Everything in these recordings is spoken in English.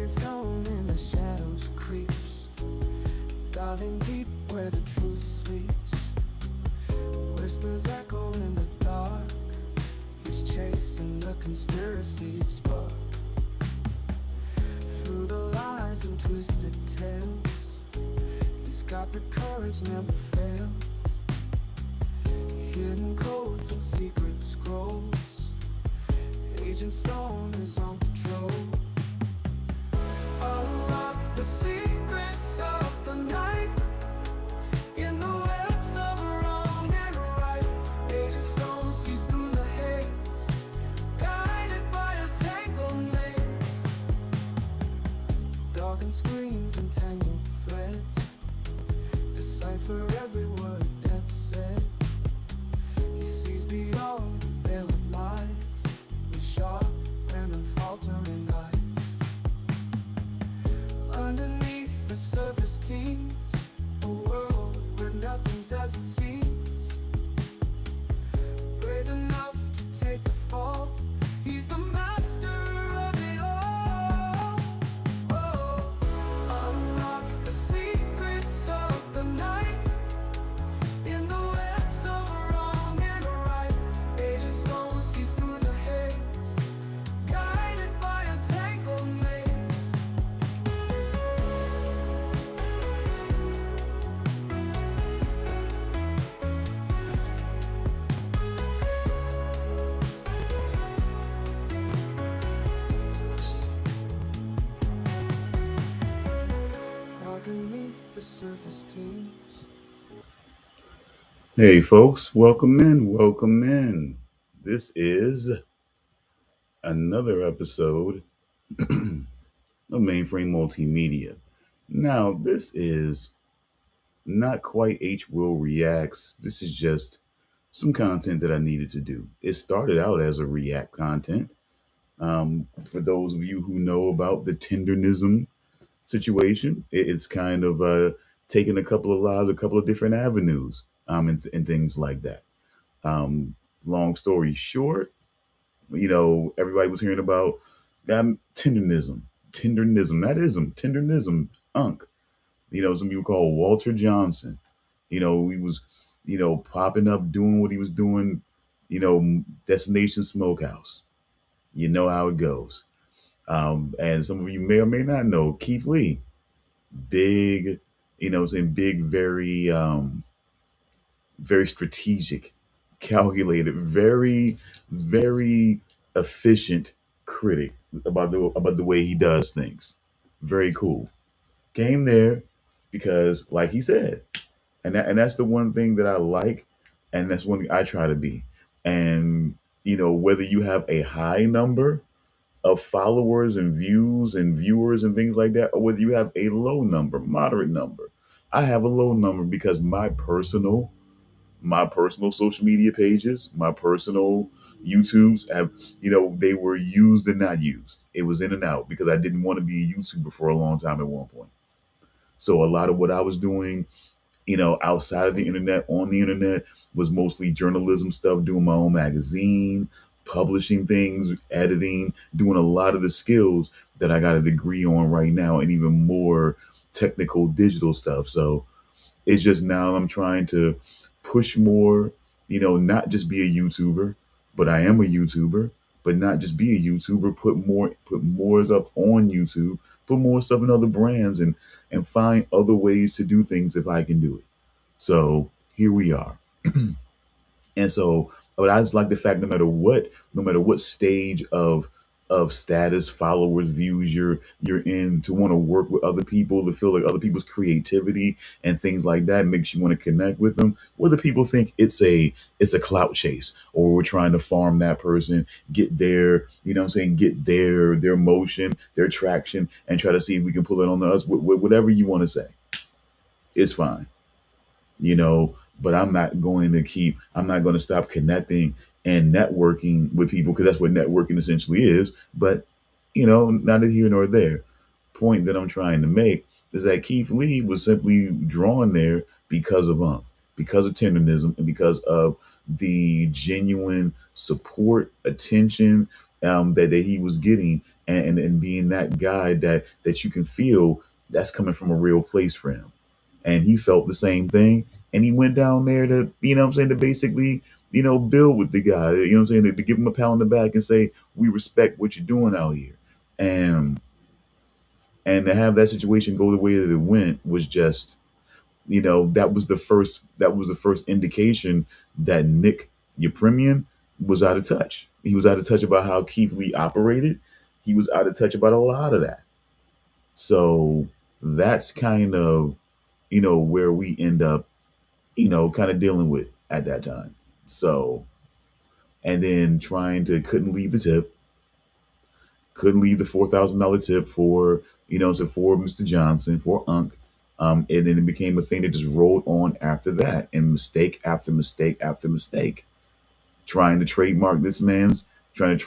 stone in the shadows creeps, diving deep where the truth sleeps. Whispers echo in the dark. He's chasing the conspiracy spark. Through the lies and twisted tales, he's got the courage never fails. Hidden codes and secret scrolls, Agent Stone is on patrol. Unlock the secrets of the night in the webs of wrong and right. Agent Stone sees through the haze, guided by a tangled maze. Darkened screens and tangled threads decipher every word that's said. He sees beyond the veil of lies with sharp and unfaltering eyes. Underneath the surface teems a world where nothing's as it seems. Brave enough to take the fall, he's the master of it all. Oh, unlock the secrets of the night in the webs of wrong and right. Agent Stone sees through the haze, guided by a tangled maze. Underneath the surface teams. Hey folks, welcome in, welcome in. This is another episode of Mainframe Multimedia. Now, this is not quite H Will Reacts. This is just some content that I needed to do. It started out as a React content. For those of you who know about the tendernism situation, it's kind of taken a couple of lives, a couple of different avenues, and things like that. Long story short, everybody was hearing about tendernism, tendernism, unk. Some people call Walter Johnson. He was, popping up, doing what he was doing, Destination Smokehouse. You know how it goes. And some of you may or may not know Keith Lee, big, big, very strategic, calculated, very, very efficient critic about the way he does things. Very cool. Came there because, like he said, and that's the one thing that I like, and that's one thing I try to be. And whether you have a high number of followers and views and viewers and things like that, or whether you have a low number, moderate number. I have a low number because my personal social media pages, my personal YouTubes have, they were used and not used. It was in and out because I didn't want to be a YouTuber for a long time at one point. So a lot of what I was doing, outside of the internet, on the internet, was mostly journalism stuff, doing my own magazine, publishing things, editing, doing a lot of the skills that I got a degree on right now, and even more technical digital stuff. So it's just now I'm trying to push more, not just be a YouTuber, but I am a YouTuber, but not just be a YouTuber, put more stuff on YouTube, put more stuff in other brands and find other ways to do things if I can do it. So here we are. And so, but I just like the fact no matter what stage of status, followers, views you're in, to want to work with other people, to feel like other people's creativity and things like that makes you want to connect with them. Whether people think it's a clout chase, or we're trying to farm that person, get their, get their motion, their traction, and try to see if we can pull it on us, whatever you want to say, it's fine. But I'm not going to stop connecting and networking with people, because that's what networking essentially is. But, neither here nor there. Point that I'm trying to make is that Keith Lee was simply drawn there because of because of tenderism, and because of the genuine support, attention, that he was getting, and being that guy that you can feel that's coming from a real place for him. And he felt the same thing. And he went down there to, what I'm saying, to basically, build with the guy, what I'm saying, to give him a pat on the back and say, we respect what you're doing out here. And to have that situation go the way that it went was just, that was the first indication that Nick Yepremian was out of touch. He was out of touch about how Keith Lee operated. He was out of touch about a lot of that. So that's kind of, where we end up, kind of dealing with at that time. So, and then couldn't leave the tip, couldn't leave the $4,000 tip for, for Mr. Johnson, for Unc. And then it became a thing that just rolled on after that, and mistake after mistake after mistake, trying to trademark this man's, what I'm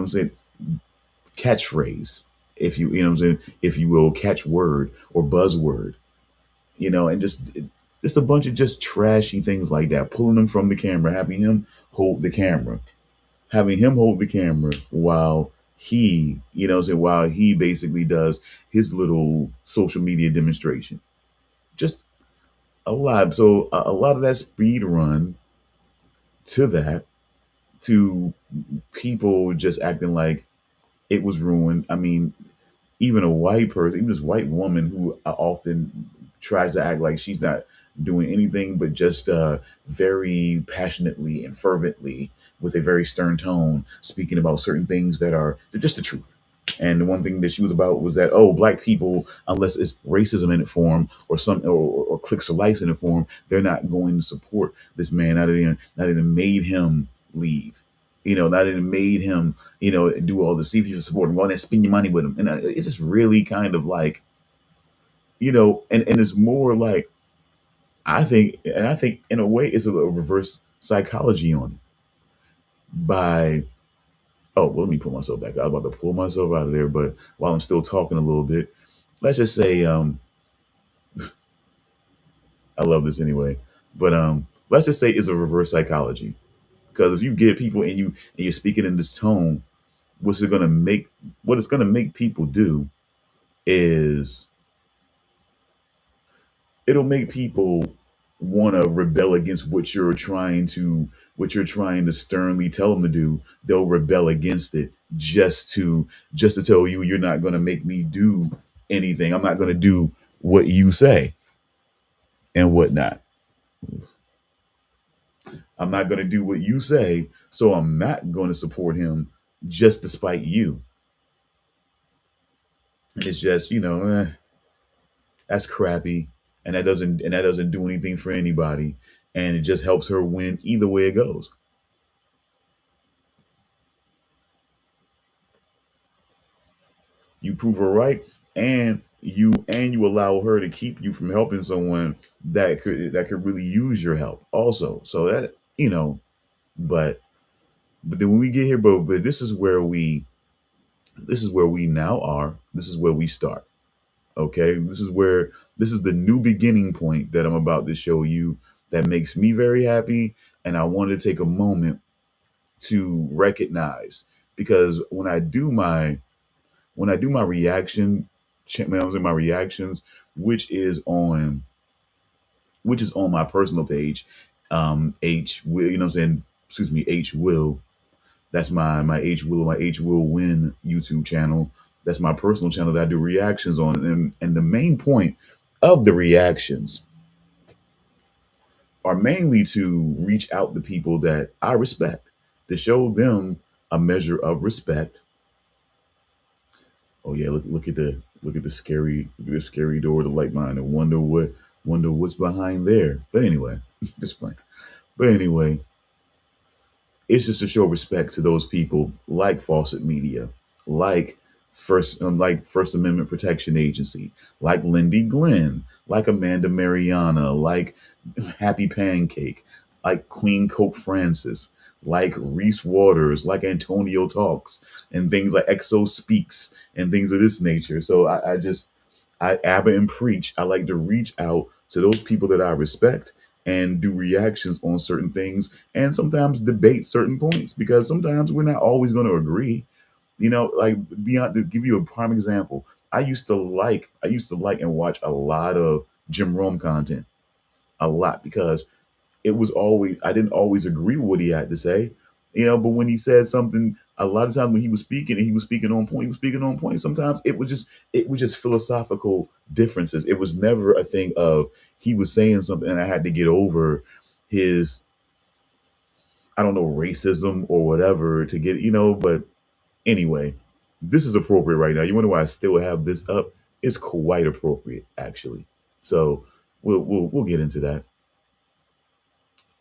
saying, catchphrase, if you, what I'm saying, if you will, catchword or buzzword, and just a bunch of just trashy things like that, pulling him from the camera, having him hold the camera while while he basically does his little social media demonstration. Just a lot. So a lot of that speed run to that, to people just acting like it was ruined. I mean, even a white person, even this white woman who often tries to act like she's not doing anything but just very passionately and fervently, with a very stern tone, speaking about certain things that are just the truth. And the one thing that she was about was that, oh, black people, unless it's racism in its form or or clicks or likes in its form, they're not going to support this man. Not even made him leave. Not even made him, do all the see if you support him, go in there and spend your money with him. And it's just really kind of like, and it's more like, I think in a way it's a little reverse psychology on it. By Oh, well, let me pull myself back. I was about to pull myself out of there, but while I'm still talking a little bit, let's just say, I love this anyway. But let's just say it's a reverse psychology, because if you get people and you're speaking in this tone, what's it gonna make? What it's gonna make people do is it'll make people want to rebel against what you're trying to sternly tell them to do. They'll rebel against it just to tell you, you're not going to make me do anything. I'm not going to do what you say and whatnot. I'm not going to do what you say, so I'm not going to support him just despite you. It's just, that's crappy, and that doesn't do anything for anybody, and it just helps her win either way it goes. You prove her right, and you allow her to keep you from helping someone that could really use your help also. So that, but then when we get here, but this is where we now are. This is where we start. Okay, this is the new beginning point that I'm about to show you, that makes me very happy, and I want to take a moment to recognize, because when I do my when I was in my reactions, which is on my personal page, H will, what I'm saying, excuse me, H will. That's my H will win YouTube channel. That's my personal channel that I do reactions on, and the main point of the reactions are mainly to reach out to people that I respect, to show them a measure of respect. Oh yeah, look at the scary door, the light mine, and wonder what's behind there. But anyway, just playing. But anyway, it's just to show respect to those people like Fawcett Media, like First Amendment Protection Agency, like Lindy Glenn, like Amanda Mariana, like Happy Pancake, like Queen Coke Francis, like Reese Waters, like Antonio Talks, and things like Exo Speaks and things of this nature. So I Abba and Preach. I like to reach out to those people that I respect and do reactions on certain things and sometimes debate certain points because sometimes we're not always going to agree. Like beyond to give you a prime example, I used to like and watch a lot of Jim Rome content, a lot, because it was always I didn't always agree with what he had to say, but when he said something, a lot of times when he was speaking and he was speaking on point, he was speaking on point. Sometimes it was just philosophical differences. It was never a thing of he was saying something and I had to get over his, I don't know, racism or whatever to get, but anyway, this is appropriate right now. You wonder why I still have this up? It's quite appropriate, actually. So we'll get into that.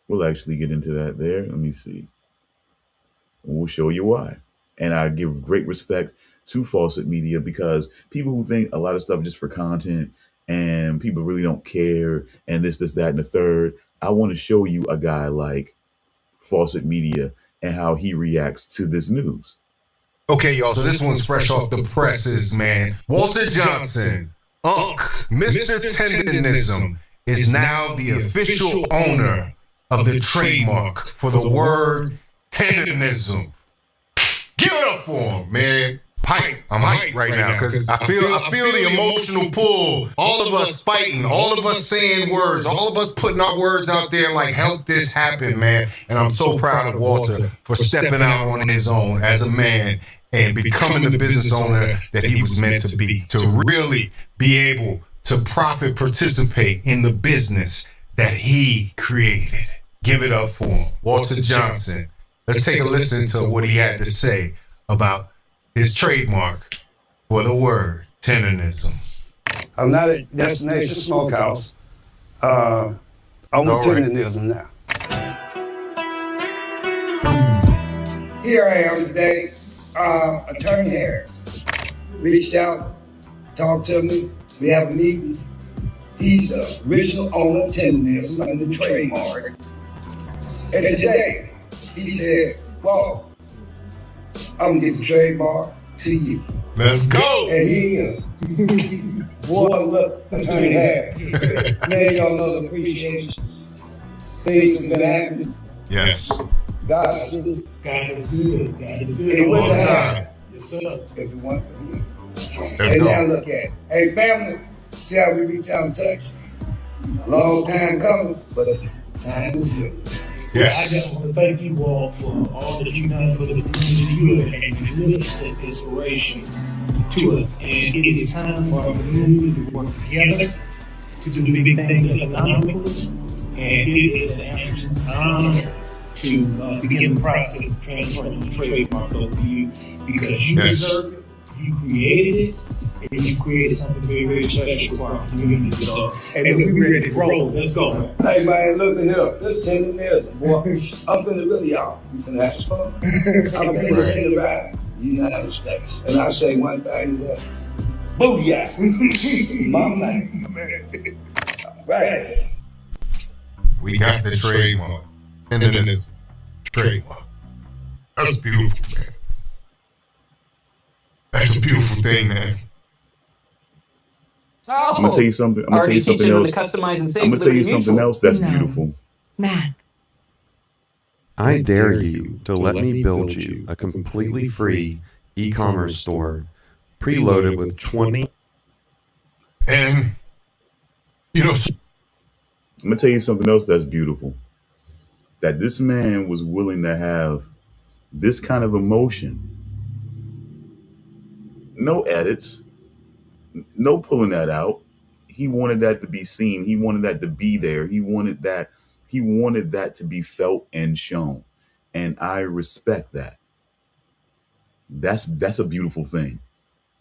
We'll actually get into that there. Let me see. We'll show you why. And I give great respect to Fawcett Media because people who think a lot of stuff just for content and people really don't care and this, that, and the third. I want to show you a guy like Fawcett Media and how he reacts to this news. Okay, y'all, so this one's fresh off the presses, man. Walter Johnson, Mr. Tendenism, is now the official owner of the trademark for the word tendenism. Give it up for him, man. I'm hyped right now because I feel the emotional pull. All of us fighting, all of us saying words, all of us putting our words out there like help this happen, man. And I'm so proud of Walter for stepping out on his own as a man and becoming the business owner that he was meant to be, to really be able to profit participate in the business that he created. Give it up for him, Walter Johnson. Let's take a listen to what he had to say about his trademark for the word tendenism. I'm not at Destination Smokehouse. I'm with tendenism now. Here I am today. Attorney Harris reached out, talked to me. We have a meeting. He's the original owner of tendenism and the trademark. And today, he said, well, I'm gonna get the trademark to you. Let's go. And he is. Boy, look, Attorney Harris. Man, y'all know the appreciation. Things have been happening. Yes. God is good. God is good. God is good. It All wouldn't the have time. happened Yes, sir. if it wasn't for him. Let's And now go. look at it. Hey, family, see how we reach out and touch? Long time coming, but time is here. I Yes. just want to thank you all for all that you've done for the community. You have a magnificent inspiration to us. And it is time for our community to work together to do big things economically. And it is an absolute honor to begin the process of transferring the trademark over to you because you Yes. deserve it, you created it, and you created something very, very special for our community. So, and then we're ready to roll. Let's go. Hey, man, look at here. This tendenism, boy. I'm finna really, y'all. You finna have fun. I'm finna take a ride. United States. And I say one thing today. Booyah. My man. Right. We got the trademark. Tendenism. Trademark. That's beautiful, man. That's a beautiful thing, man. I'm gonna tell you something. I'm gonna tell you something else. I'm gonna tell you something else that's beautiful. Math. I dare you to let me build you a completely free e-commerce store preloaded with 20. And, I'm gonna tell you something else that's beautiful. That this man was willing to have this kind of emotion. No edits, no pulling that out. He wanted that to be seen. He wanted that to be there. He wanted that to be felt and shown. And I respect that. That's a beautiful thing.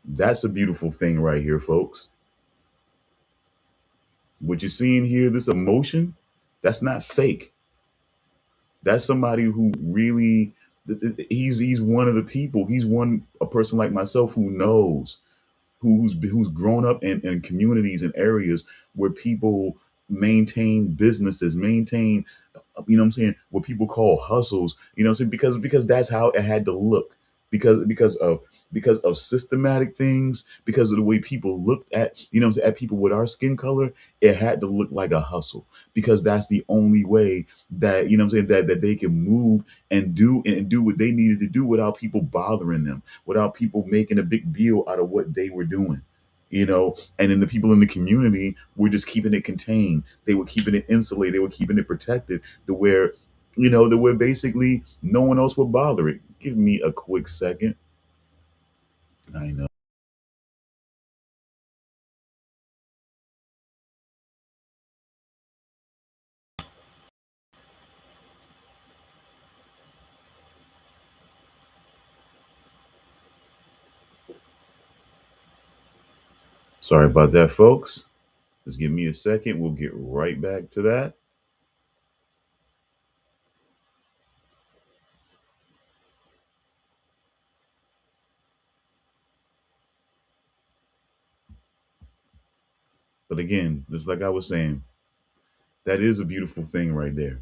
That's a beautiful thing right here, folks. What you're seeing here, this emotion, that's not fake. That's somebody who really he's one of the people. He's a person like myself who knows, who's grown up in communities and areas where people maintain businesses, maintain, what I'm saying, what people call hustles, what I'm saying, because that's how it had to look. because of systematic things, because of the way people looked at, at people with our skin color. It had to look like a hustle, because that's the only way that, that they can move and do what they needed to do without people bothering them, without people making a big deal out of what they were doing. And then the people in the community were just keeping it contained. They were keeping it insulated. They were keeping it protected to where, to where basically no one else would bother it. Give me a quick second. I know. Sorry about that, folks. Just give me a second. We'll get right back to that. But again, just like I was saying, that is a beautiful thing right there.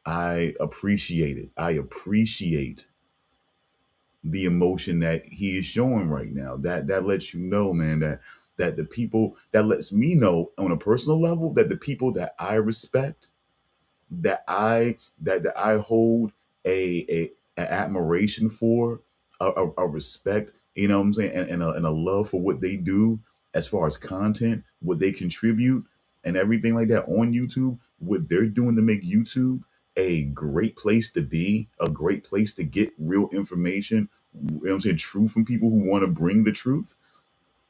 I appreciate it. I appreciate the emotion that he is showing right now. That lets you know, man, that the people, that lets me know on a personal level, that the people that I respect, that I hold a admiration for, a respect, what I'm saying, and a love for what they do as far as content, what they contribute, and everything like that on YouTube, what they're doing to make YouTube a great place to be, a great place to get real information, what I'm saying, truth from people who want to bring the truth.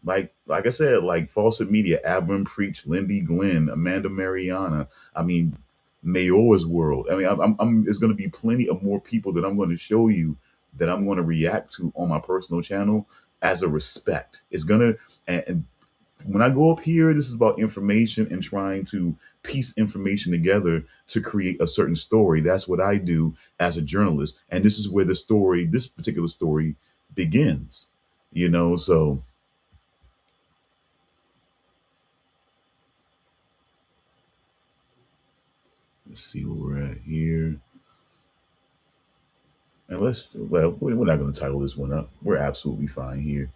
Like I said, like Fawcett Media, Abram Preach, Lindy Glenn, Amanda Mariana. I mean, Mayor's World. I mean, there's going to be plenty of more people that I'm going to show you, that I'm going to react to on my personal channel as a respect. It's gonna, and when I go up here, this is about information and trying to piece information together to create a certain story. That's what I do as a journalist, and this is where this particular story begins. So. Let's see where we're at here. And we're not going to title this one up. We're absolutely fine here.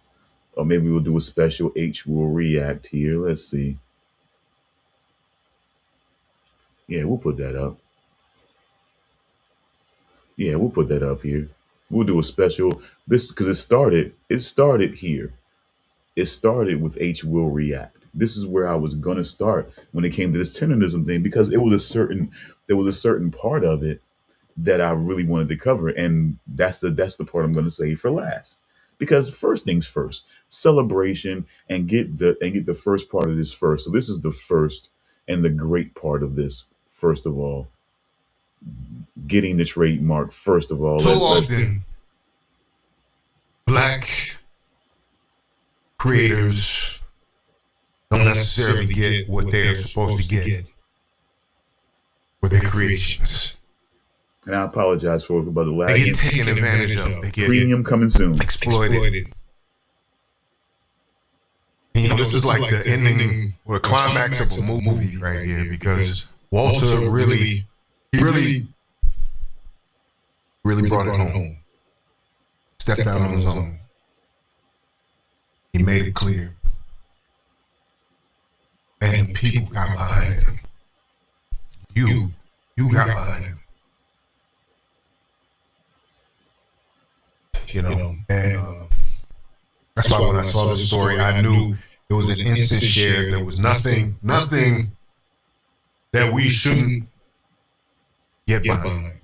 Or maybe we'll do a special H will react here. Let's see. Yeah, we'll put that up. Yeah, we'll put that up here. We'll do a special, this, because it started here. It started with H will react. This is where I was going to start when it came to this tenderism thing, because there was a certain part of it that I really wanted to cover, and that's the part I'm going to save for last. Because first things first, celebration, and get the first part of this first. So this is the first and the great part of this. First of all, getting the trademark. First of all, So often, black creators don't necessarily get what they're supposed to get for their creations. and I apologize for about the lag. They get taken advantage of. They get Premium coming soon. exploited. This is like the ending or the climax of a movie right here, because Walter really brought it home. Stepped out on his own. He made it clear. And people got behind him. You got behind him. And that's why when I saw this story, I knew it was an instant share. There was nothing that we shouldn't get behind.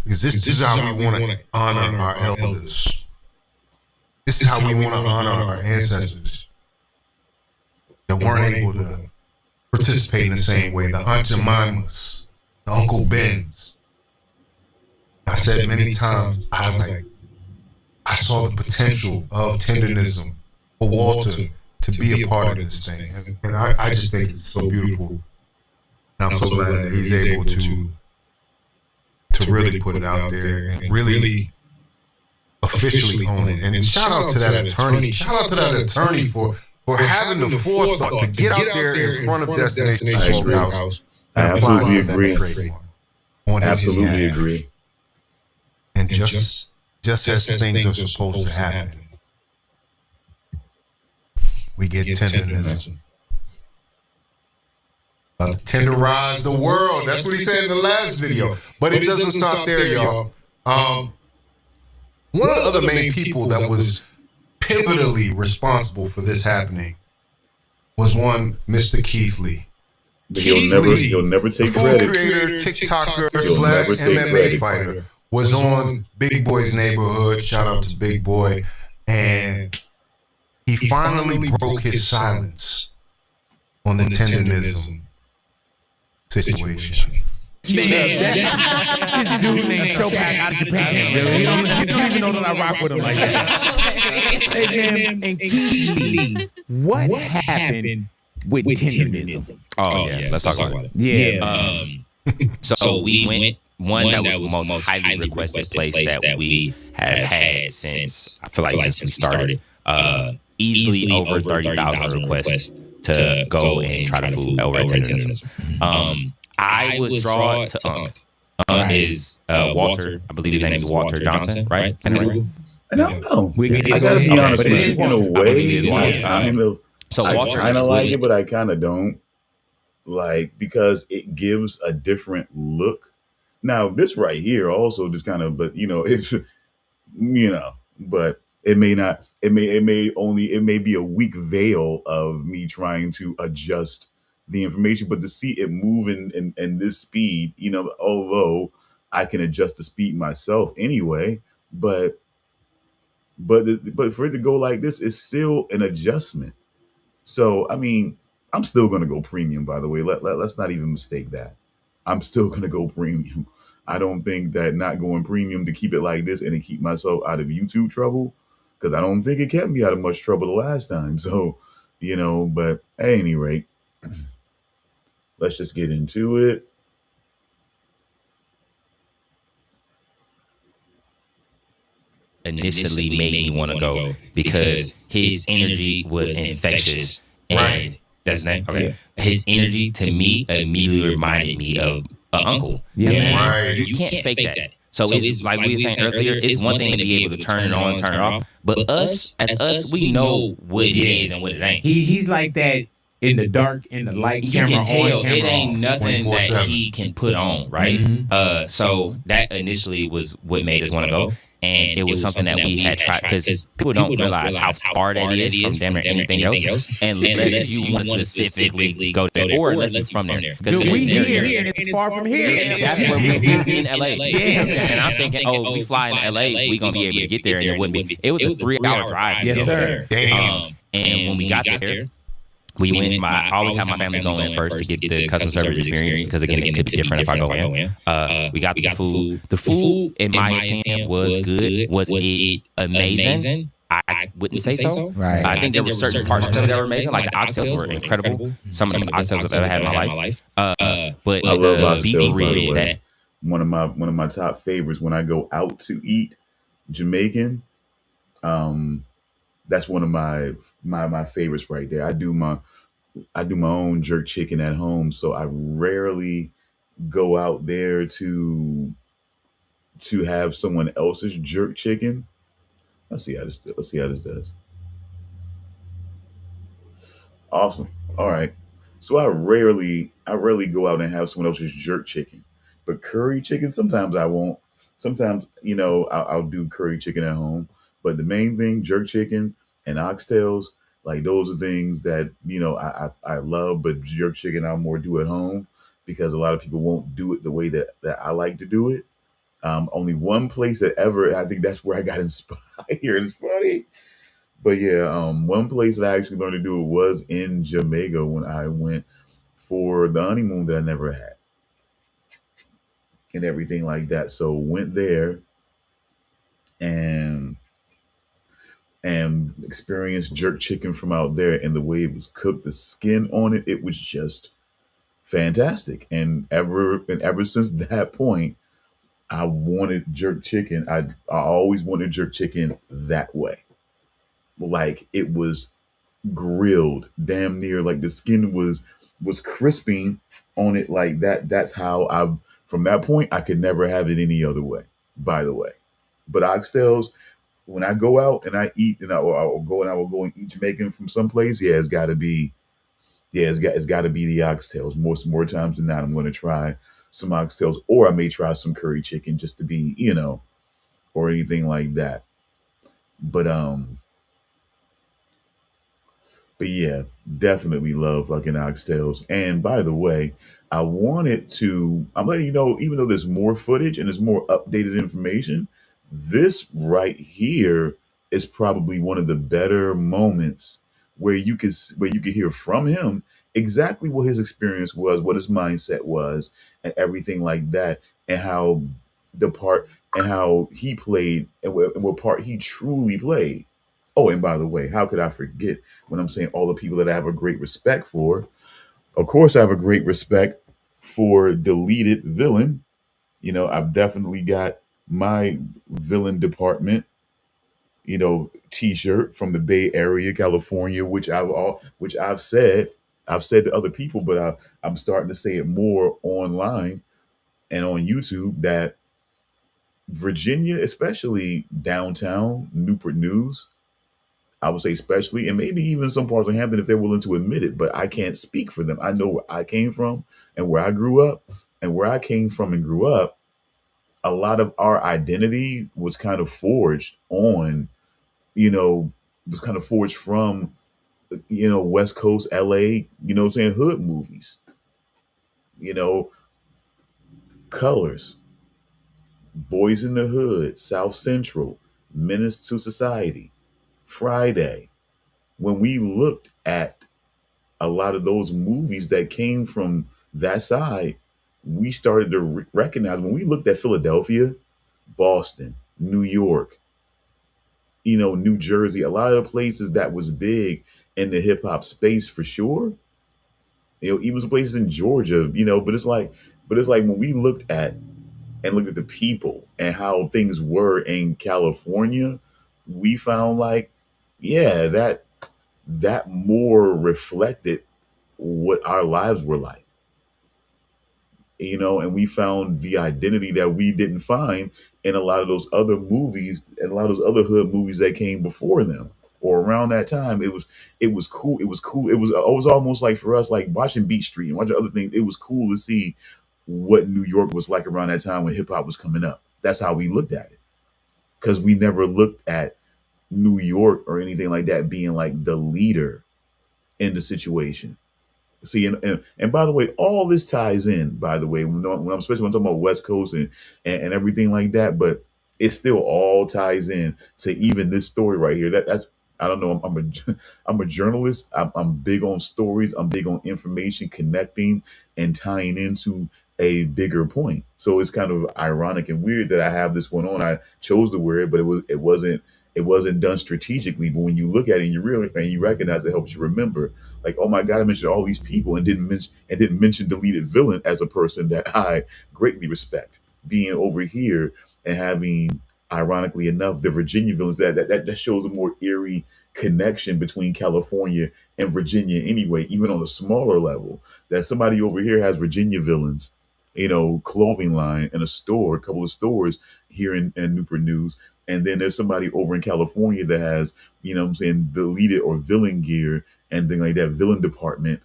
Because this is how we want to honor our elders. This is how we want to honor our ancestors that weren't able to participate in the same way. The Aunt Jemimas, the Uncle Bens. I said many times, I was like, I saw the potential of tenderism for Walter to be a part of this thing. And I just think it's so beautiful. And I'm so glad that he's able to really put it out there and really officially own it. And shout out to that attorney. Shout out to that attorney for having the forethought to get out there in front of Destination Smokehouse. I absolutely agree. Absolutely agree. just as things are supposed to happen, we get tenderism. Tenderize the world. That's what he said in the last video. But it doesn't stop there, y'all. One of the other main people that was pivotally responsible for this happening was one Mr. Keith Lee. But he'll never take credit. Creator, TikToker, / MMA fighter was on Big Boy's Neighborhood. Shout out to Big Boy. And he finally broke his silence on the tenderism situation. Man, this dude named Showback out of Japan. You don't even know that I rock with him like that. Hey, man, and Keith Lee, what happened with tenderism? Oh, yeah. Let's talk about it. Yeah. So we went, one that was the most highly requested place that we have had since, I feel like since we started. Easily over 30,000 requests to go and try to food over tenderism. I was drawn to Unk. Is Walter, I believe his name is Walter Johnson, right? I don't know. I gotta be honest with you. In a way, I kind of like it, but I kind of don't. Like, because it gives a different look. Now, this right here also just kind of, but it's, but it may not, it may be a weak veil of me trying to adjust the information, but to see it moving in this speed, although I can adjust the speed myself anyway, but for it to go like this, it's still an adjustment. So, I mean, I'm still going to go premium, by the way. Let's not even mistake that. I'm still going to go premium. I don't think that not going premium to keep it like this and to keep myself out of YouTube trouble, because I don't think it kept me out of much trouble the last time. So, but at any rate, let's just get into it. Initially made me want to go because his energy was infectious. And that's his name? Okay. Yeah. His energy to me immediately reminded me of an uncle. Yeah, man. Right. You can't fake that. So it's like we were saying earlier, it's one thing to be able to turn it on, turn it off. But us, we know what it is and what it ain't. He's like that in the dark, in the light, you camera can tell on, camera it ain't off. nothing that he can put on, right? Mm-hmm. So that initially was what made us want to go. And it was something that we had tried, because people don't realize how far that is from damn near anything else, unless you want to specifically go there, or unless you're from there. Dude, we here, and it's far from here. That's where we be in LA. And I'm thinking, if we fly in LA, we gonna be able to get there, and it wouldn't be. It was a 3-hour drive. Yes, sir. Damn. And when we got there, we went. I always have my family go in first to get the customer service experience, because again, it could be different if I go in. We got the food. The food, in my opinion, was good. Was it amazing? I wouldn't say so. Right. I think there were certain parts of it that were amazing. Like the oxtails were incredible. Some of the oxtails I've ever had in my life. But I love beef oxtails, rib, that one of my top favorites when I go out to eat Jamaican. That's one of my favorites right there. I do my own jerk chicken at home, so I rarely go out there to have someone else's jerk chicken. Let's see how this does. Awesome. All right. So I rarely go out and have someone else's jerk chicken, but curry chicken, sometimes I won't. Sometimes, I'll do curry chicken at home, but the main thing, jerk chicken and oxtails, like those are things that, I love, but jerk chicken I'll more do at home, because a lot of people won't do it the way that I like to do it. Only one place that ever, I think that's where I got inspired. It's funny. But yeah, one place that I actually learned to do it was in Jamaica when I went for the honeymoon that I never had and everything like that. So went there and experienced jerk chicken from out there, and the way it was cooked, the skin on it, it was just fantastic. And ever since that point, I wanted jerk chicken. I always wanted jerk chicken that way. Like, it was grilled damn near, like the skin was crisping on it like that. That's how from that point, I could never have it any other way, by the way. But oxtails, when I go out and I eat, and I will go and eat Jamaican from someplace, yeah, it's got to be the oxtails. More times than not, I'm going to try some oxtails, or I may try some curry chicken just to be, or anything like that. But But yeah, definitely love fucking oxtails. And by the way, I'm letting you know, even though there's more footage and there's more updated information, this right here is probably one of the better moments where you could hear from him exactly what his experience was, what his mindset was, and everything like that, and how the part and how he played and what part he truly played. Oh, and by the way, how could I forget when I'm saying all the people that I have a great respect for? Of course, I have a great respect for Deleted Villain. I've definitely got my villain department, T-shirt from the Bay Area, California, which I've said to other people, but I'm starting to say it more online and on YouTube that Virginia, especially downtown Newport News, I would say especially, and maybe even some parts of Hampton if they're willing to admit it, but I can't speak for them. I know where I came from and where I grew up, and where I came from and grew up, a lot of our identity was kind of forged you know, was kind of forged from, West Coast LA, what I'm saying, hood movies, you know, Colors, Boys in the Hood, South Central, Menace to Society, Friday. When we looked at a lot of those movies that came from that side, we started to recognize when we looked at Philadelphia, Boston, New York, New Jersey, a lot of the places that was big in the hip hop space for sure. Even some places in Georgia, but it's like when we looked at the people and how things were in California, we found like, yeah, that more reflected what our lives were like, and we found the identity that we didn't find in a lot of those other movies and a lot of those other hood movies that came before them or around that time. It was cool. It was almost like for us, like watching Beat Street and watching other things. It was cool to see what New York was like around that time when hip hop was coming up. That's how we looked at it, because we never looked at New York or anything like that being like the leader in the situation. See, and by the way, all this ties in. By the way, when I'm especially when I'm talking about West Coast and everything like that, but it still all ties in to even this story right here. That's I don't know. I'm a journalist. I'm big on stories. I'm big on information connecting and tying into a bigger point. So it's kind of ironic and weird that I have this one on. I chose to wear it, but it wasn't done strategically. But when you look at it and you really and you recognize, it helps you remember, like, oh my God, I mentioned all these people and didn't mention Deleted Villain as a person that I greatly respect, being over here and having, ironically enough, the Virginia villains. That shows a more eerie connection between California and Virginia anyway, even on a smaller level. That somebody over here has Virginia villains, clothing line in a couple of stores here in Newport News. And then there's somebody over in California that has, what I'm saying, deleted or villain gear and thing like that, villain department,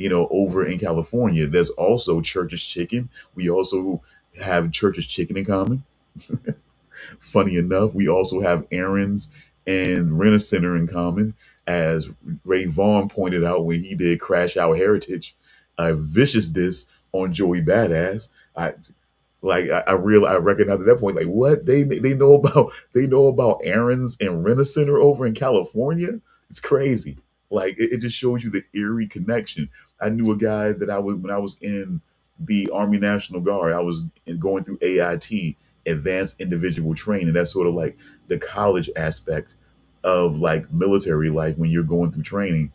over in California. There's also Church's Chicken. We also have Church's Chicken in common. Funny enough, we also have Aaron's and Rent a Center in common, as Ray Vaughn pointed out when he did Crash Out Heritage, a vicious diss on Joey Badass. I recognize at that point, like, what they know about Aaron's and Rent a Center over in California. It's crazy. Like it just shows you the eerie connection. I knew a guy that I was when I was in the Army National Guard. I was going through AIT, Advanced Individual Training. That's sort of like the college aspect of like military life when you're going through training.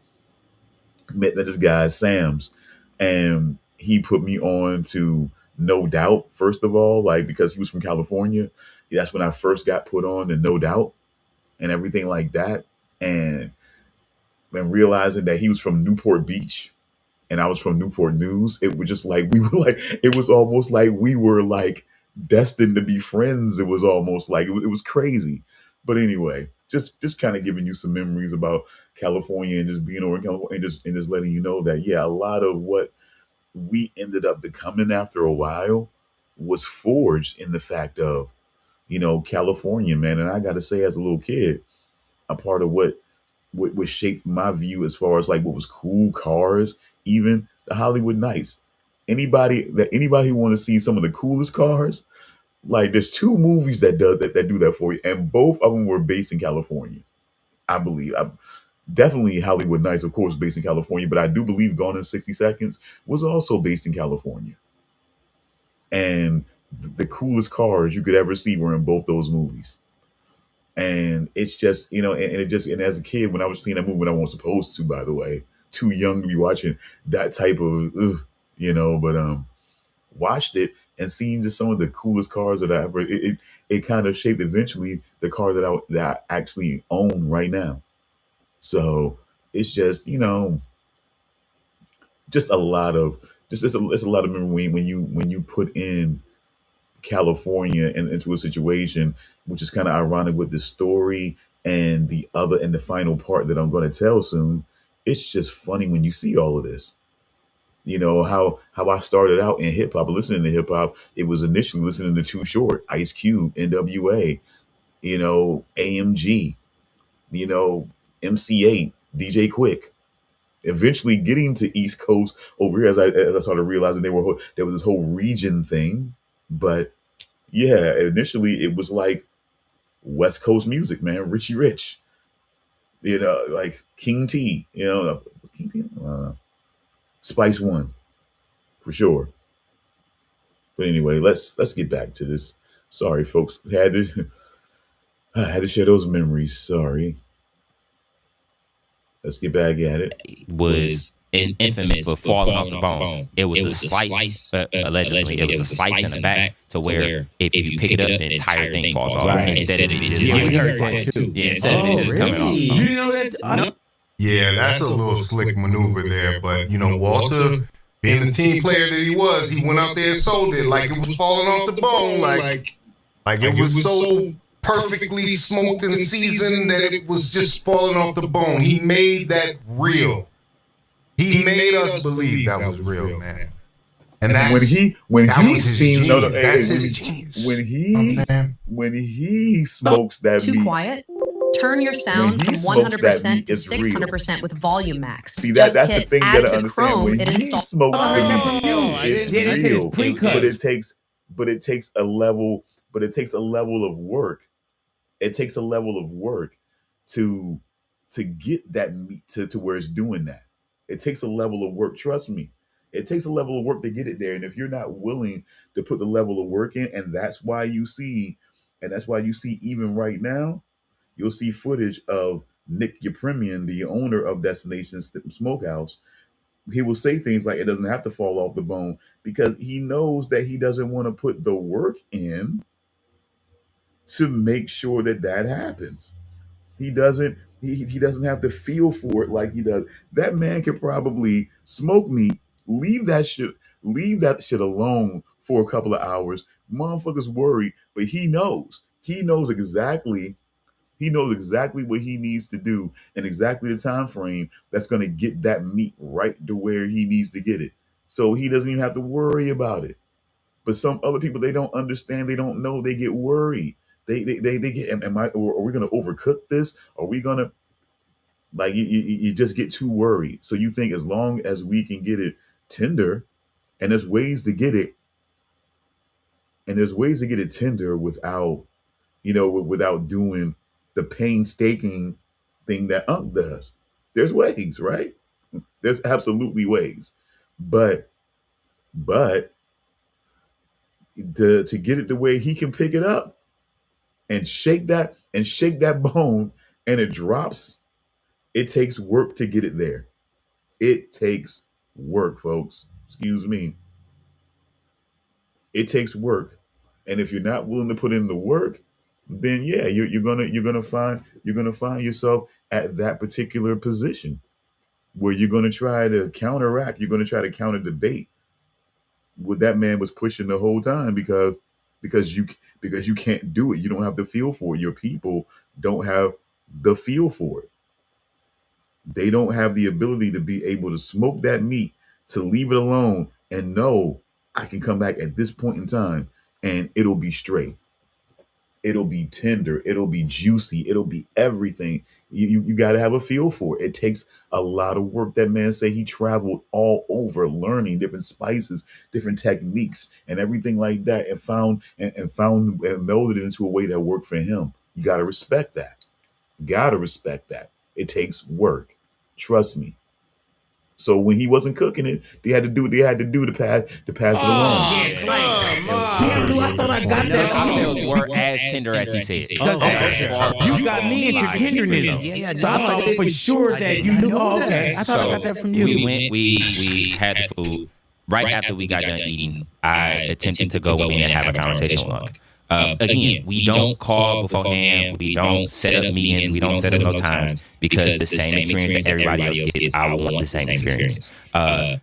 Met this guy Sam's, and he put me on to No Doubt first of all, like because he was from California. That's when I first got put on to No Doubt and everything like that, and realizing that he was from Newport Beach and I was from Newport News. It was just like we were like it was almost like we were like destined to be friends. It was almost like it was crazy. But anyway, just kind of giving you some memories about California and just being over in California and just letting you know that yeah, a lot of what we ended up becoming after a while was forged in the fact of, California, man. And I got to say, as a little kid, a part of what shaped my view as far as like what was cool, cars, even the Hollywood Nights. Anybody who want to see some of the coolest cars, like there's two movies that do that for you, and both of them were based in California. I believe. Definitely Hollywood Nights, of course, based in California, but I do believe Gone in 60 Seconds was also based in California. And the coolest cars you could ever see were in both those movies. And it's just, and as a kid, when I was seeing that movie, when I wasn't supposed to, by the way, too young to be watching that type of, but watched it and seen just some of the coolest cars that I ever, it kind of shaped eventually the car that I actually own right now. So it's just, just a lot of, it's a lot of memory when you put in California and into a situation, which is kind of ironic with the story and the final part that I'm going to tell soon. It's just funny when you see all of this. How I started out in hip hop, listening to hip hop. It was initially listening to Too Short, Ice Cube, NWA, AMG, MC8, DJ Quick. Eventually getting to East Coast over here, as I started realizing there was this whole region thing. But yeah, initially it was like West Coast music, man. Richie Rich, like King T, King T, Spice One, for sure. But anyway, let's get back to this. Sorry, folks, I had to share those memories. Sorry. Let's get back at it. Was infamous for falling off the bone. It was a slice, allegedly, it was a slice in the back to where if you pick it up, the entire thing falls off. Right. Instead of it just, Yeah, we heard that too. Yeah, instead of it just coming off. You didn't know that? Yeah, that's a little slick maneuver there. But, Walter, being the team player that he was, he went out there and sold it like it was falling off the bone. Like it was so perfectly smoked and seasoned that it was just falling off the bone. He made that real. He made us believe that was real, man. And that's when he smokes that too beat, quiet. Turn your sound from 100% to 600% with volume max. See that's the hit thing add that I to understand. Chrome, When it he installs. smokes the beat, it's real. pre-cut. But it takes a level of work. It takes a level of work to get that meat to where it's doing that. It takes a level of work. Trust me. It takes a level of work to get it there. And if you're not willing to put the level of work in, and that's why you see even right now, you'll see footage of Nick Yepremian, the owner of Destination Smokehouse. He will say things like it doesn't have to fall off the bone because he knows that he doesn't want to put the work in to make sure that happens. He doesn't have to feel for it like he does. That man could probably smoke meat, leave that shit alone for a couple of hours. Motherfuckers worry, but he knows. He knows exactly what he needs to do and exactly the time frame that's going to get that meat right to where he needs to get it. So he doesn't even have to worry about it. But some other people, they don't understand, they don't know, they get worried. They get, are we going to overcook this? Are we going to, like, you just get too worried. So you think as long as we can get it tender, and there's ways to get it tender without, without doing the painstaking thing that Unc does. There's ways, right? There's absolutely ways. But to get it the way he can pick it up and shake that bone and it drops, it takes work to get it there. It takes work, folks. Excuse me. It takes work. And if you're not willing to put in the work, then yeah, you're gonna find yourself at that particular position where you're gonna try to counteract, you're gonna try to counter debate what that man was pushing the whole time, because because you can't do it. You don't have the feel for it. Your people don't have the feel for it. They don't have the ability to be able to smoke that meat, to leave it alone and know I can come back at this point in time and it'll be straight. It'll be tender. It'll be juicy. It'll be everything. You got to have a feel for it. It takes a lot of work. That man said he traveled all over learning different spices, different techniques, and everything like that, and found and found and melded it into a way that worked for him. You got to respect that. You got to respect that. It takes work. Trust me. So when he wasn't cooking it, they had to do what they had to do to pass it along. I thought I got that from Cocktails you. were as tender as he said. You got me at your tenderness. So I thought for sure that you knew. Oh, okay. I thought I got that from you. We went, we had the food. Right after we got done eating, I attempted to go in and have a conversation with him. Again, we don't call beforehand. We don't set up meetings. We don't set up no times because the same experience that everybody else gets, I want the same experience.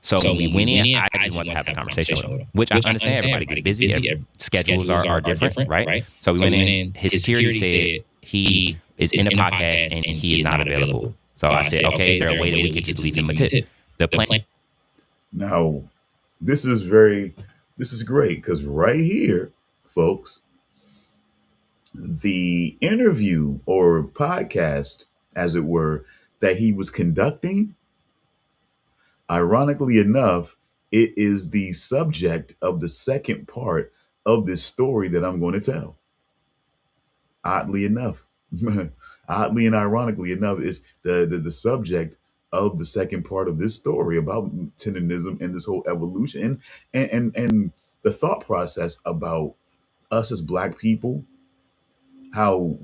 So when we went in, I just wanted to have a conversation with him, which I understand everybody gets busy. Schedules are different, right? So we went in. His security said he is in the podcast and he is not available. So I said, okay, is there a way that we could just leave him a tip? The plan. Now, this is great because right here, folks, the interview or podcast, as it were, that he was conducting, ironically enough, it is the subject of the second part of this story that I'm going to tell. Oddly enough, oddly and ironically enough, is the subject of the second part of this story about tenderism and this whole evolution and the thought process about us as Black people, how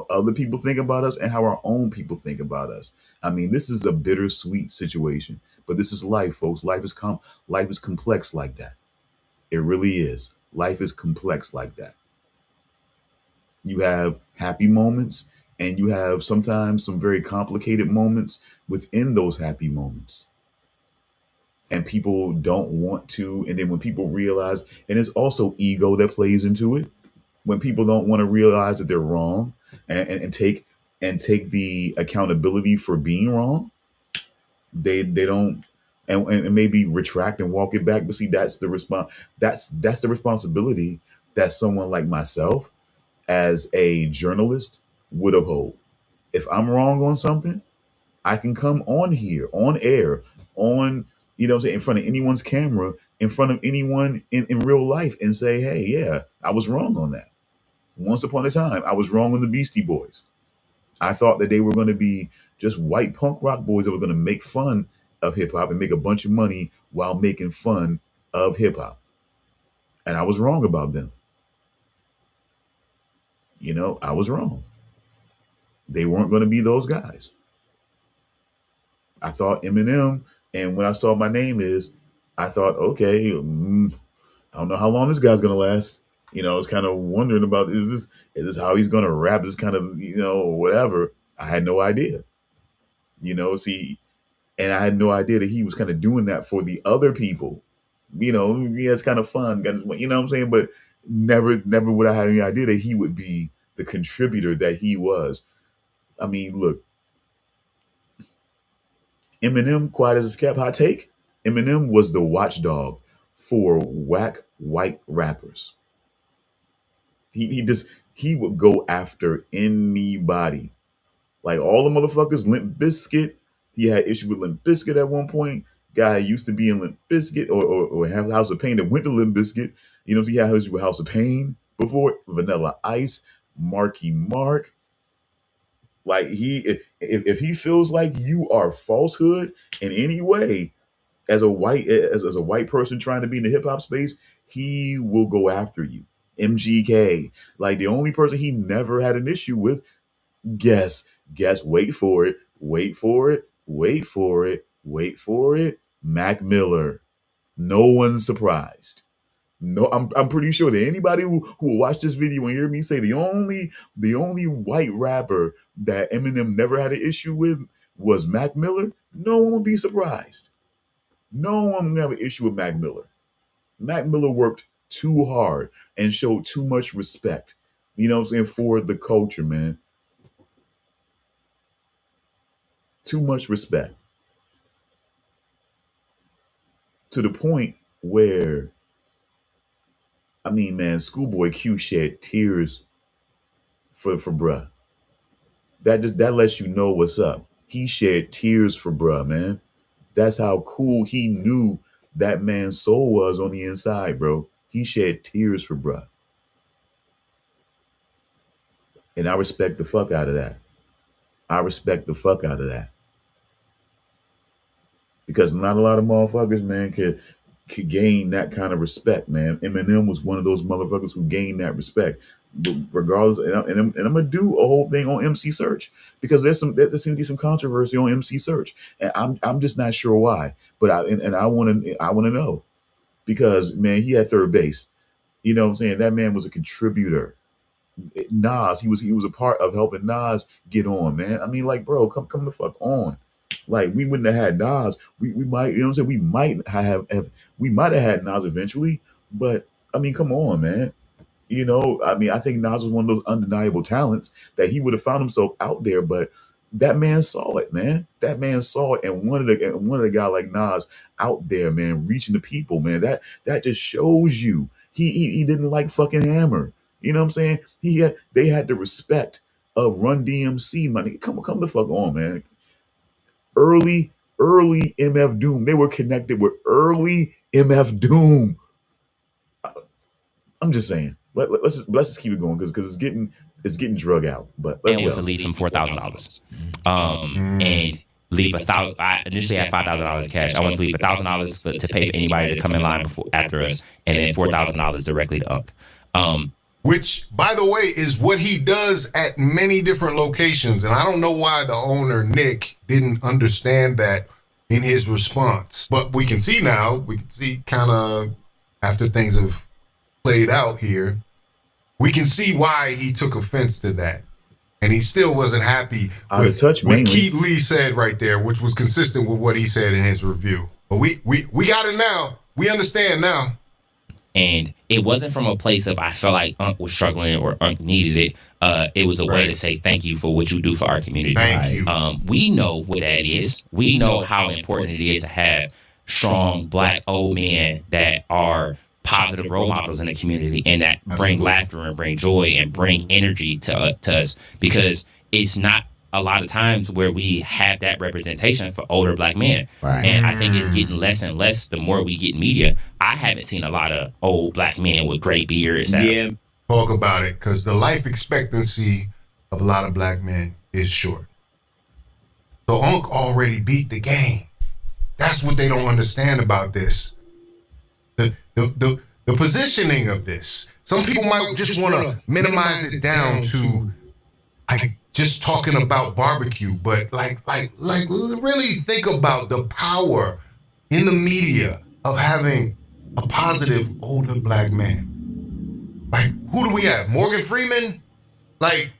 other people think about us and how our own people think about us. I mean, this is a bittersweet situation, but this is life, folks. Life is complex like that. It really is. Life is complex like that. You have happy moments and you have sometimes some very complicated moments within those happy moments. And people don't want to. And then when people realize, and it's also ego that plays into it, when people don't want to realize that they're wrong and take the accountability for being wrong, they don't and maybe retract and walk it back. But see, that's the responsibility that someone like myself as a journalist would uphold. If I'm wrong on something, I can come on here, on air, on, you know what I'm saying, in front of anyone's camera, in front of anyone in real life and say, hey, yeah, I was wrong on that. Once upon a time, I was wrong on the Beastie Boys. I thought that they were going to be just white punk rock boys that were going to make fun of hip hop and make a bunch of money while making fun of hip hop. And I was wrong about them. You know, I was wrong. They weren't going to be those guys. I thought Eminem, and when I saw my name is, I thought, okay, I don't know how long this guy's going to last. You know, I was kind of wondering about, is this how he's going to rap? This kind of, you know, whatever. I had no idea. You know, see, and I had no idea that he was kind of doing that for the other people. You know, yeah, it's kind of fun. You know what I'm saying? But never would I have any idea that he would be the contributor that he was. I mean, look, Eminem, quiet as it's kept, hot take. Eminem was the watchdog for whack white rappers. He would go after anybody. Like all the motherfuckers, Limp Bizkit. He had issue with Limp Bizkit at one point. Guy used to be in Limp Bizkit or have House of Pain that went to Limp Bizkit. You know, he had issue with House of Pain before. Vanilla Ice, Marky Mark. Like if he feels like you are falsehood in any way as a white person trying to be in the hip hop space, he will go after you. MGK, like the only person he never had an issue with, guess, wait for it, Mac Miller. No one's surprised. No, I'm pretty sure that anybody who will watch this video and hear me say the only white rapper that Eminem never had an issue with was Mac Miller, no one would be surprised. No one would have an issue with Mac Miller. Mac Miller worked too hard and showed too much respect. You know what I'm saying, for the culture, man. Too much respect. To the point where, I mean, man, Schoolboy Q shed tears for bruh. That lets you know what's up. He shed tears for bruh, man. That's how cool he knew that man's soul was on the inside, bro. He shed tears for bruh. And I respect the fuck out of that. I respect the fuck out of that. Because not a lot of motherfuckers, man, could gain that kind of respect, man. Eminem was one of those motherfuckers who gained that respect. But regardless, and I'm gonna do a whole thing on MC Search, because there seems to be some controversy on MC Search, and I'm just not sure why. But I want to know, because man, he had third base. You know what I'm saying? That man was a contributor. Nas, he was a part of helping Nas get on, man. I mean, like, bro, come the fuck on. Like, we wouldn't have had Nas. We might, you know what I'm saying? We might have had Nas eventually, but I mean, come on, man. You know, I mean, I think Nas was one of those undeniable talents that he would have found himself out there, but that man saw it, man. That man saw it and wanted a guy like Nas out there, man, reaching the people, man. That just shows you he didn't like fucking Hammer. You know what I'm saying? They had the respect of Run DMC, money. Come the fuck on, man. Early MF Doom. They were connected with early MF Doom. I'm just saying. Let's just keep it going, because it's getting drug out. But let's and was to leave him $4,000. And leave $1,000. I initially had $5,000 cash. I wanted to leave $1,000 to pay for anybody to come in line after us, and then $4,000 directly to Unc. Which, by the way, is what he does at many different locations. And I don't know why the owner, Nick, didn't understand that in his response. But we can see now, kind of after things have played out here, we can see why he took offense to that. And he still wasn't happy with what Keith Lee said right there, which was consistent with what he said in his review. But we got it now. We understand now. And it wasn't from a place of I felt like Unc was struggling or Unc needed it. It was a way to say thank you for what you do for our community. Thank you. We know what that is. We know how important it is to have strong Black old men that are positive role models in the community and that bring laughter and bring joy and bring energy to us, because it's not a lot of times where we have that representation for older Black men. Right. And I think it's getting less and less the more we get media. I haven't seen a lot of old Black men with gray beards. Yeah. Talk about it, because the life expectancy of a lot of Black men is short. So Unc already beat the game. That's what they don't understand about this. The positioning of this. Some people might just want to minimize it down to like just talking about barbecue, but like really think about the power in the media of having a positive older Black man. Like, who do we have? Morgan Freeman? Like,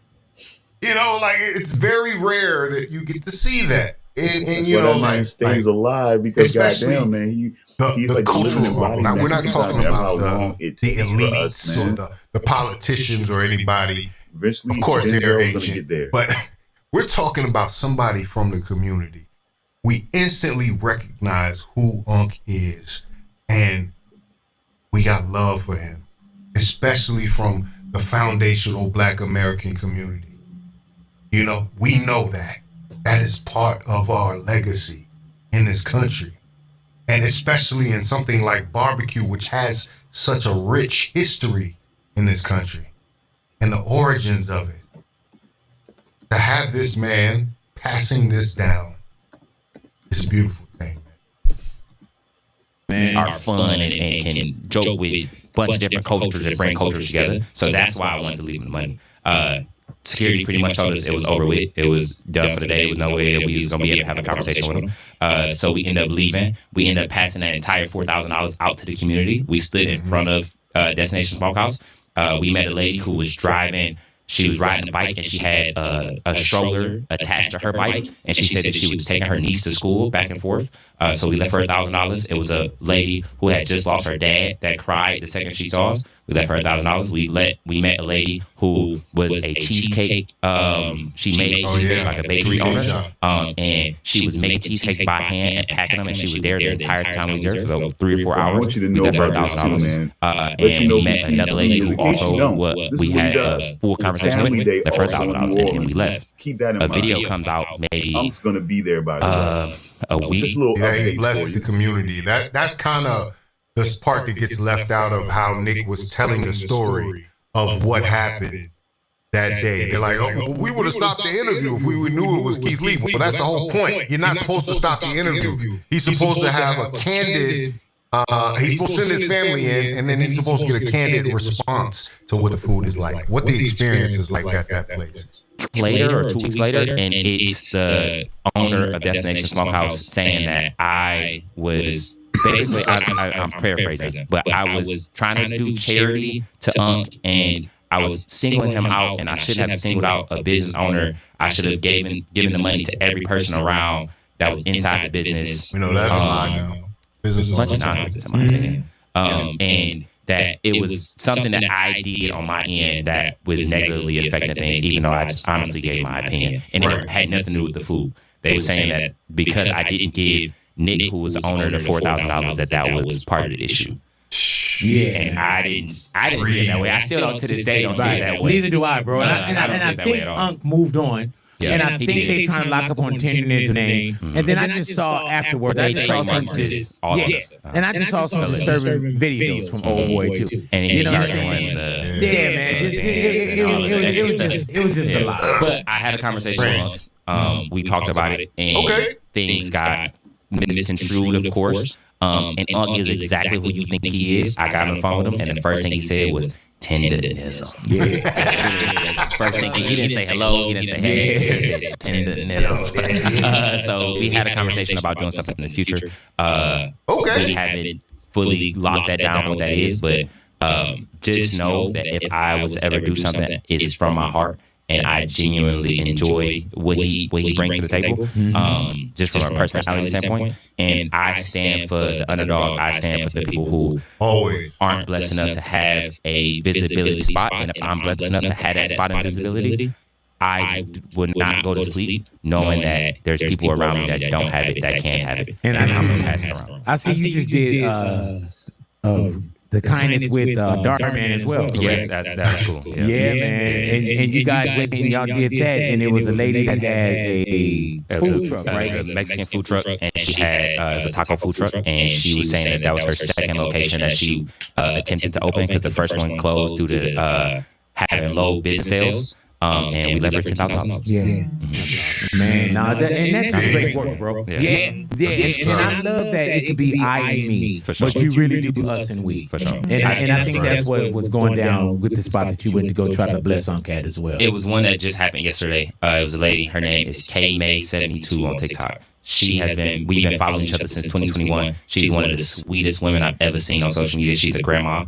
you know, like, it's very rare that you get to see that. And you know, that man stays alive, because goddamn, man, he's like the living embodiment. We're not talking about the elites or the politicians or anybody. Eventually, of course, they're ancient, get there. But we're talking about somebody from the community. We instantly recognize who Unc is, and we got love for him, especially from the foundational Black American community. You know, we know that. That is part of our legacy in this country. And especially in something like barbecue, which has such a rich history in this country and the origins of it. To have this man passing this down is a beautiful thing, man. Are fun and can joke with a bunch of different cultures and bring cultures together. So that's why I wanted to leave him the money. Security pretty much told us it was over with. It was done for the day. There was no way that we was going to be able to have a conversation with him. So we ended up leaving. We ended up passing that entire $4,000 out to the community. We stood in front of Destination Smokehouse. We met a lady who was driving She was riding a bike and she had a stroller attached to her bike, and she said that she was taking her niece to school back and forth. So we left her $1,000. It was a lady who had just lost her dad that cried the second she saw us. We left her $1,000. We met a lady who was a cheesecake. She made cheesecake like a bakery owner. And she was making cheesecakes by hand and packing them, and she was there the entire time we was there for 3 or 4 hours. I want you to know about this too, man. And we met another lady who also we had a full conversation with. Left her $1,000 and we left. Keep that in mind. A video comes out maybe I'm just gonna be there by the way. A week. Just a little Yeah, he update for blessed you. the community. That's kind of the part that gets left out of how Nick was telling the story of what happened that day. They're like, oh, we would have stopped the interview if we knew it was Keith Lee. Well, that's the whole point. You're not supposed to stop the interview. He's supposed to have a candid. He's supposed to send his family in, and then he's supposed to get a candid response to what the food is like, what the experience is like at that place. Later or 2 weeks later, and it's the owner of Destination Smokehouse saying that I was basically, I'm paraphrasing, but I was trying to do charity to Unc, and I was singling him out, and I shouldn't have singled out a business owner. I should have given the money to every person around that was inside the business. You know, that's a lie now. Business Bunch of nonsense, in my opinion. And that it was something that I did on my end that was negatively affecting things, even though I just honestly gave my opinion. And it had nothing to do with the food. They were saying that because I didn't give Nick, who was the owner, the $4,000, that was part of the issue. Yeah, and I didn't see it that way. I still don't to this day don't see it that way. Neither do I, bro. And I think Unc moved on. Yeah, and I think they trying to lock up on tenderness name. And then I just saw afterwards, I just saw some and I just saw some disturbing videos from Old Boy too. And you know what I'm saying? Yeah, man. It was just a lot. But I had a conversation with we talked about it, and things got misconstrued, of course. And Unc is exactly who you think he is. I got on the phone with him, and the first thing he said was tenderism. Yeah. First thing, he didn't say hello, he didn't say hey, he said tenderism. So we had a conversation about doing something in the future. We haven't fully locked that down what that is, but just know that if I was to ever do something, it's from my heart. And I genuinely enjoy what he brings to the table, just from a personality standpoint. And I stand for the underdog. I stand for the people who aren't blessed enough to have a visibility spot. And if I'm blessed enough to have that spot in visibility, I would not go to sleep knowing that there's people around me that don't have it, that can't have it. And I'm going to pass it around. I see you just did the kindness with Darkman as well. Yeah, that's cool. Yeah, man. And you guys went and y'all did that, and it was a lady that had a food truck, right? A Mexican food truck, and she had it was a taco food truck, and she was saying that was her second location that she attempted to open because the first one closed due to having low business sales. And we left her $10,000. Yeah, man. Nah, and that's just great work, bro. Yeah. And I love that it could be I and me, for sure. but you really do us and we. For sure. And I think that's what was going down with the spot that you went to go try to bless Unc at as well. It was one that just happened yesterday. It was a lady. Her name is KMay72 on TikTok. We've been following each other since 2021. She's one of the sweetest women I've ever seen on social media. She's a grandma,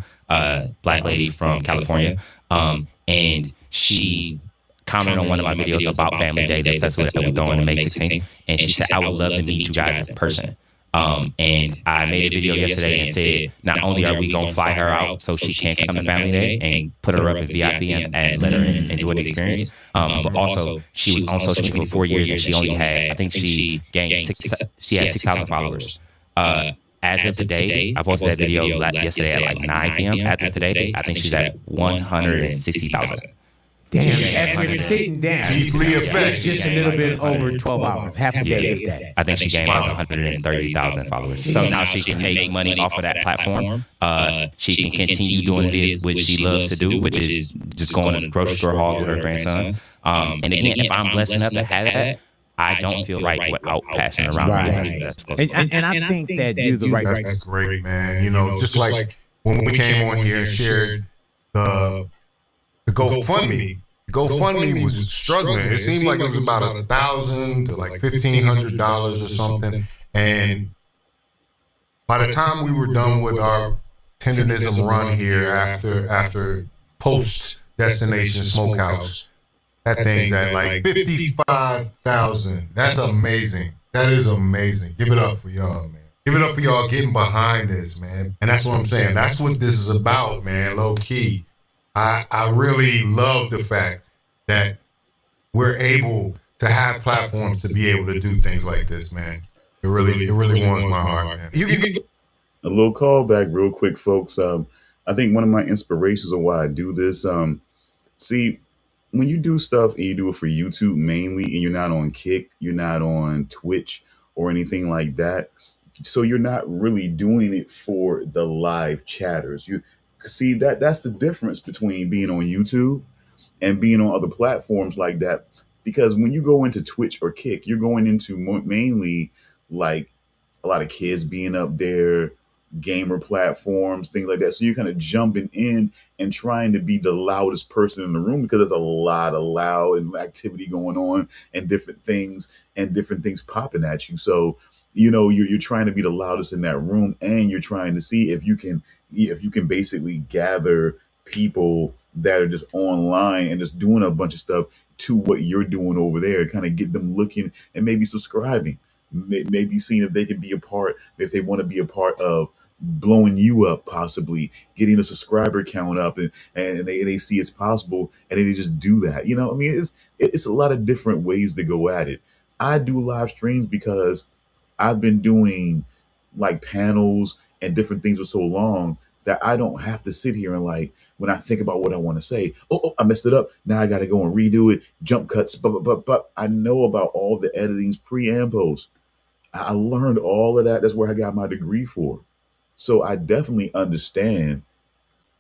black lady from California. And she commented on one of my videos about Family Day, the festival that we're doing on May 16th. And she said, I would love to meet you guys in person. And I made a video yesterday and said, not only are we going to fly her out so she can come to Family Day and put her up at VIP and let her enjoy the experience, but also she was on social media for 4 years and she only had, I think she gained 6,000 followers. As of today, I posted that video yesterday at like 9 p.m. As of today, I think she's at 160,000. Damn, after sitting down, just a little bit over 12 hours, half a day, if that. I think she gained like 130,000 followers. So now she can make money off of that platform. She can continue doing this, which she loves to do, which is just going to grocery store hauls with her grandson. And again, if I'm blessed enough to have that, I don't feel right without passing around. And I think that you're the right person. That's great, man. You know, just like when we came on here and shared the GoFundMe. GoFundMe was struggling. It seemed like it was about $1,000 to like $1,500 or something. And by the time we were done with our tenderism run here after post Destination Smokehouse. That thing's at like 55,000. That's amazing. That is amazing. Give it up for y'all, man. Give it up for y'all getting behind this, man. And that's what I'm saying. That's what this is about, man, low key. I really love the fact that we're able to have platforms to be able to do things like this, man. It really warms my heart, man. A little callback real quick, folks. I think one of my inspirations of why I do this, see, when you do stuff and you do it for YouTube mainly, and you're not on Kick, you're not on Twitch or anything like that, so you're not really doing it for the live chatters. You see that's the difference between being on YouTube and being on other platforms like that. Because when you go into Twitch or Kick, you're going into mainly like a lot of kids being up there, gamer platforms, things like that. So you're kind of jumping in and trying to be the loudest person in the room because there's a lot of loud and activity going on and different things popping at you. So, you know, you're trying to be the loudest in that room, and you're trying to see if you can basically gather people that are just online and just doing a bunch of stuff to what you're doing over there, kind of get them looking and maybe subscribing, maybe seeing if they can be a part, if they want to be a part of blowing you up, possibly getting a subscriber count up, and they see it's possible, and they just do that. You know, I mean, it's a lot of different ways to go at it. I do live streams because I've been doing like panels and different things for so long that I don't have to sit here and like, when I think about what I want to say, oh, I messed it up. Now I got to go and redo it, jump cuts, but I know about all the editings pre and post. I learned all of that. That's where I got my degree for. So I definitely understand,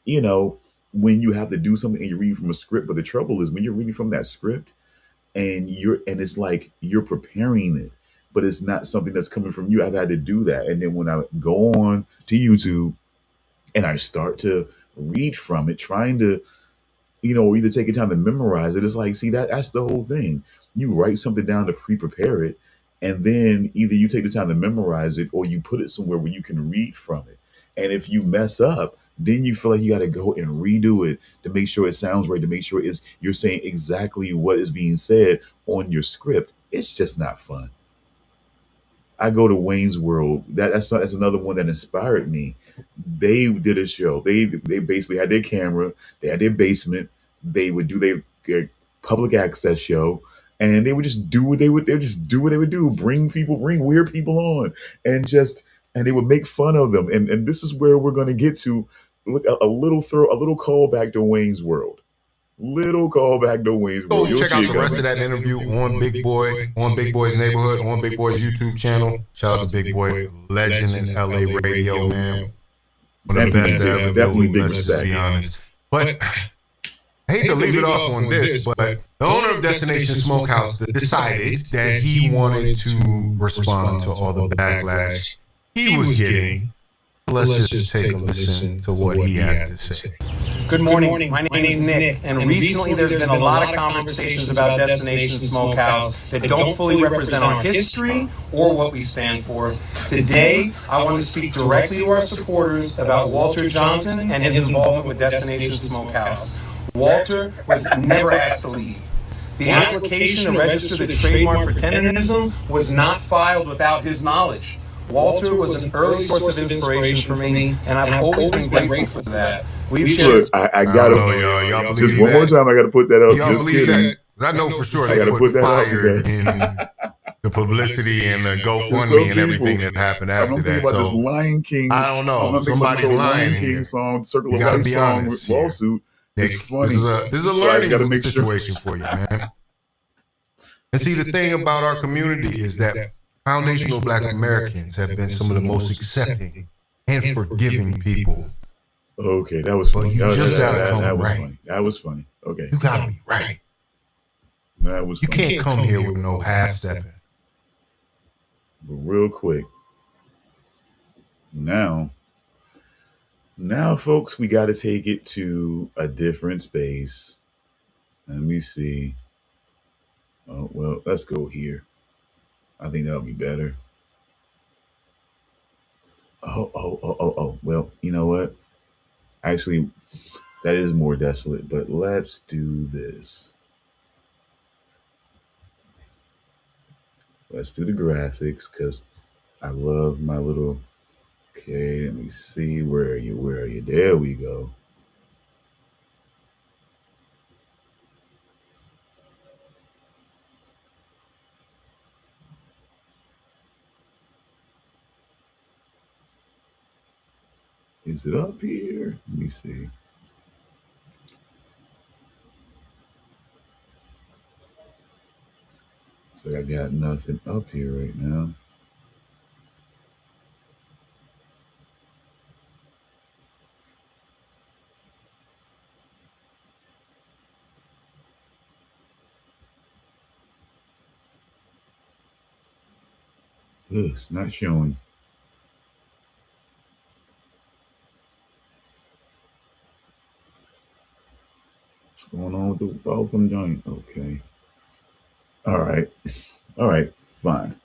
you know, when you have to do something and you read from a script. But the trouble is when you're reading from that script and it's like you're preparing it, but it's not something that's coming from you. I've had to do that. And then when I go on to YouTube and I start to read from it, trying to, you know, either take your time to memorize it. It's like, see, that's the whole thing. You write something down to pre-prepare it, and then either you take the time to memorize it or you put it somewhere where you can read from it. And if you mess up, then you feel like you got to go and redo it to make sure it sounds right, to make sure you're saying exactly what is being said on your script. It's just not fun. I go to Wayne's World. That's another one that inspired me. They did a show. They basically had their camera. They had their basement. They would do their public access show, and they would just do what they would. They just do what they would do. Bring weird people on, and they would make fun of them. And this is where we're going to get to. Look, a little call back to Wayne's World. Little callback to Wayne's World. Go check out the rest of that interview on Big Boy, on Big Boy's Neighborhood, on Big Boy's YouTube channel. Shout out to Big Boy, legend in LA radio, man. One of the best to ever do, let's just be honest. But I hate to leave it off on this, but the owner of Destination Smokehouse decided that he wanted to respond to all the backlash he was getting. Let's just take a listen to what he had to say. Good morning. My name is Nick, and recently there's been a lot of conversations about Destination Smokehouse that don't fully represent our history or what we stand for. Today, I want to speak directly to our supporters about Walter Johnson and his involvement with Destination Smokehouse. Walter was never asked to leave. The application to register the trademark for tenantism was not filed without his knowledge. Walter was an early source of inspiration for me, and I've always been grateful for that. Look, I gotta y'all just one more time. I gotta put that up. Y'all just believe kidding. that? I know for sure I they gotta put that fire up. in the publicity and the GoFundMe and everything that happened I after don't think that. about this So Lion King. I don't know. I'm Somebody's Lion lying King here. song, Circle You of gotta Life be song honest with here. lawsuit. It's funny. This is a So I learning gotta make situation for you, man. And see, the thing about our community is that foundational Black Americans have been some of the most accepting and forgiving people. Okay, that was funny. But you just gotta that come was right. funny. That was funny. Okay, You gotta be right. that was. You Funny. can't come here with no half stepping. But real quick, now, folks, we got to take it to a different space. Let me see. Oh well, let's go here. I think that'll be better. Oh. Well, you know what? Actually, That is more desolate, but let's do this. Let's do the graphics because I love my little. Okay, let me see. Where are you? Where are you? There we go. Is it up here? Let me see. So I got nothing up here right now. Ugh, it's not showing. What's going on with the welcome joint? Okay. All right. All right. Fine.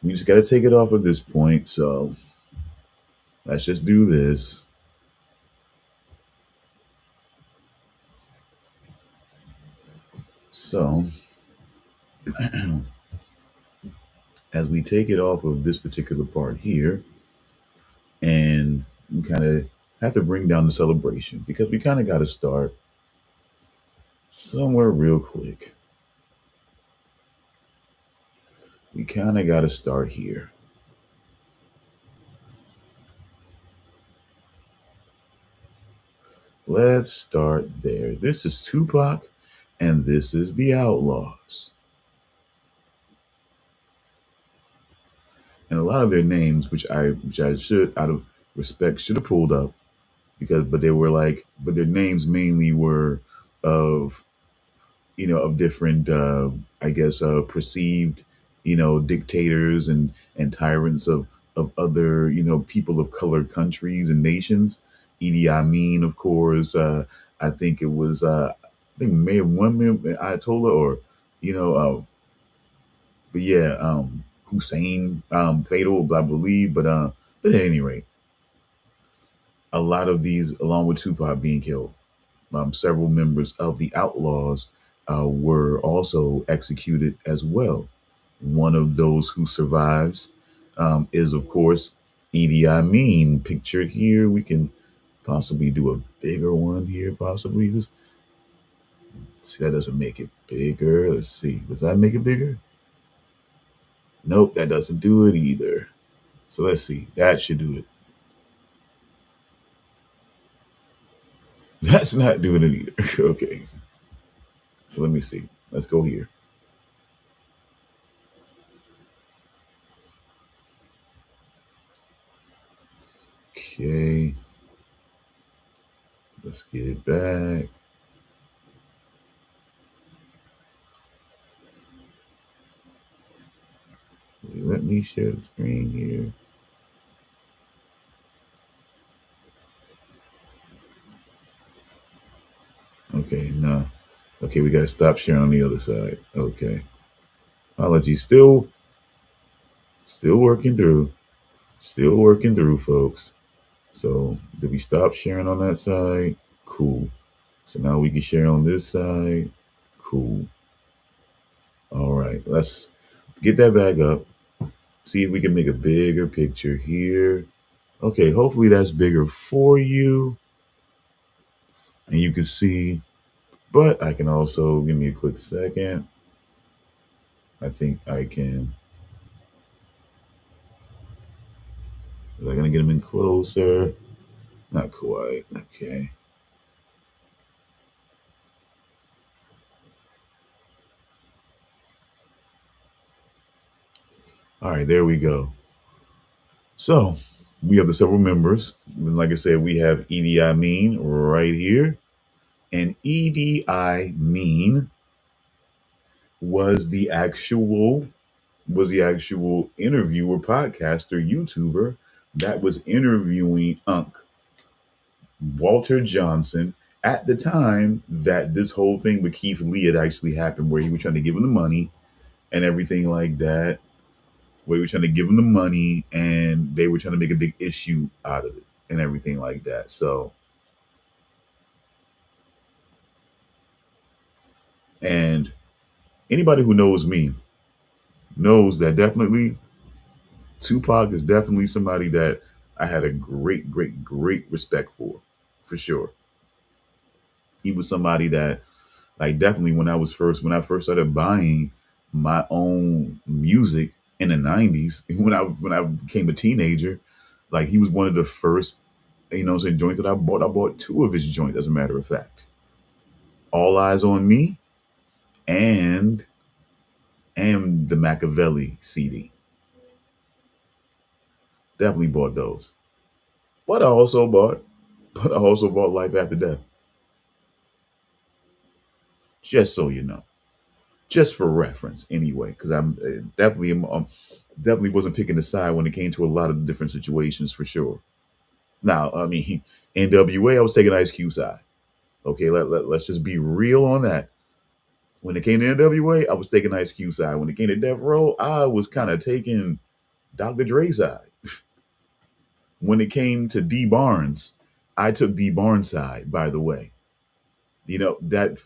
We just got to take it off at this point. So let's just do this. So as we take it off of this particular part here, and we kind of have to bring down the celebration because we kind of got to start somewhere real quick. We kind of got to start here. Let's start there. This is Tupac, and this is the Outlaws. And a lot of their names, which I should, out of respect, should have pulled up but their names mainly were of, of different, I guess, perceived, dictators and tyrants of other, people of color countries and nations. Idi Amin, of course. I think it was, I think May have one Ayatollah, or, but yeah, Hussein, fatal, I believe. But at any rate, a lot of these, along with Tupac being killed, several members of the Outlaws were also executed as well. One of those who survives is, of course, Idi Amin, pictured here. We can possibly do a bigger one here, possibly. See, that doesn't make it bigger. Let's see. Does that make it bigger? Nope, that doesn't do it either. So let's see. That should do it. That's not doing it either. Okay. So let me see. Let's go here. Okay. Let's get it back. Let me share the screen here. Okay, no. Okay, we gotta stop sharing on the other side. Okay. Apologies. Still working through. Still working through, folks. So did we stop sharing on that side? Cool. So now we can share on this side. Cool. All right, let's get that back up. See if we can make a bigger picture here. Okay, hopefully that's bigger for you. And you can see, but I can also, give me a quick second. I think I can. Is I gonna get them in closer? Not quite. Okay. All right, there we go. So we have the several members. And like I said, we have Idi Amin right here. And Idi Amin was the actual interviewer, podcaster, YouTuber that was interviewing Unc Walter Johnson at the time that this whole thing with Keith Lee had actually happened, where he was trying to give him the money and everything like that. Where he was trying to give him the money and they were trying to make a big issue out of it and everything like that. So And anybody who knows me knows that definitely Tupac is definitely somebody that I had a great respect for sure. He was somebody that, like, definitely when I first started buying my own music in the '90s, when I became a teenager, like, he was one of the first, joints that I bought. I bought two of his joints, as a matter of fact. All Eyes on Me and the Machiavelli CD. Definitely bought those. But I also bought Life After Death. Just so you know. Just for reference anyway, because I'm definitely wasn't picking a side when it came to a lot of different situations for sure. Now, I mean, NWA, I was taking Ice Cube side. Okay, let's just be real on that. When it came to NWA, I was taking Ice Cube side. When it came to Death Row, I was kind of taking Dr. Dre's side. When it came to D Barnes, I took D Barnes side, by the way. That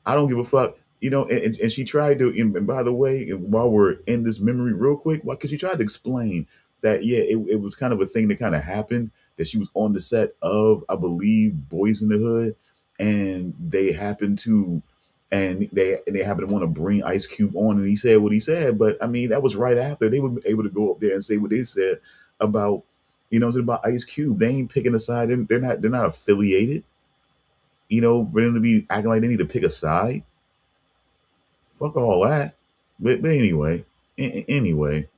I don't give a fuck. And she tried to, and by the way, while we're in this memory real quick, because she tried to explain that, yeah, it was kind of a thing that kind of happened, that she was on the set of, I believe, Boys in the Hood, and they happened to, and they happened to want to bring Ice Cube on, and he said what he said. But I mean, that was right after they were able to go up there and say what they said about, about Ice Cube. They ain't picking a side. They're not affiliated. For them to be acting like they need to pick a side. Fuck all that. But anyway, anyway.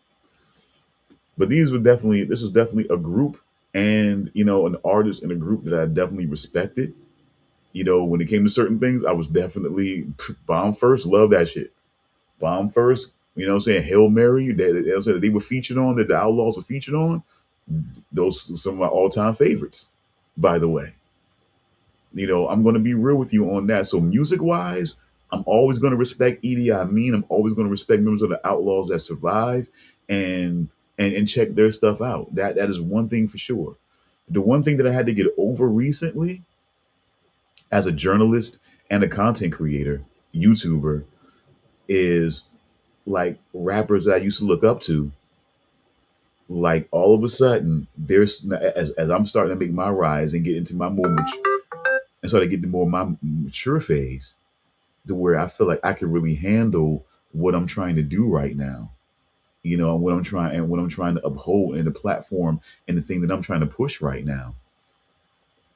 But this was definitely a group, and an artist in a group that I definitely respected. When it came to certain things, I was definitely Bomb First. Love that shit. Bomb First. Saying Hail Mary. That they were featured on. That the Outlaws were featured on. Those are some of my all-time favorites, by the way. I'm going to be real with you on that. So music wise, I'm always going to respect Edie. I'm always going to respect members of the Outlaws that survive and check their stuff out. That is one thing for sure. The one thing that I had to get over recently as a journalist and a content creator, YouTuber, is like rappers that I used to look up to. Like all of a sudden, as I'm starting to make my rise and get into my and so I get to more of my mature phase, to where I feel like I can really handle what I'm trying to do right now, and what I'm trying to uphold, and the platform and the thing that I'm trying to push right now.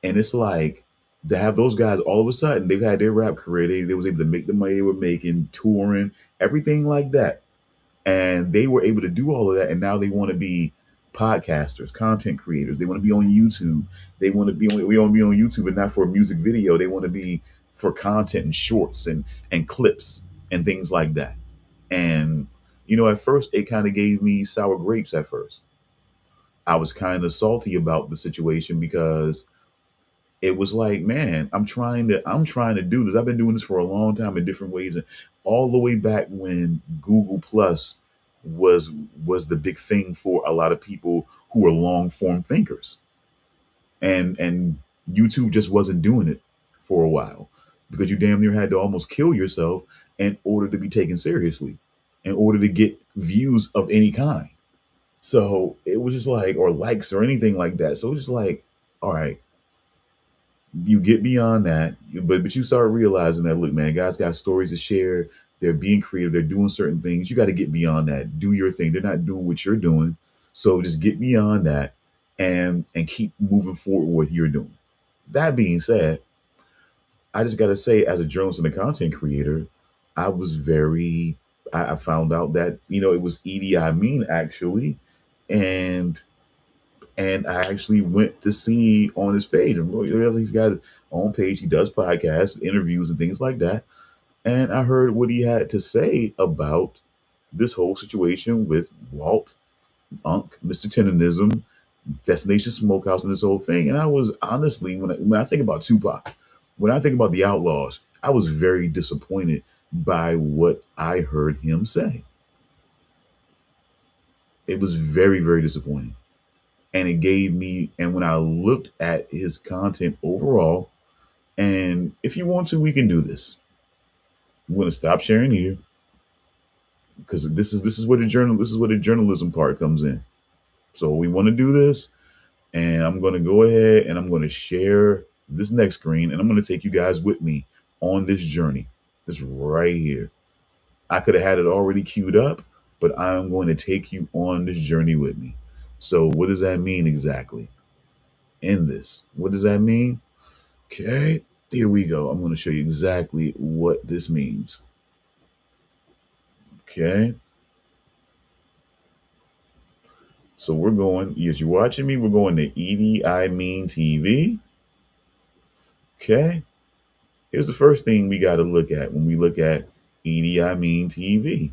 And it's like, to have those guys all of a sudden, they've had their rap career, they was able to make the money they were making, touring, everything like that, and they were able to do all of that, and now they want to be podcasters, content creators. They want to be on YouTube. We want to be on YouTube, but not for a music video. They want to be for content and shorts and clips and things like that. And at first it kind of gave me sour grapes. At first, I was kind of salty about the situation, because it was like, man, I'm trying to do this. I've been doing this for a long time in different ways, and all the way back when Google Plus was the big thing for a lot of people who were long form thinkers, and YouTube just wasn't doing it for a while, because you damn near had to almost kill yourself in order to be taken seriously, in order to get views of any kind. So it was just like, or likes or anything like that. So it was just like, all right, you get beyond that, but you start realizing that, look, man, guys got stories to share. They're being creative. They're doing certain things. You got to get beyond that. Do your thing. They're not doing what you're doing. So just get beyond that and keep moving forward with what you're doing. That being said, I just got to say, as a journalist and a content creator, I found out that, it was Edie Amin actually. And I actually went to see on his page, and he's got his own page. He does podcasts, interviews, and things like that. And I heard what he had to say about this whole situation with Walt, Unc, Mr. Tendenism, Destination Smokehouse, and this whole thing. And I was honestly, when I think about Tupac, when I think about the Outlaws, I was very disappointed by what I heard him say. It was very, very disappointing. And it gave me, and when I looked at his content overall, and if you want to, we can do this. I'm going to stop sharing here because this is where the journalism part comes in. So we want to do this, and I'm going to go ahead and I'm going to share this next screen, and I'm going to take you guys with me on this journey. This right here. I could have had it already queued up, but I'm going to take you on this journey with me. So what does that mean exactly in this? What does that mean? Okay, here we go. I'm going to show you exactly what this means. Okay. So we're going, as you're watching me, we're going to EDI Mean TV. Okay. Here's the first thing we got to look at when we look at EDI Mean TV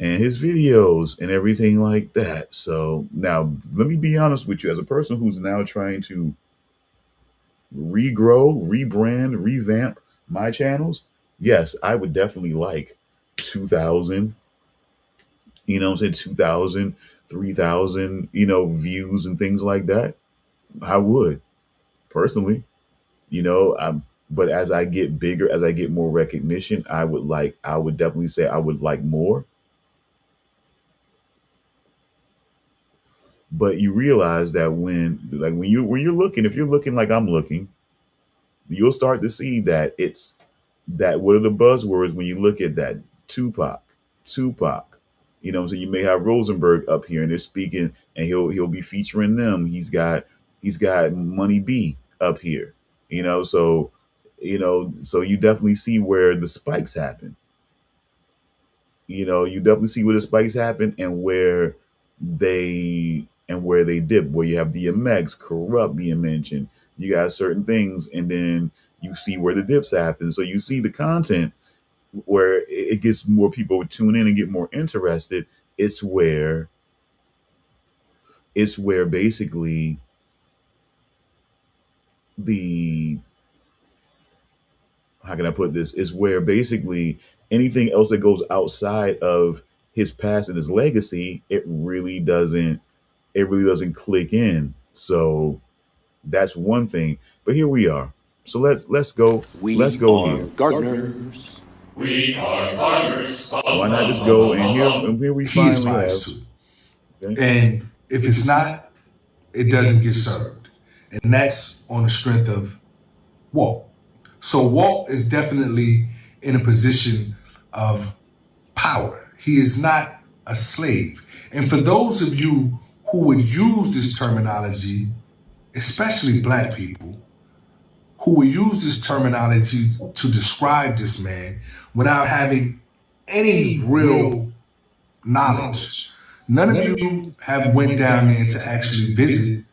and his videos and everything like that. So now let me be honest with you, as a person who's now trying to regrow, rebrand, revamp my channels. Yes, I would definitely like 2,000, you know what I'm saying, 2,000, 3,000, views and things like that. I would personally, but as I get bigger, as I get more recognition, I would definitely say I would like more. But you realize that when you're looking, if you're looking like I'm looking, you'll start to see that it's that what are the buzzwords when you look at that Tupac. So you may have Rosenberg up here and they're speaking and he'll be featuring them. He's got Money B up here, so so you definitely see where the spikes happen. You definitely see where the spikes happen and where they dip, where you have DMX, Corrupt being mentioned. You got certain things, and then you see where the dips happen. So you see the content where it gets more people to tune in and get more interested. It's where basically the how can I put this? Is where basically anything else that goes outside of his past and his legacy, it really doesn't click in. So that's one thing. But here we are. So let's go. Let's go here. Gardeners. We are farmers. Why not just go and here we He finally have. aspires to. Okay. And if it's not, it doesn't get served. And that's on the strength of Walt. So Walt is definitely in a position of power. He is not a slave. And for those of you who would use this terminology, especially black people, who would use this terminology to describe this man without having any real knowledge. None of you have went down there to actually visit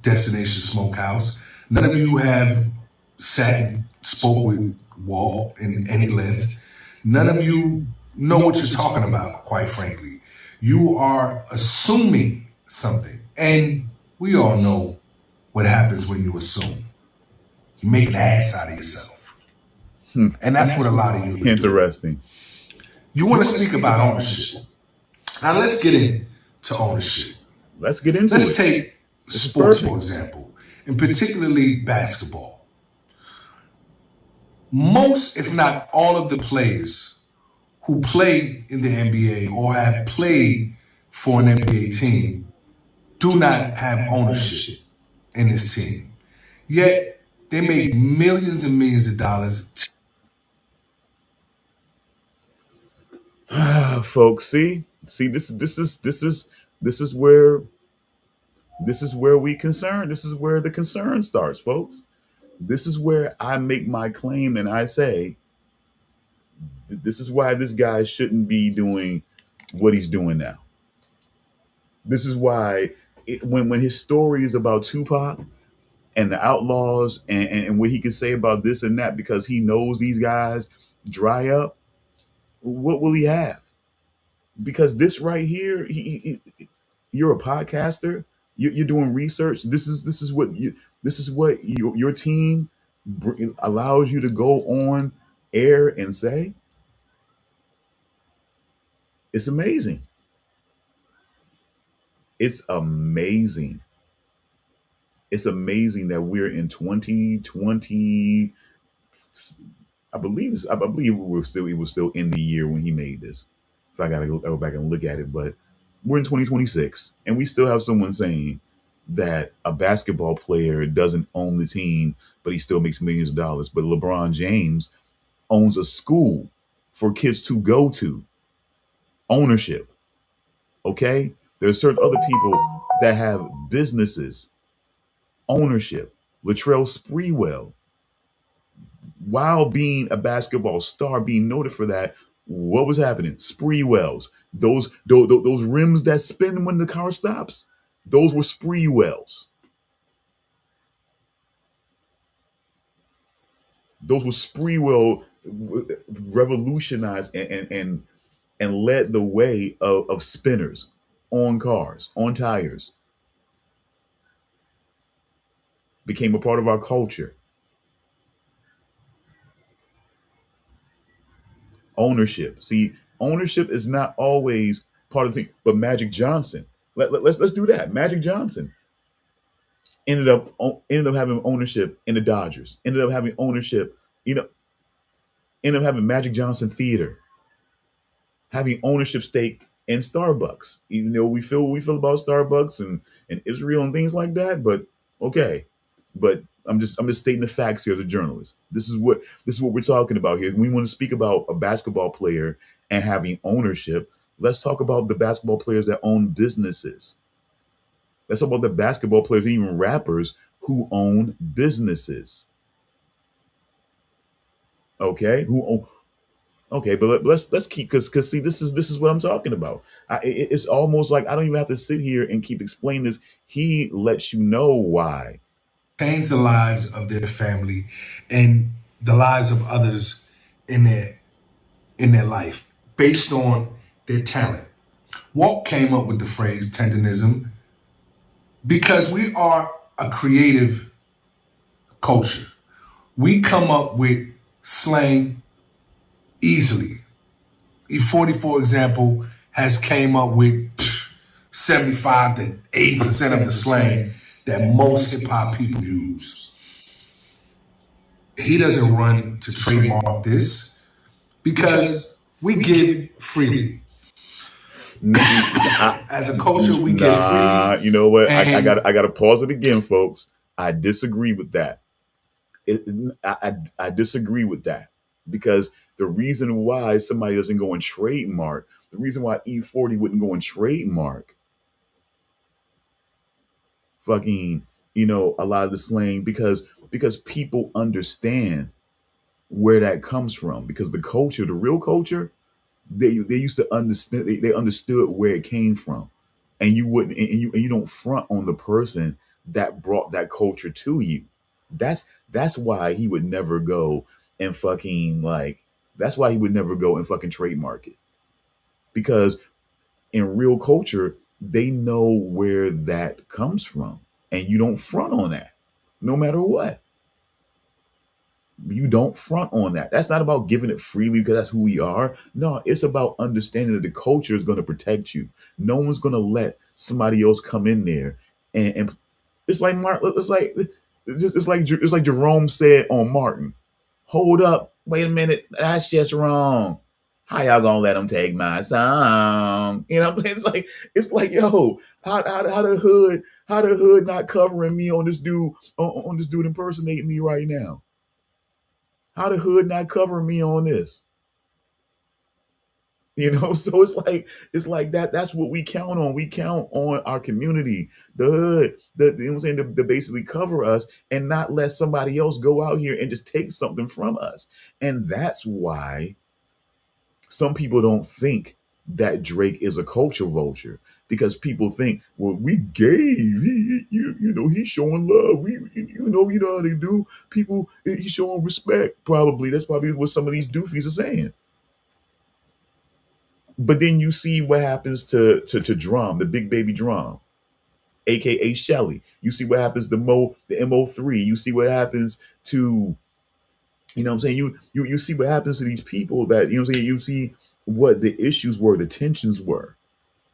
Destination Smokehouse. None of you have sat and spoke with Walt in any length. None of you know what you're talking about, quite frankly. You are assuming something. And we all know what happens when you assume. You make an ass out of yourself. And that's what a lot of you do. Interesting. You want to speak about ownership. Now let's get into ownership. Let's get into it. Let's take sports, for example, and particularly basketball. Most, if not all of the players who play in the NBA or have played for an NBA team do not have ownership in this team. Yet they make millions and millions of dollars. Folks, see, this is where we concern. This is where the concern starts, folks. This is where I make my claim and I say, this is why this guy shouldn't be doing what he's doing now. This is why when his story is about Tupac and the Outlaws and what he can say about this and that, because he knows these guys dry up, what will he have? Because this right here, you're a podcaster. You're doing research. This is what your team allows you to go on air and say. It's amazing. It's amazing. It's amazing that we're in 2020. I believe this. I believe it was still in the year when he made this. If I gotta go back and look at it, but we're in 2026, and we still have someone saying that a basketball player doesn't own the team, but he still makes millions of dollars. But LeBron James owns a school for kids to go to. Ownership. Okay? There are certain other people that have businesses. Ownership. Latrell Sprewell, while being a basketball star, being noted for that, what was happening? Sprewells. Those rims that spin when the car stops, those were Sprewells. Those were Sprewell revolutionized and led the way of spinners on cars, on tires. Became a part of our culture. Ownership. See, ownership is not always part of the thing. But Magic Johnson, let's do that. Magic Johnson ended up having ownership in the Dodgers. Ended up having ownership. Ended up having Magic Johnson Theater, having ownership stake in Starbucks. Even though we feel about Starbucks and Israel and things like that, but okay. But I'm just stating the facts here as a journalist. This is what we're talking about here. We want to speak about a basketball player and having ownership. Let's talk about the basketball players that own businesses. Let's talk about the basketball players, even rappers who own businesses. Okay, but let's keep because see this is what I'm talking about. It's almost like I don't even have to sit here and keep explaining this. He lets you know why. Change the lives of their family and the lives of others in their life based on their talent. Walt came up with the phrase tenderism because we are a creative culture. We come up with slang easily. E40, for example, has came up with 75 to 80% of the slang that most hip-hop people use. He doesn't run to trademark this because we give freely. As a culture, we give freely. You know what? I got to pause it again, folks. I disagree with that. I disagree with that because the reason why somebody doesn't go and trademark, the reason why E40 wouldn't go and trademark fucking, a lot of the slang because people understand where that comes from, because the culture, the real culture, they used to understand, they understood where it came from, and you wouldn't, and you don't front on the person that brought that culture to you. That's why he would never go and fucking that's why he would never go and fucking trademark it, because in real culture, they know where that comes from, and you don't front on that, no matter what. You don't front on that. That's not about giving it freely because that's who we are. No, it's about understanding that the culture is going to protect you. No one's going to let somebody else come in there and it's like it's like Jerome said on Martin. Hold up, wait a minute, that's just wrong. How y'all gonna let them take my song? You know what I'm saying? It's like, yo, how the hood not covering me on this dude impersonating me right now? How the hood not covering me on this? So it's like that. That's what we count on. We count on our community, the hood, you know what I'm saying, to basically cover us and not let somebody else go out here and just take something from us. And that's why some people don't think that Drake is a culture vulture, because people think, well, we gave, he's showing love. You know how they do. People, he's showing respect. Probably that's probably what some of these doofies are saying. But then you see what happens to Drum, the big baby Drum, aka Shelly. You see what happens to the MO3. You see what happens to, you know what I'm saying? You see what happens to these people that, you know what I'm saying? You see what the issues were, the tensions were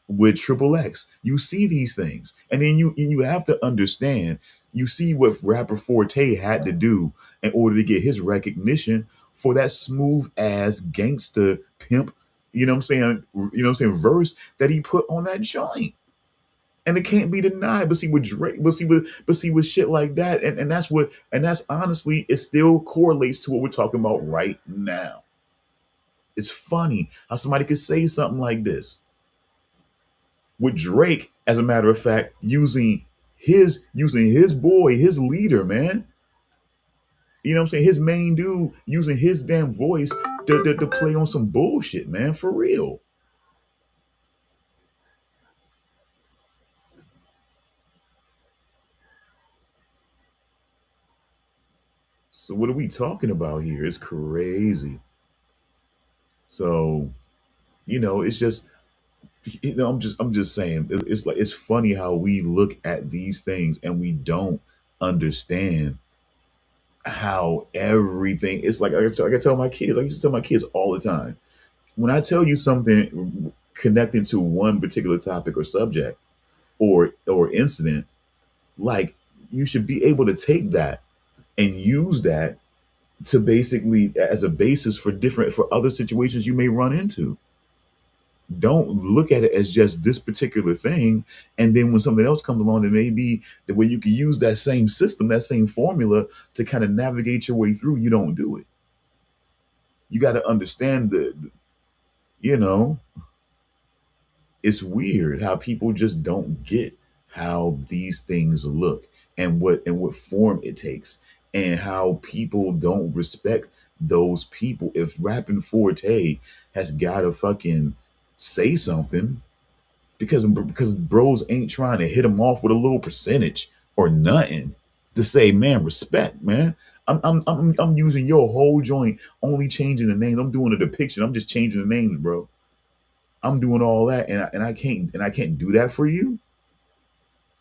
with Triple X. You see these things. And then you have to understand, you see what rapper Forte had to do in order to get his recognition for that smooth ass gangster pimp, you know what I'm saying? You know what I'm saying? Verse that he put on that joint. And it can't be denied. But see with Drake, but see with shit like that, and that's honestly, it still correlates to what we're talking about right now. It's funny how somebody could say something like this. With Drake, as a matter of fact, using his boy, his leader, man. You know what I'm saying? His main dude using his damn voice to play on some bullshit, man, for real. So what are we talking about here? It's crazy. So, it's just, I'm just saying, it's like, it's funny how we look at these things and we don't understand how everything, it's like I tell my kids, I used to tell my kids all the time, when I tell you something connecting to one particular topic or subject or incident, like, you should be able to take that and use that to basically as a basis for other situations you may run into. Don't look at it as just this particular thing, and then when something else comes along, it may be the way you can use that same system, that same formula to kind of navigate your way through. You don't do it. You got to understand it's weird how people just don't get how these things look and what form it takes, and how people don't respect those people. If Rapping Forte has got to fucking say something, because bros ain't trying to hit them off with a little percentage or nothing, to say, man, respect, man. I'm using your whole joint, only changing the names. I'm doing a depiction. I'm just changing the names, bro. I'm doing all that, and I can't do that for you.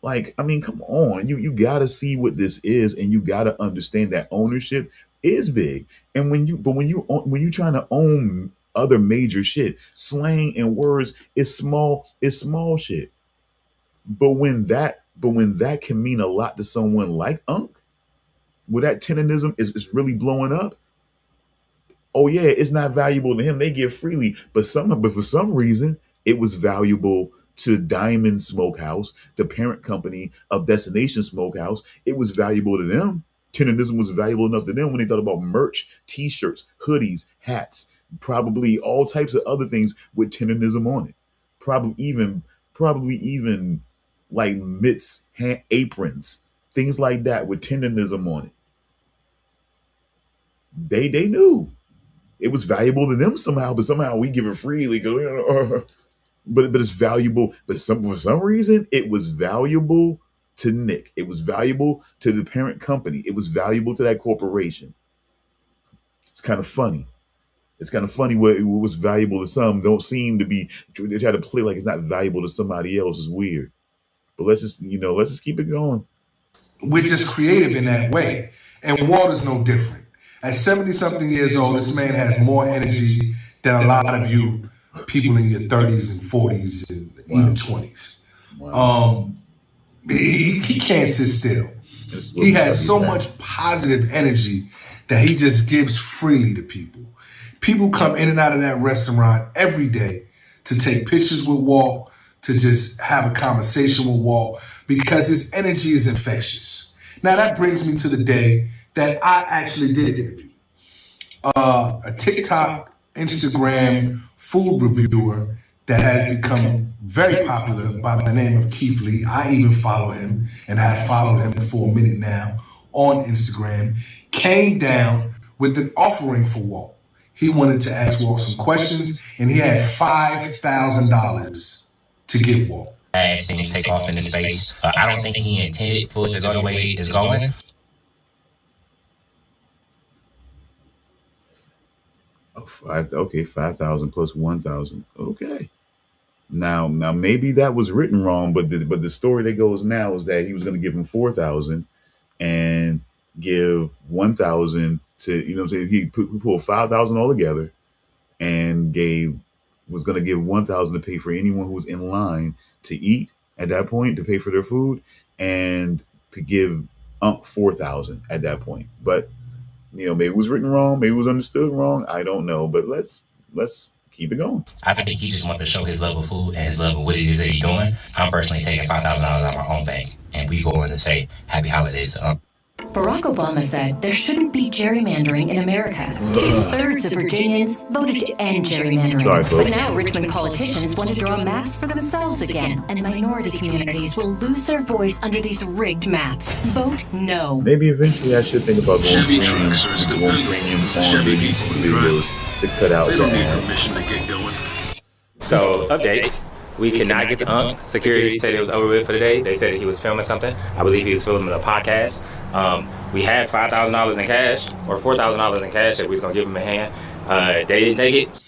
Like, I mean, come on. You gotta see what this is, and you gotta understand that ownership is big. And when you trying to own other major shit, slang and words is small shit. But when that can mean a lot to someone like Unc, where that tenderism is really blowing up, oh yeah, it's not valuable to him. They give freely, but for some reason, it was valuable to Diamond Smokehouse, the parent company of Destination Smokehouse. It was valuable to them. Tenderism was valuable enough to them when they thought about merch, T-shirts, hoodies, hats, probably all types of other things with tenderism on it. Probably even like mitts, aprons, things like that with tenderism on it. They knew it was valuable to them somehow, but somehow we give it freely. But it's valuable. But for some reason, it was valuable to Nick. It was valuable to the parent company. It was valuable to that corporation. It's kind of funny. It's kind of funny what was valuable to some don't seem to be. They try to play like it's not valuable to somebody else. It's weird. But let's just keep it going. We're just creative in that way. And Walter's no different. At 70-something years old, this man has more energy than a lot of you people in your 30s and 40s and even 20s. Wow. He can't sit still. He has so much positive energy that he just gives freely to people. People come in and out of that restaurant every day to take pictures with Walt, to just have a conversation with Walt, because his energy is infectious. Now that brings me to the day that I actually did interview a TikTok, Instagram food reviewer that has become very popular by the name of Keith Lee. I even follow him and have followed him for a minute now on Instagram. Came down with an offering for Walt. He wanted to ask Walt some questions, and he had $5,000 to give Walt. As things take off in the space, I don't think he intended for it to go the way it's going. Okay, 5,000 plus 1,000. Okay. Now maybe that was written wrong, but the story that goes now is that he was going to give him 4,000 and give 1,000 to, he pulled 5,000 all together and was going to give 1,000 to pay for anyone who was in line to eat at that point, to pay for their food, and to give Unc 4,000 at that point. But Maybe it was written wrong, maybe it was understood wrong. I don't know, but let's keep it going. I think he just wants to show his love of food and his love of what it is that he's doing. I'm personally taking $5,000 out of my own bank, and we go in and say Happy Holidays to Barack Obama said there shouldn't be gerrymandering in America. 2/3 of Virginians voted to end gerrymandering. Sorry, folks. But now Richmond politicians want to draw maps for themselves again, and minority communities will lose their voice under these rigged maps. Vote no. Maybe eventually I should think about going premium on videos to cut out the ads. So, update. We cannot get the Unk. Security said it was over with for the day. They said he was filming something. I believe he was filming a podcast. We had $5,000 in cash, or $4,000 in cash that we was going to give him a hand. They didn't take it.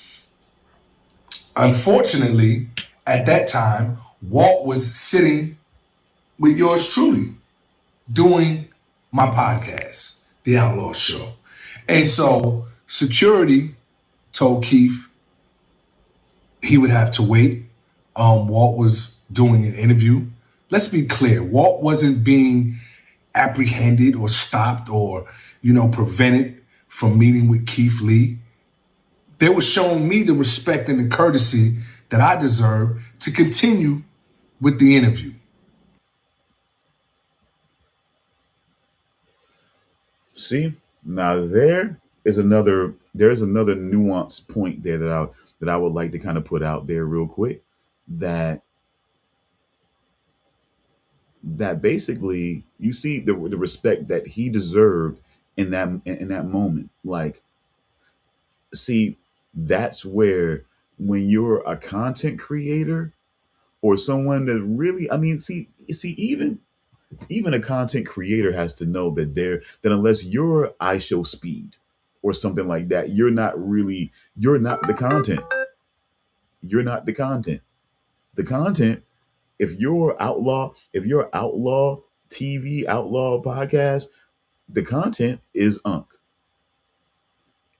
Unfortunately, at that time, Walt was sitting with yours truly doing my podcast, The Outlaw Show. And so security told Keith he would have to wait. Walt was doing an interview. Let's be clear. Walt wasn't being apprehended or stopped or, prevented from meeting with Keith Lee. They were showing me the respect and the courtesy that I deserve to continue with the interview. See, now there's another nuanced point there that I would like to kind of put out there real quick. That basically you see the respect that he deserved in that moment. Like, see, that's where when you're a content creator or someone that really, even a content creator has to know that unless you're iShow Speed or something like that, you're not the content. You're not the content. The content, if you're outlaw TV, outlaw podcast, the content is Unk.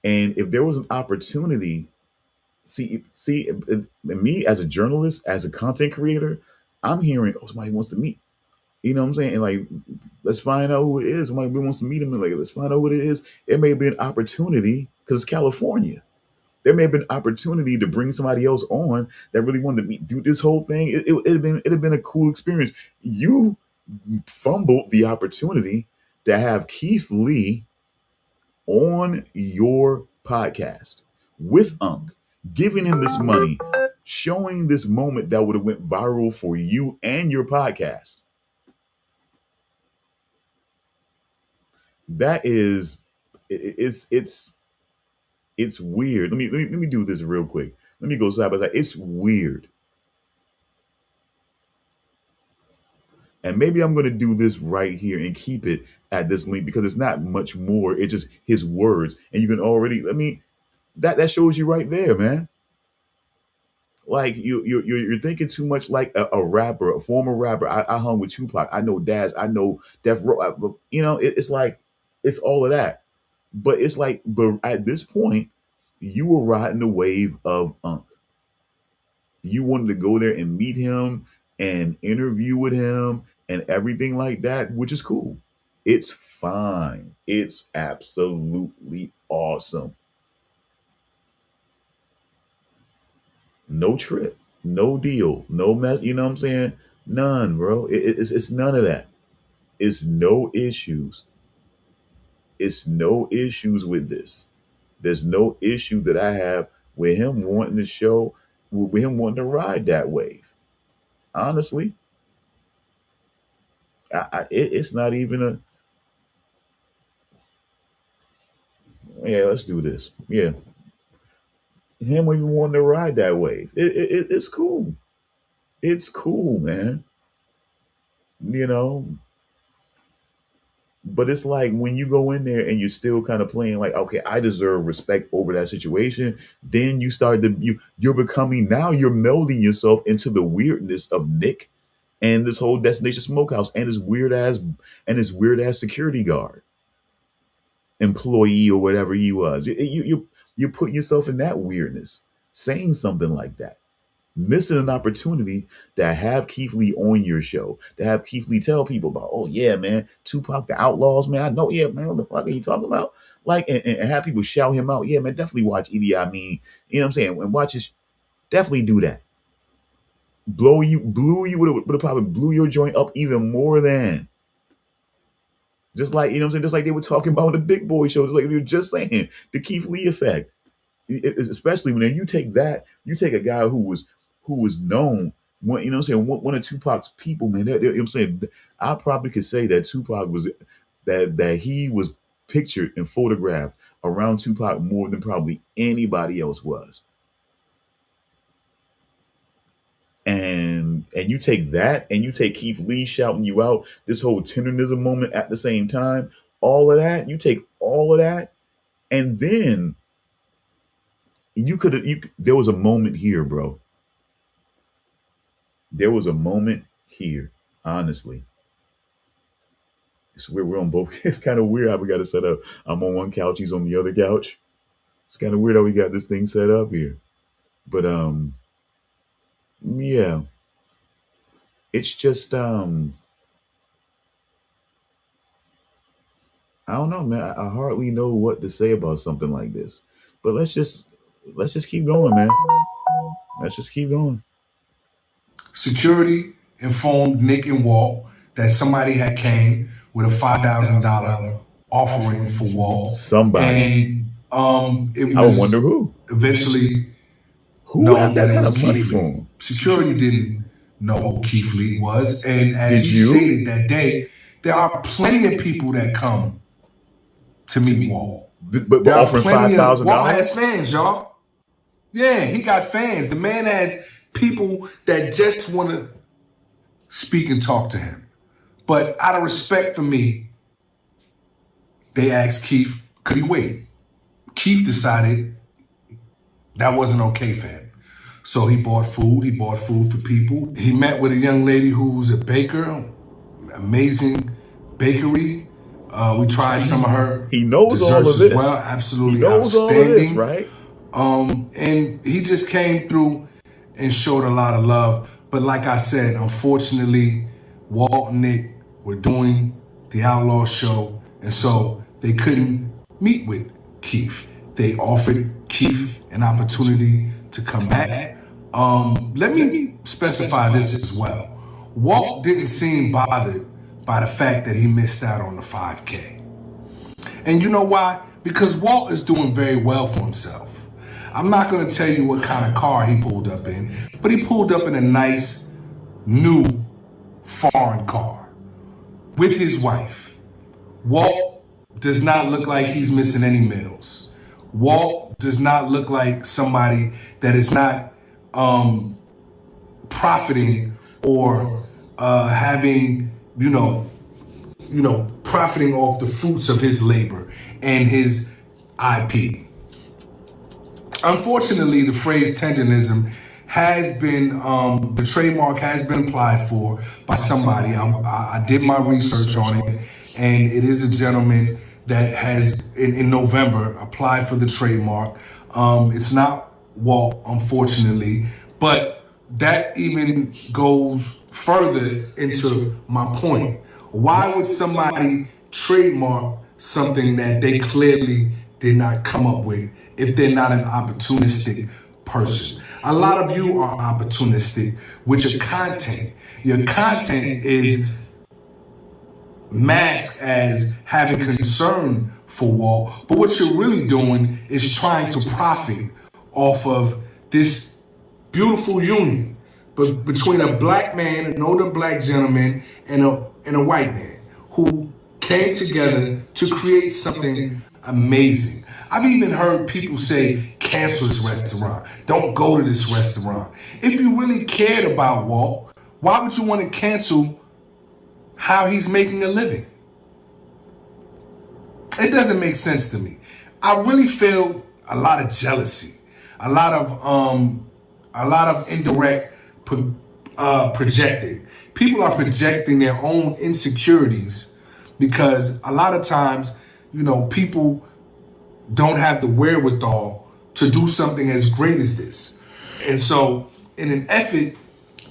And if there was an opportunity, see, me as a journalist, as a content creator, I'm hearing, somebody wants to meet. You know what I'm saying? And like, let's find out who it is. Somebody wants to meet him. And like, let's find out what it is. It may be an opportunity because it's California. There may have been an opportunity to bring somebody else on that really wanted to do this whole thing. It'd have been a cool experience. You fumbled the opportunity to have Keith Lee on your podcast with Unk, giving him this money, showing this moment that would have went viral for you and your podcast. That is, it's weird. Let me do this real quick. Let me go side by side. It's weird. And maybe I'm going to do this right here and keep it at this link because it's not much more. It's just his words. And you can already, that shows you right there, man. Like you're thinking too much like a rapper, a former rapper. I hung with Tupac. I know Dash. I know Death Row. It's like, it's all of that. But it's like, but at this point, you were riding the wave of Unk. You wanted to go there and meet him and interview with him and everything like that, which is cool. It's fine. It's absolutely awesome. No trip, no deal, no mess. You know what I'm saying? None, bro. It's none of that. It's no issues. It's no issues with this. There's no issue that I have with him wanting to show, with him wanting to ride that wave. Honestly, it's not even let's do this. Yeah. Him even wanting to ride that wave. It's cool. It's cool, man. But it's like when you go in there and you're still kind of playing like, okay, I deserve respect over that situation. Then you're becoming, now you're melding yourself into the weirdness of Nick and this whole Destination Smokehouse and his weird ass security guard employee or whatever he was. You're putting yourself in that weirdness, saying something like that. missing an opportunity to have Keith Lee on your show, to have Keith Lee tell people about, oh yeah, man, Tupac the Outlaws, man. I know, yeah, man, what the fuck are you talking about? Like, and have people shout him out. Yeah, man, definitely watch Idi Amin. You know what I'm saying? And watch his, definitely do that. Blew you would have probably blew your joint up even more than. Just like, you know what I'm saying? Just like they were talking about the Big Boy show. Just like we were just saying, the Keith Lee effect. Especially when you take that, you take a guy who was known, one, you know what I'm saying, one of Tupac's people, man. You know what I'm saying? I probably could say that Tupac was that he was pictured and photographed around Tupac more than probably anybody else was. And you take that, and you take Keith Lee shouting you out, this whole tenderism moment at the same time, all of that, you take all of that, and then there was a moment here, bro. There was a moment here, honestly. It's weird, we're on both. It's kind of weird how we got it set up. I'm on one couch, he's on the other couch. It's kind of weird how we got this thing set up here. But yeah. It's just I don't know, man. I hardly know what to say about something like this. But let's just keep going, man. Let's just keep going. Security informed Nick and Walt that somebody had came with a $5,000 offering for Walt. Somebody. And it was, I wonder who. Eventually, who had that kind of money for him? Security didn't know who Keith Lee was, and as he stated that day, there are plenty of people that come to meet Walt. But offering $5,000. Walt has fans, y'all. Yeah, he got fans. The man has people that just want to speak and talk to him. But out of respect for me, they asked Keith, could he wait? Keith decided that wasn't okay for him. So he bought food. He bought food for people. He met with a young lady who's a baker, amazing bakery. We tried some of her. He knows all of this. As well, absolutely he knows outstanding. All of this, right? And he just came through and showed a lot of love. But like I said, unfortunately, Walt and Nick were doing the Outlaw show, and so they couldn't meet with Keith. They offered Keith an opportunity to come back. Let me specify this as well. Walt didn't seem bothered by the fact that he missed out on the 5K. And you know why? Because Walt is doing very well for himself. I'm not going to tell you what kind of car he pulled up in, but he pulled up in a nice, new, foreign car with his wife. Walt does not look like he's missing any meals. Walt does not look like somebody that is not profiting or having, profiting off the fruits of his labor and his IP. Unfortunately, the phrase tenderism has been, the trademark has been applied for by somebody. I did my research on it, and it is a gentleman that has, in November, applied for the trademark. It's not Walt, unfortunately, but that even goes further into my point. Why would somebody trademark something that they clearly did not come up with if they're not an opportunistic person? A lot of you are opportunistic with your content. Your content is masked as having concern for Walt, but what you're really doing is trying to profit off of this beautiful union between a black man, an older black gentleman, and a white man who came together to create something amazing. I've even heard people say, cancel this restaurant. Don't go to this restaurant. If you really cared about Walt, why would you want to cancel how he's making a living? It doesn't make sense to me. I really feel a lot of jealousy, a lot of indirect projecting. People are projecting their own insecurities because a lot of times, people don't have the wherewithal to do something as great as this. And so in an effort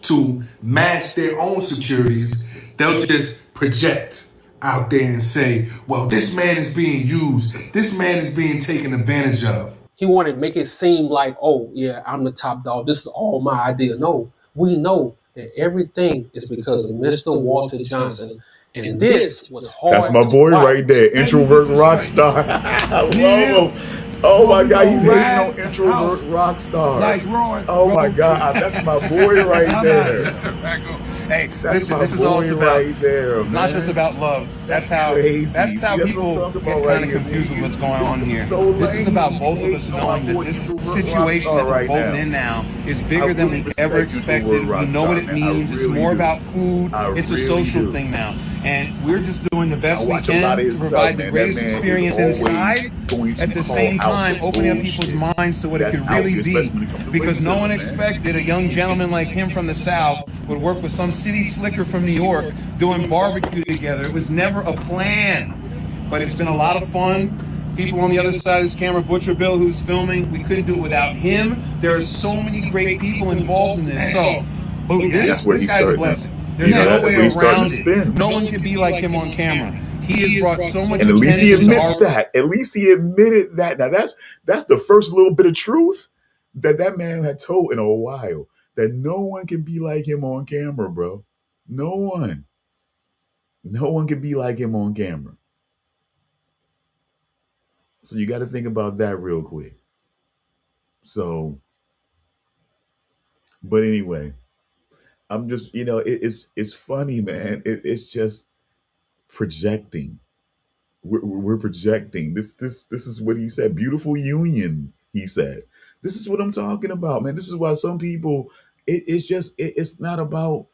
to mask their own securities, they'll just project out there and say, well, this man is being used. This man is being taken advantage of. He wanted to make it seem like, oh, yeah, I'm the top dog. This is all my idea. No, we know that everything is because of Mr. Walter Johnson. And this was hard. That's my boy right there, introvert rock star. I love him. Oh my God, he's hating on introvert rock star. Like Roy. Oh my God, that's my boy right there. Hey, That's listen, my this is all boy it's about. right there. It's not just about love. That's how crazy. That's how That's people what I'm talking get about kind right of here. confused with what's going on here. So This is lame. about both of He's us hating knowing on that my this boy, situation that we're right both now. in now is I bigger than really we respect ever you, expected. Rockstar, We know what it man. I means. It's really more do. about food. I It's a really social do. thing now. And we're just doing the best I we watch a lot can of to his provide stuff, the man. greatest That man is experience always inside. going to At the call same out time, the opening up bullshit people's minds to what it that's could out really here, be. especially when it comes to Because no racism, one man. expected a young gentleman like him from the South would work with some city slicker from New York doing barbecue together. It was never a plan, but it's been a lot of fun. People on the other side of this camera, Butcher Bill, who's filming, we couldn't do it without him. There are so many great people involved in this. So That's where this he guy's a started, blessing. man. There's You know, no that's way where he started around to spin. it. No one can be like him on camera. He has brought so much And at least he attention to admits our that. At least he admitted that. Now that's the first little bit of truth that man had told in a while. That no one can be like him on camera, bro. No one. No one can be like him on camera. So you got to think about that real quick. So, but anyway, I'm just, it's funny, man. It's just projecting. We're projecting. This is what he said. Beautiful union, he said. This is what I'm talking about, man. This is why some people, it's not about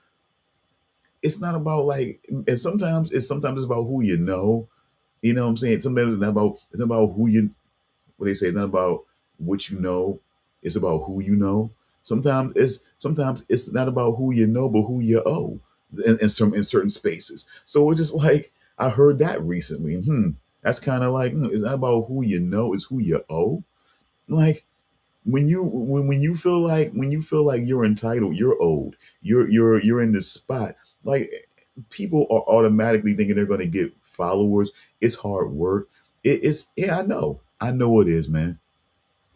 like, and sometimes it's about who you know. You know what I'm saying? Sometimes it's not about who you, what they say, it's not about what you know, it's about who you know. Sometimes it's not about who you know, but who you owe in certain spaces. So it's just like I heard that recently. That's kind of like it's not about who you know, it's who you owe. Like when you feel like you're entitled, you're owed, you're in this spot. Like people are automatically thinking they're going to get followers. It's hard work. It's I know it is, man.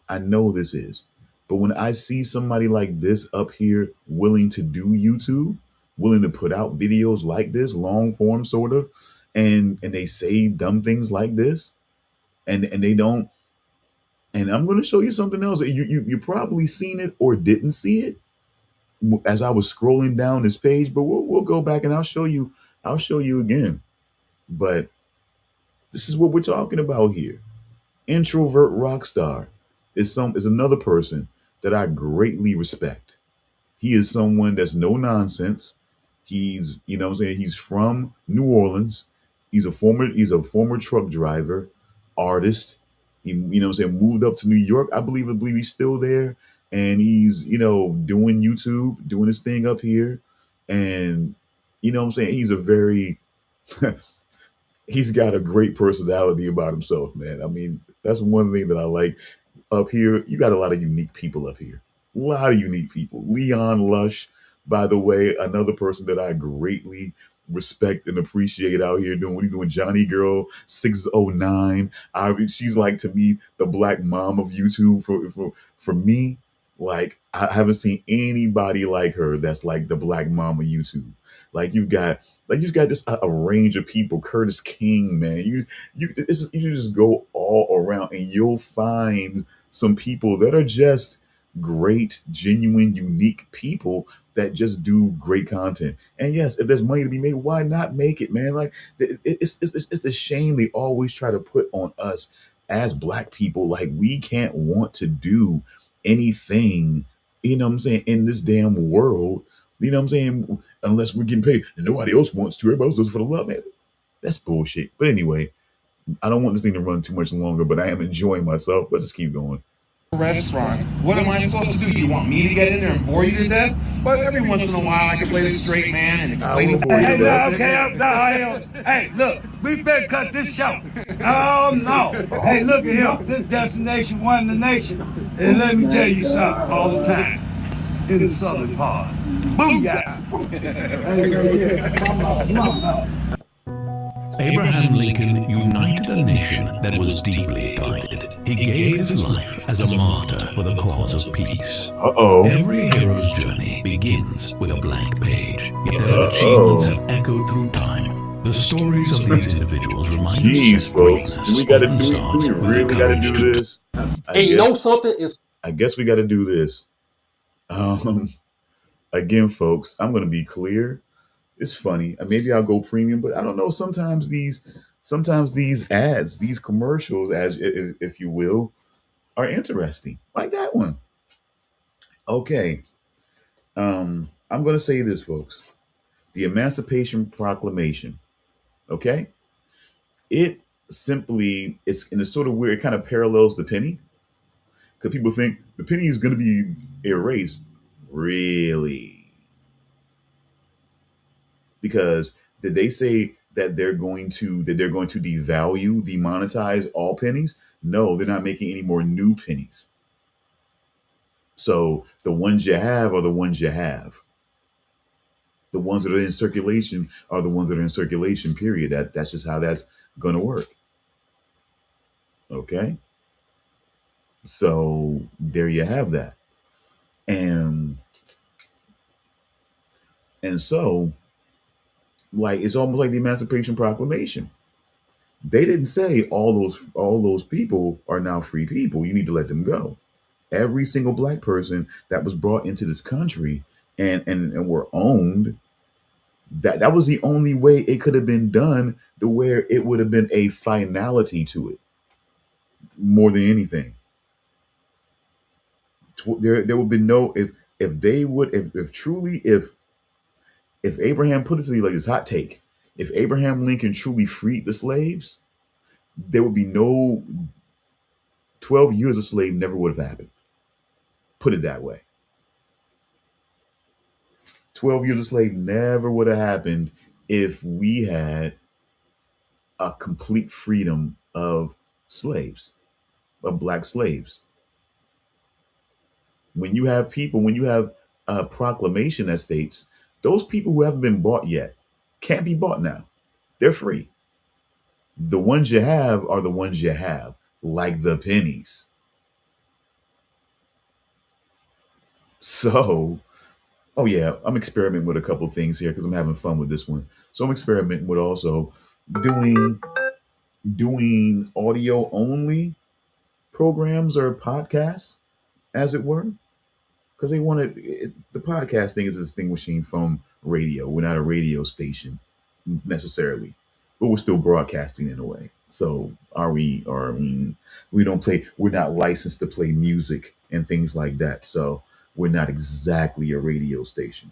I know this is. But when I see somebody like this up here willing to do YouTube, willing to put out videos like this, long form sort of, and they say dumb things like this, and they don't. And I'm going to show you something else. You probably seen it or didn't see it as I was scrolling down this page. But we'll go back and I'll show you again. But this is what we're talking about here. Introvert rock star is another person that I greatly respect. He is someone that's no nonsense. He's, what I'm saying, he's from New Orleans. He's a former truck driver, artist. He, what I'm saying, moved up to New York. I believe he's still there. And he's, doing YouTube, doing his thing up here. And, what I'm saying, he's a very he's got a great personality about himself, man. I mean, that's one thing that I like up here. You got a lot of unique people up here. A lot of unique people. Leon Lush, by the way, another person that I greatly respect and appreciate out here doing what he's doing. Johnny Girl 609. She's like, to me, the black mom of YouTube for me. Like, I haven't seen anybody like her that's like the black mom of YouTube. Like you've got just a range of people. Curtis King, man. You just go all around and you'll find some people that are just great, genuine, unique people that just do great content. And yes, if there's money to be made, why not make it, man? Like it's a shame they always try to put on us as black people like we can't want to do anything, what I'm saying, in this damn world, what I'm saying, unless we're getting paid and nobody else wants to. Everybody else does it for the love, man. That's bullshit. But anyway, I don't want this thing to run too much longer, but I am enjoying myself. Let's just keep going. Restaurant. What am I supposed to do? You want me to get in there and bore you to death? But every once in a while, I can play the straight man and explain it. Hey, look, we better cut this short. Oh, no. Hey, look at him. This destination won the nation. And let me tell you something all the time. to the southern part. Booyah! Abraham Lincoln united a nation that was deeply divided. He gave his life as a martyr for the cause of peace. Every hero's journey begins with a blank page, yet their achievements have echoed through time. The stories of these individuals remind us that folks, do we greatness often do starts we with really the gotta courage do to this? And you know something is. I guess we gotta do this. Again, folks, I'm gonna be clear. It's funny. Maybe I'll go premium, but I don't know. Sometimes these ads, these commercials, as if you will, are interesting. Like that one. Okay. I'm gonna say this, folks. The Emancipation Proclamation. Okay. It simply it's and it's sort of weird. It kind of parallels the penny. Because people think the penny is gonna be erased. Really? Because did they say that they're going to devalue, demonetize all pennies? No, they're not making any more new pennies. So the ones you have are the ones you have. The ones that are in circulation are the ones that are in circulation, period. That's just how that's gonna work. Okay. So there you have that. And so like it's almost like the Emancipation Proclamation. They didn't say all those people are now free people. You need to let them go. Every single black person that was brought into this country and were owned, that was the only way it could have been done, to where it would have been a finality to it more than anything. There would be no if Abraham, put it to you like this hot take, if Abraham Lincoln truly freed the slaves, there would be no 12 years a slave never would have happened. Put it that way. 12 years a slave never would have happened if we had a complete freedom of slaves, of black slaves. When you have a proclamation that states those people who haven't been bought yet can't be bought now. They're free. The ones you have are the ones you have, like the pennies. So, oh yeah, I'm experimenting with a couple things here because I'm having fun with this one. So I'm experimenting with also doing audio only programs or podcasts, as it were, because they wanted the podcast thing is distinguishing from radio. We're not a radio station necessarily, but we're still broadcasting in a way. So are we? Or we don't play. We're not licensed to play music and things like that. So we're not exactly a radio station.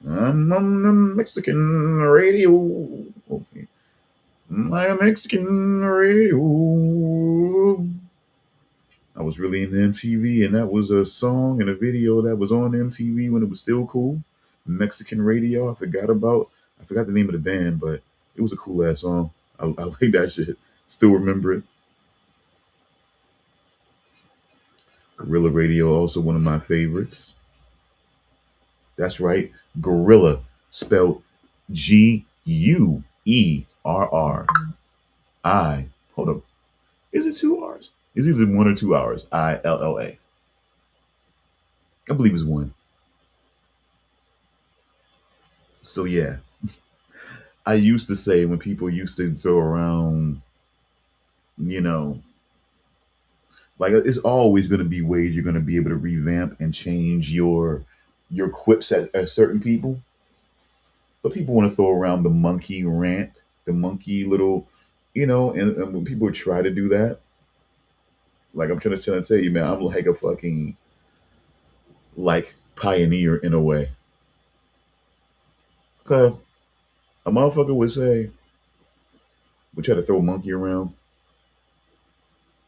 I'm on the Mexican radio. Okay. My Mexican radio. I was really into MTV, and that was a song and a video that was on MTV when it was still cool. Mexican radio. I forgot the name of the band, but it was a cool ass song. I like that shit. Still remember it. Gorilla Radio, also one of my favorites. That's right. Gorilla, spelled Guerri. Hold up. Is it 2 R's? It's either 1 or 2 R's. ILLA. I believe it's 1. So yeah. I used to say, when people used to throw around, like it's always going to be ways you're going to be able to revamp and change your quips at certain people. But people want to throw around the monkey rant, the monkey little, and when people try to do that, like I'm trying to tell you, man, I'm like a fucking pioneer in a way. Cause a motherfucker would try to throw monkey around.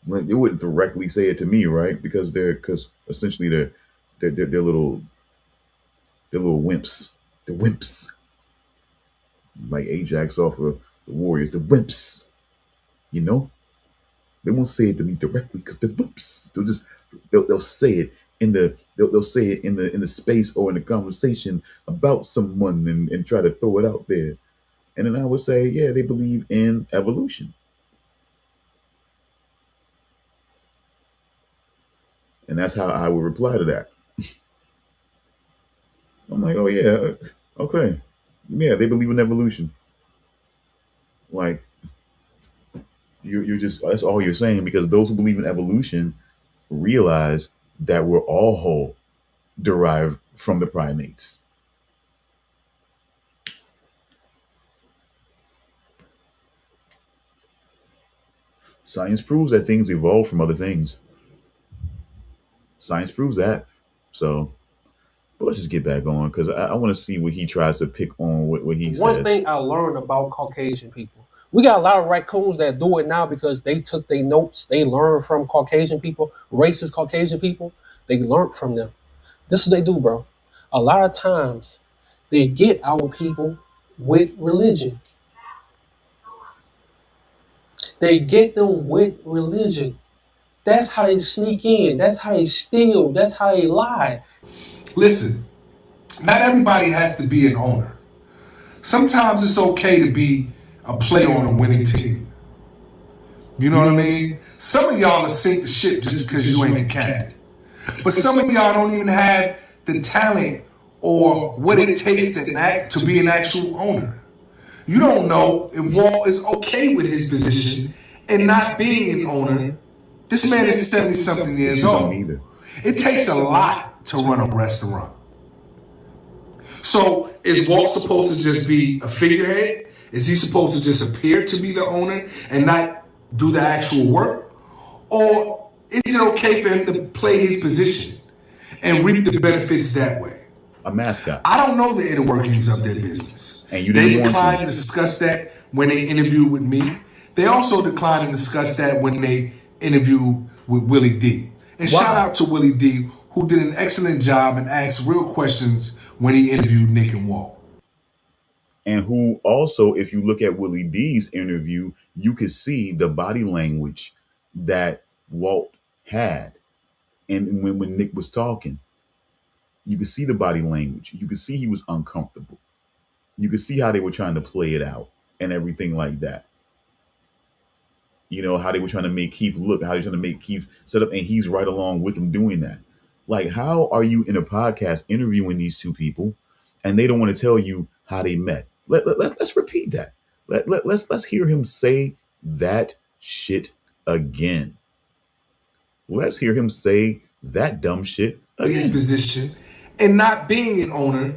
Like, they wouldn't directly say it to me, right? Because essentially they're little wimps. The wimps. Like Ajax off of the Warriors, the wimps. They won't say it to me directly because they're wimps. They'll say it in the they'll say it in the space or in the conversation about someone and try to throw it out there. And then I would say, yeah, they believe in evolution. And that's how I would reply to that. I'm like, oh yeah, okay. Yeah, they believe in evolution. Like, you're just, that's all you're saying, because those who believe in evolution realize that we're all derived from the primates. Science proves that things evolve from other things. Science proves that. So, but let's just get back on, because I want to see what he tries to pick on, what he One says. thing I learned about Caucasian people, we got a lot of raccoons that do it now because they took their notes, they learned from Caucasian people, racist Caucasian people. They learned from them. This is what they do, bro. A lot of times they get our people with religion. They get them with religion. That's how they sneak in. That's how they steal. That's how they lie. Listen, not everybody has to be an owner. Sometimes it's okay to be a player on a winning team. You know what I mean? Some of y'all will sink the ship just because you ain't the captain. But some of y'all don't even have the talent or what it takes to be an actual owner. You don't know if Walt is okay with his position and not being an owner. This man is 70-something years old. It takes a lot to run a restaurant. So is Walt supposed to just be a figurehead? Is he supposed to just appear to be the owner and not do the actual work? Or is it okay for him to play his position and reap the benefits that way? A mascot. I don't know the inner workings of their business. And you they didn't want declined to discuss that when they interviewed with me. They also declined to discuss that when they interviewed with Willie D. And shout out to Willie D, who did an excellent job and asked real questions when he interviewed Nick and Walt. And who also, if you look at Willie D's interview, you could see the body language that Walt had. And when Nick was talking, you could see the body language. You could see he was uncomfortable. You could see how they were trying to play it out and everything like that. You know, how they were trying to make Keith look, how they were trying to make Keith set up, and he's right along with them doing that. Like, how are you in a podcast interviewing these two people and they don't want to tell you how they met? Let's repeat that. Let's hear him say that shit again. Let's hear him say that dumb shit again. His position and not being an owner.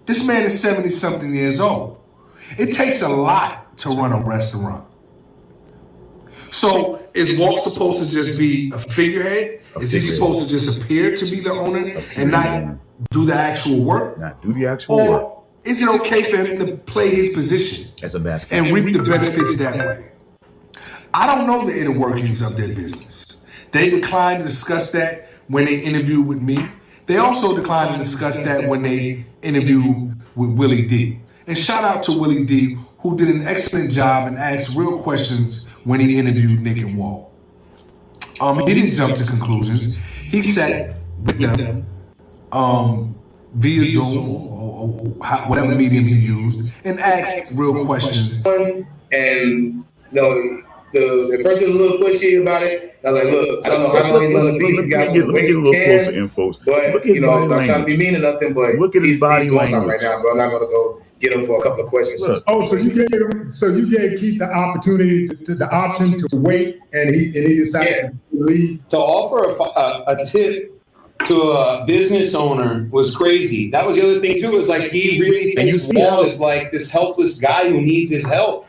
This man is 70-something years old. It takes a lot to run a restaurant. So is Walt supposed to just be a figurehead? Is he supposed to just appear to be the owner and not do the actual work? Not do the actual work. Or is it okay for him to play his position as a mascot and reap the benefits that way? I don't know the inner workings of their business. They declined to discuss that when they interviewed with me. They also declined to discuss that when they interviewed with Willie D. And shout out to Willie D, who did an excellent job and asked real questions when he interviewed Nick and Walt. He didn't jump to conclusions. He sat with them via Zoom or whatever medium he used and asked real questions. And the person was a little pushy about it. I was like, look, I don't know how long he's going to be. Let me get a little closer info. But, look at his body I'm not trying to be mean or nothing, but look at his body language right now, bro. I'm not going to go get him for a couple of questions. Look. Oh, so you gave Keith the opportunity, the option to wait, and he decided to leave. To offer a tip to a business owner was crazy. That was the other thing too. Is like he really thinks Walt is like this helpless guy who needs his help.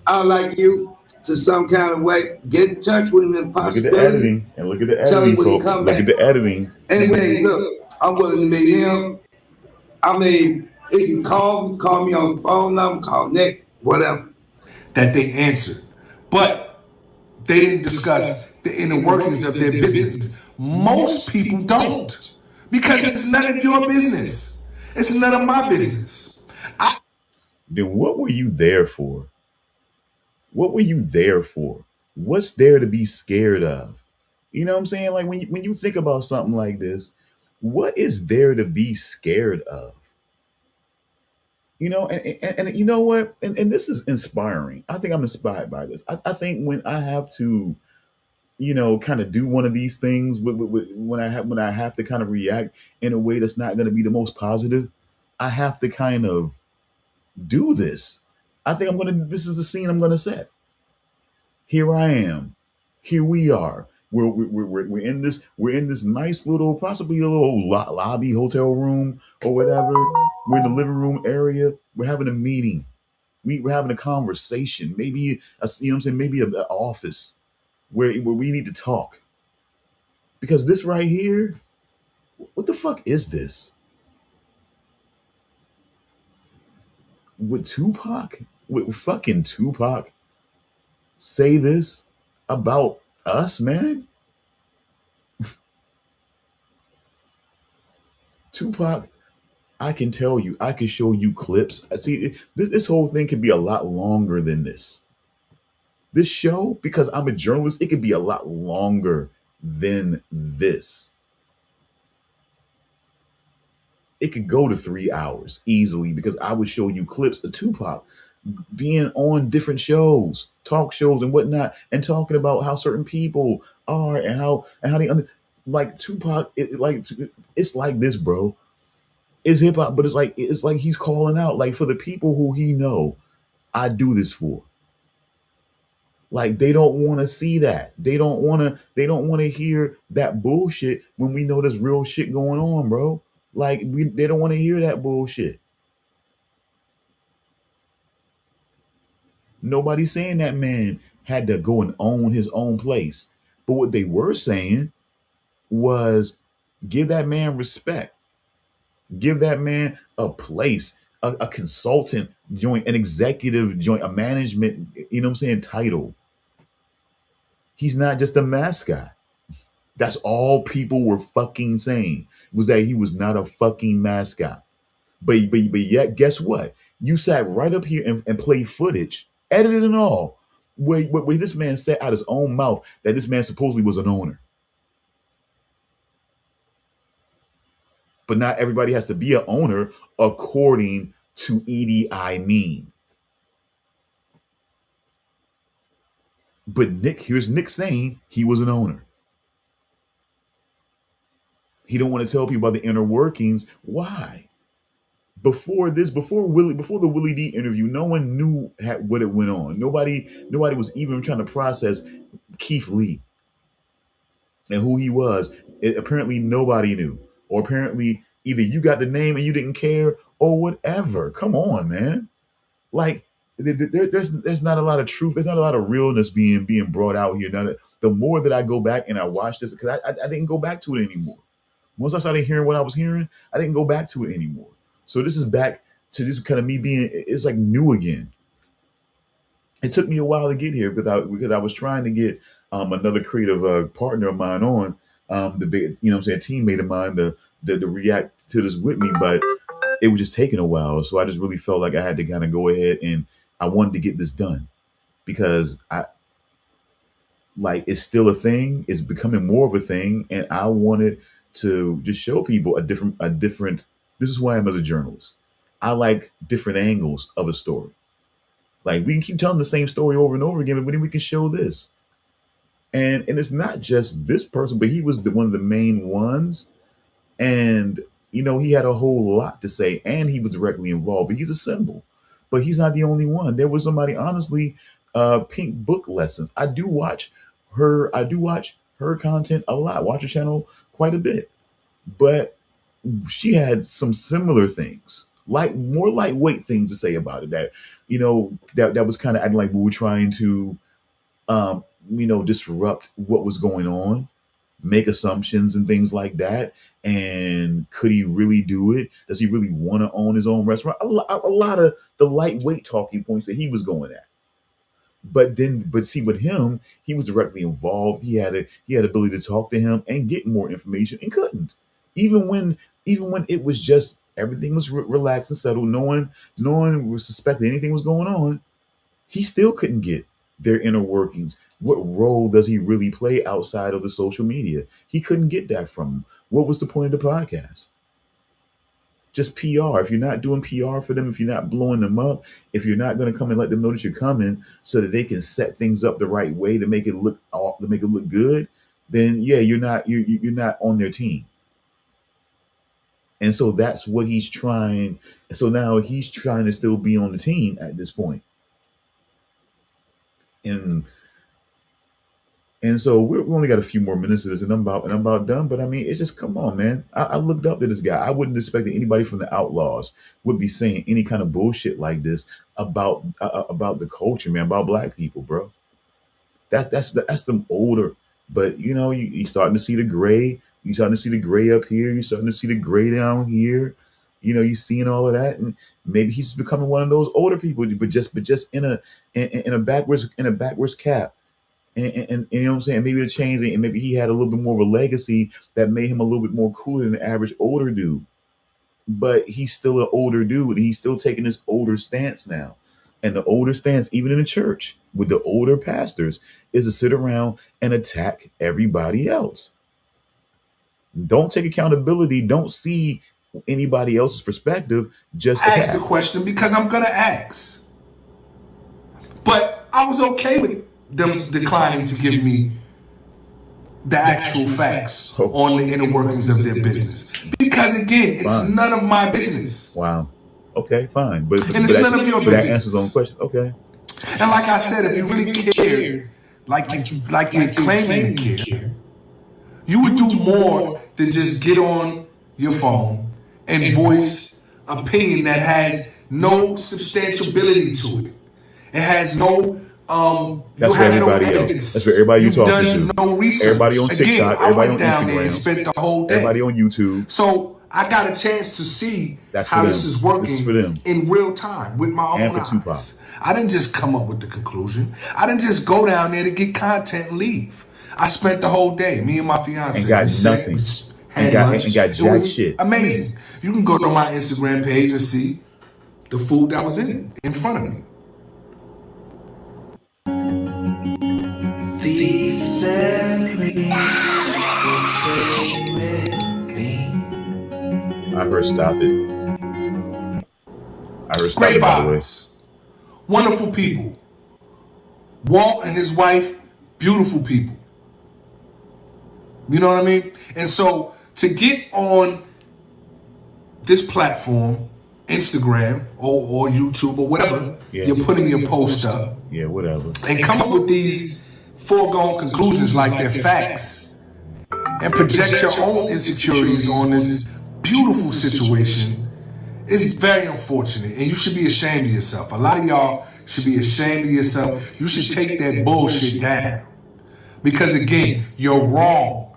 I'd like you to some kind of way get in touch with him and possibly. Look at the editing and look at the editing, folks. Look at the editing. And hey, look, I'm willing to meet him. I mean, he can call me on the phone number, call Nick, whatever. That they answered. But they didn't discuss the inner workings of their business. Most people don't. Because it's none of your business. It's none of my business. Then what were you there for? What were you there for? What's there to be scared of? You know what I'm saying? Like when you think about something like this, What is there to be scared of? You know, and you know what? And this is inspiring. I think I'm inspired by this. I think when I have to, you know, kind of do one of these things when I have to kind of react in a way that's not going to be the most positive, I have to kind of do this. I think this is the scene I'm going to set. Here I am. Here we are. We're in this nice little, possibly a little lobby, hotel room or whatever. We're in the living room area. We're having a meeting. We're having a conversation. Maybe you know what I'm saying. Maybe an office where we need to talk. Because this right here, what the fuck is this? Would Tupac, would fucking Tupac say this about us, man? Tupac, I can tell you, I can show you clips. I see this whole thing could be a lot longer than this. This show, because I'm a journalist, it could be a lot longer than this. It could go to 3 hours easily because I would show you clips of Tupac being on different shows, talk shows and whatnot, and talking about how certain people are and how they like Tupac. It's like this, bro. It's hip hop, but it's like he's calling out like for the people who he know. I do this for. Like they don't want to see that. They don't want to hear that bullshit when we know there's real shit going on, bro. Like they don't want to hear that bullshit. Nobody's saying that man had to go and own his own place. But what they were saying was give that man respect. Give that man a place, a consultant joint, an executive joint, a management, you know what I'm saying, title. He's not just a mascot. That's all people were fucking saying, was that he was not a fucking mascot. But yet, guess what? You sat right up here and played footage, edited and all, where this man said out his own mouth that this man supposedly was an owner. But not everybody has to be an owner according to Idi Amin. But here's Nick saying he was an owner. He don't want to tell people about the inner workings. Why? Before the Willie D interview, no one knew what it went on. Nobody was even trying to process Keith Lee and who he was. Apparently nobody knew, or apparently either you got the name and you didn't care, or whatever. Come on, man. Like there's not a lot of truth. There's not a lot of realness being brought out here. Now, the more that I go back and I watch this, because I didn't go back to it anymore. Once I started hearing what I was hearing, I didn't go back to it anymore. So this is back to this kind of me being, it's like new again. It took me a while to get here because I was trying to get another creative partner of mine on, the big, you know what I'm saying, teammate of mine to react to this with me, but it was just taking a while. So I just really felt like I had to kind of go ahead and I wanted to get this done because it's still a thing. It's becoming more of a thing. And I wanted to just show people a different, this is who I am as a journalist. I like different angles of a story. Like we can keep telling the same story over and over again, but then we can show this. And it's not just this person, but he was one of the main ones. And, you know, he had a whole lot to say and he was directly involved, but he's a symbol. But he's not the only one. There was somebody, honestly, Pink Book Lessons. I do watch her content a lot, watch her channel quite a bit. But she had some similar things, like more lightweight things to say about it that, you know, that was kind of acting like we were trying to, you know, disrupt what was going on, make assumptions and things like that. And could he really do it? Does he really want to own his own restaurant? A lot of the lightweight talking points that he was going at. But see, with him, he was directly involved. He had ability to talk to him and get more information and couldn't. Even when it was just everything was relaxed and settled, no one was suspecting anything was going on, he still couldn't get their inner workings. What role does he really play outside of the social media? He couldn't get that from him. What was the point of the podcast? Just PR. If you're not doing PR for them, if you're not blowing them up, if you're not going to come and let them know that you're coming, so that they can set things up the right way to make it look good, then yeah, you're not on their team. And so that's what he's trying. So now he's trying to still be on the team at this point. And so we only got a few more minutes of this, and I'm about done. But I mean, it's just, come on, man. I looked up to this guy. I wouldn't expect that anybody from the Outlaws would be saying any kind of bullshit like this about the culture, man, about black people, bro. That's them older. But you know, you starting to see the gray. You starting to see the gray up here. You starting to see the gray down here. You know, you seeing all of that, and maybe he's becoming one of those older people, but just in a backwards cap. And you know what I'm saying? Maybe it changed, and maybe he had a little bit more of a legacy that made him a little bit more cooler than the average older dude. But he's still an older dude, and he's still taking this older stance now. And the older stance, even in the church, with the older pastors, is to sit around and attack everybody else. Don't take accountability. Don't see anybody else's perspective. Just ask the question because I'm gonna ask. But I was okay with them declining to give me the actual facts on the inner workings of their business. Because again, it's none of my business. Wow. Okay, fine. But it's none of your business. That answers on question. Okay. And like I said, if you really cared, like you're claiming to care, you would do more than just get on your phone and voice opinion that has no substantiability to it. It has no that's for everybody else. That's for everybody you talking to. No research. Everybody on TikTok, everybody on Instagram, spent the whole day. Everybody on YouTube. So I got a chance to see how this is working in real time with my own eyes. Tupac. I didn't just come up with the conclusion. I didn't just go down there to get content and leave. I spent the whole day, me and my fiance, and got nothing. And got jack shit. Amazing. You can go to my Instagram page and see the food that was in front of me. These memories I heard stop it. I heard stop Great it, by the way. vibes. Wonderful people. Walt and his wife, beautiful people. You know what I mean? And so to get on this platform, Instagram or YouTube or whatever, you're putting your post up. Yeah, whatever. And come up with these foregone conclusions like they're facts and project your own insecurities on this beautiful situation is very unfortunate, and you should be ashamed of yourself. A lot of y'all should be ashamed of yourself. You should take that bullshit down because again, you're wrong.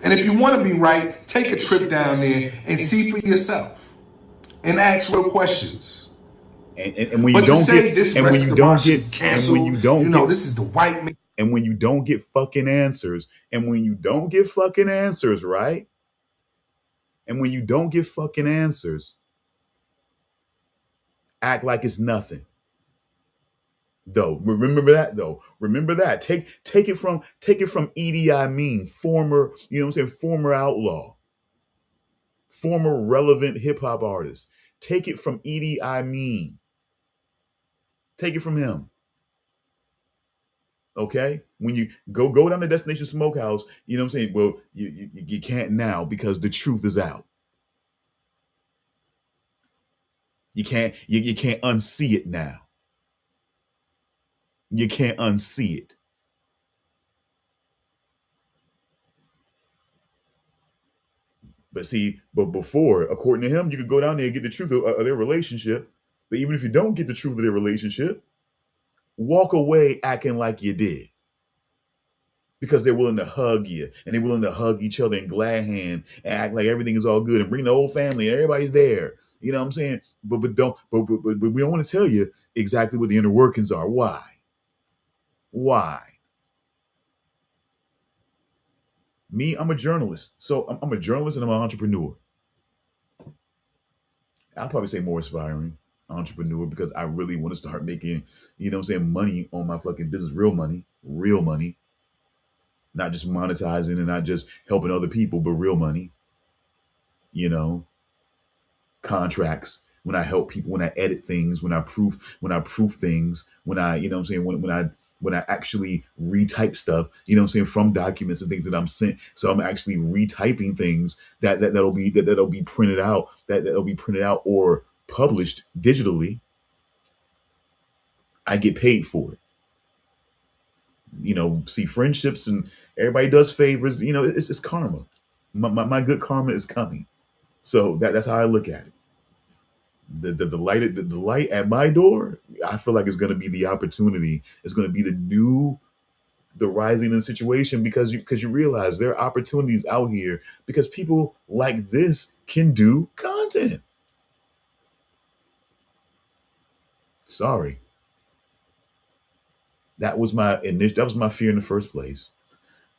And if you want to be right, take a trip down there and see for yourself and ask real questions. And when you don't get, and when you don't get, and when you don't get, this is the white man. And when you don't get fucking answers, and when you don't get fucking answers, right? And when you don't get fucking answers, act like it's nothing. Though, remember that though. Remember that. Take it from Edie Amin, former, you know what I'm saying, former outlaw, former relevant hip hop artist. Take it from Edie Amin. Take it from him. Okay? When you go down to Destination Smokehouse, you know what I'm saying? Well, you can't now because the truth is out. You can't unsee it now. You can't unsee it. But see, but before, according to him, you could go down there and get the truth of their relationship. But even if you don't get the truth of their relationship, walk away acting like you did. Because they're willing to hug you, and they're willing to hug each other and glad hand and act like everything is all good and bring the whole family and everybody's there. You know what I'm saying? But we don't want to tell you exactly what the inner workings are. Why? Me, I'm a journalist. So I'm a journalist and I'm an entrepreneur. I'll probably say more aspiring entrepreneur because I really want to start making, you know what I'm saying, money on my fucking business, real money. not just monetizing and not just helping other people, but real money, you know, contracts, when I help people, when I edit things, when I proof things, when I, you know what I'm saying, when I actually retype stuff, you know what I'm saying, from documents and things that I'm sent. So I'm actually retyping things that'll be printed out, that'll be printed out or published digitally. I get paid for it. You know, see, friendships and everybody does favors, you know, it's karma. My good karma is coming. So that's how I look at it. The light at my door, I feel like it's going to be the opportunity. It's going to be the rising in the situation, because you realize there are opportunities out here because people like this can do content. Sorry, that was my fear in the first place.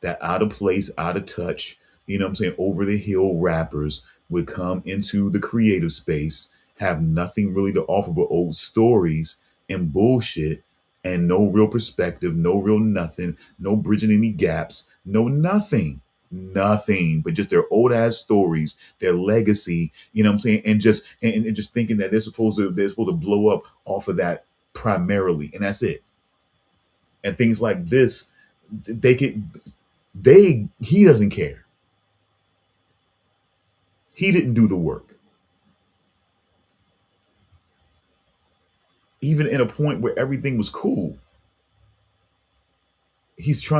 That out of place, out of touch, you know what I'm saying, over the hill rappers would come into the creative space, have nothing really to offer but old stories and bullshit, and no real perspective, no real nothing, no bridging any gaps, no nothing. Nothing but just their old ass stories, their legacy, you know what I'm saying, and just thinking that they're supposed to blow up off of that primarily, and that's it. And things like this, he doesn't care. He didn't do the work. Even in a point where everything was cool, he's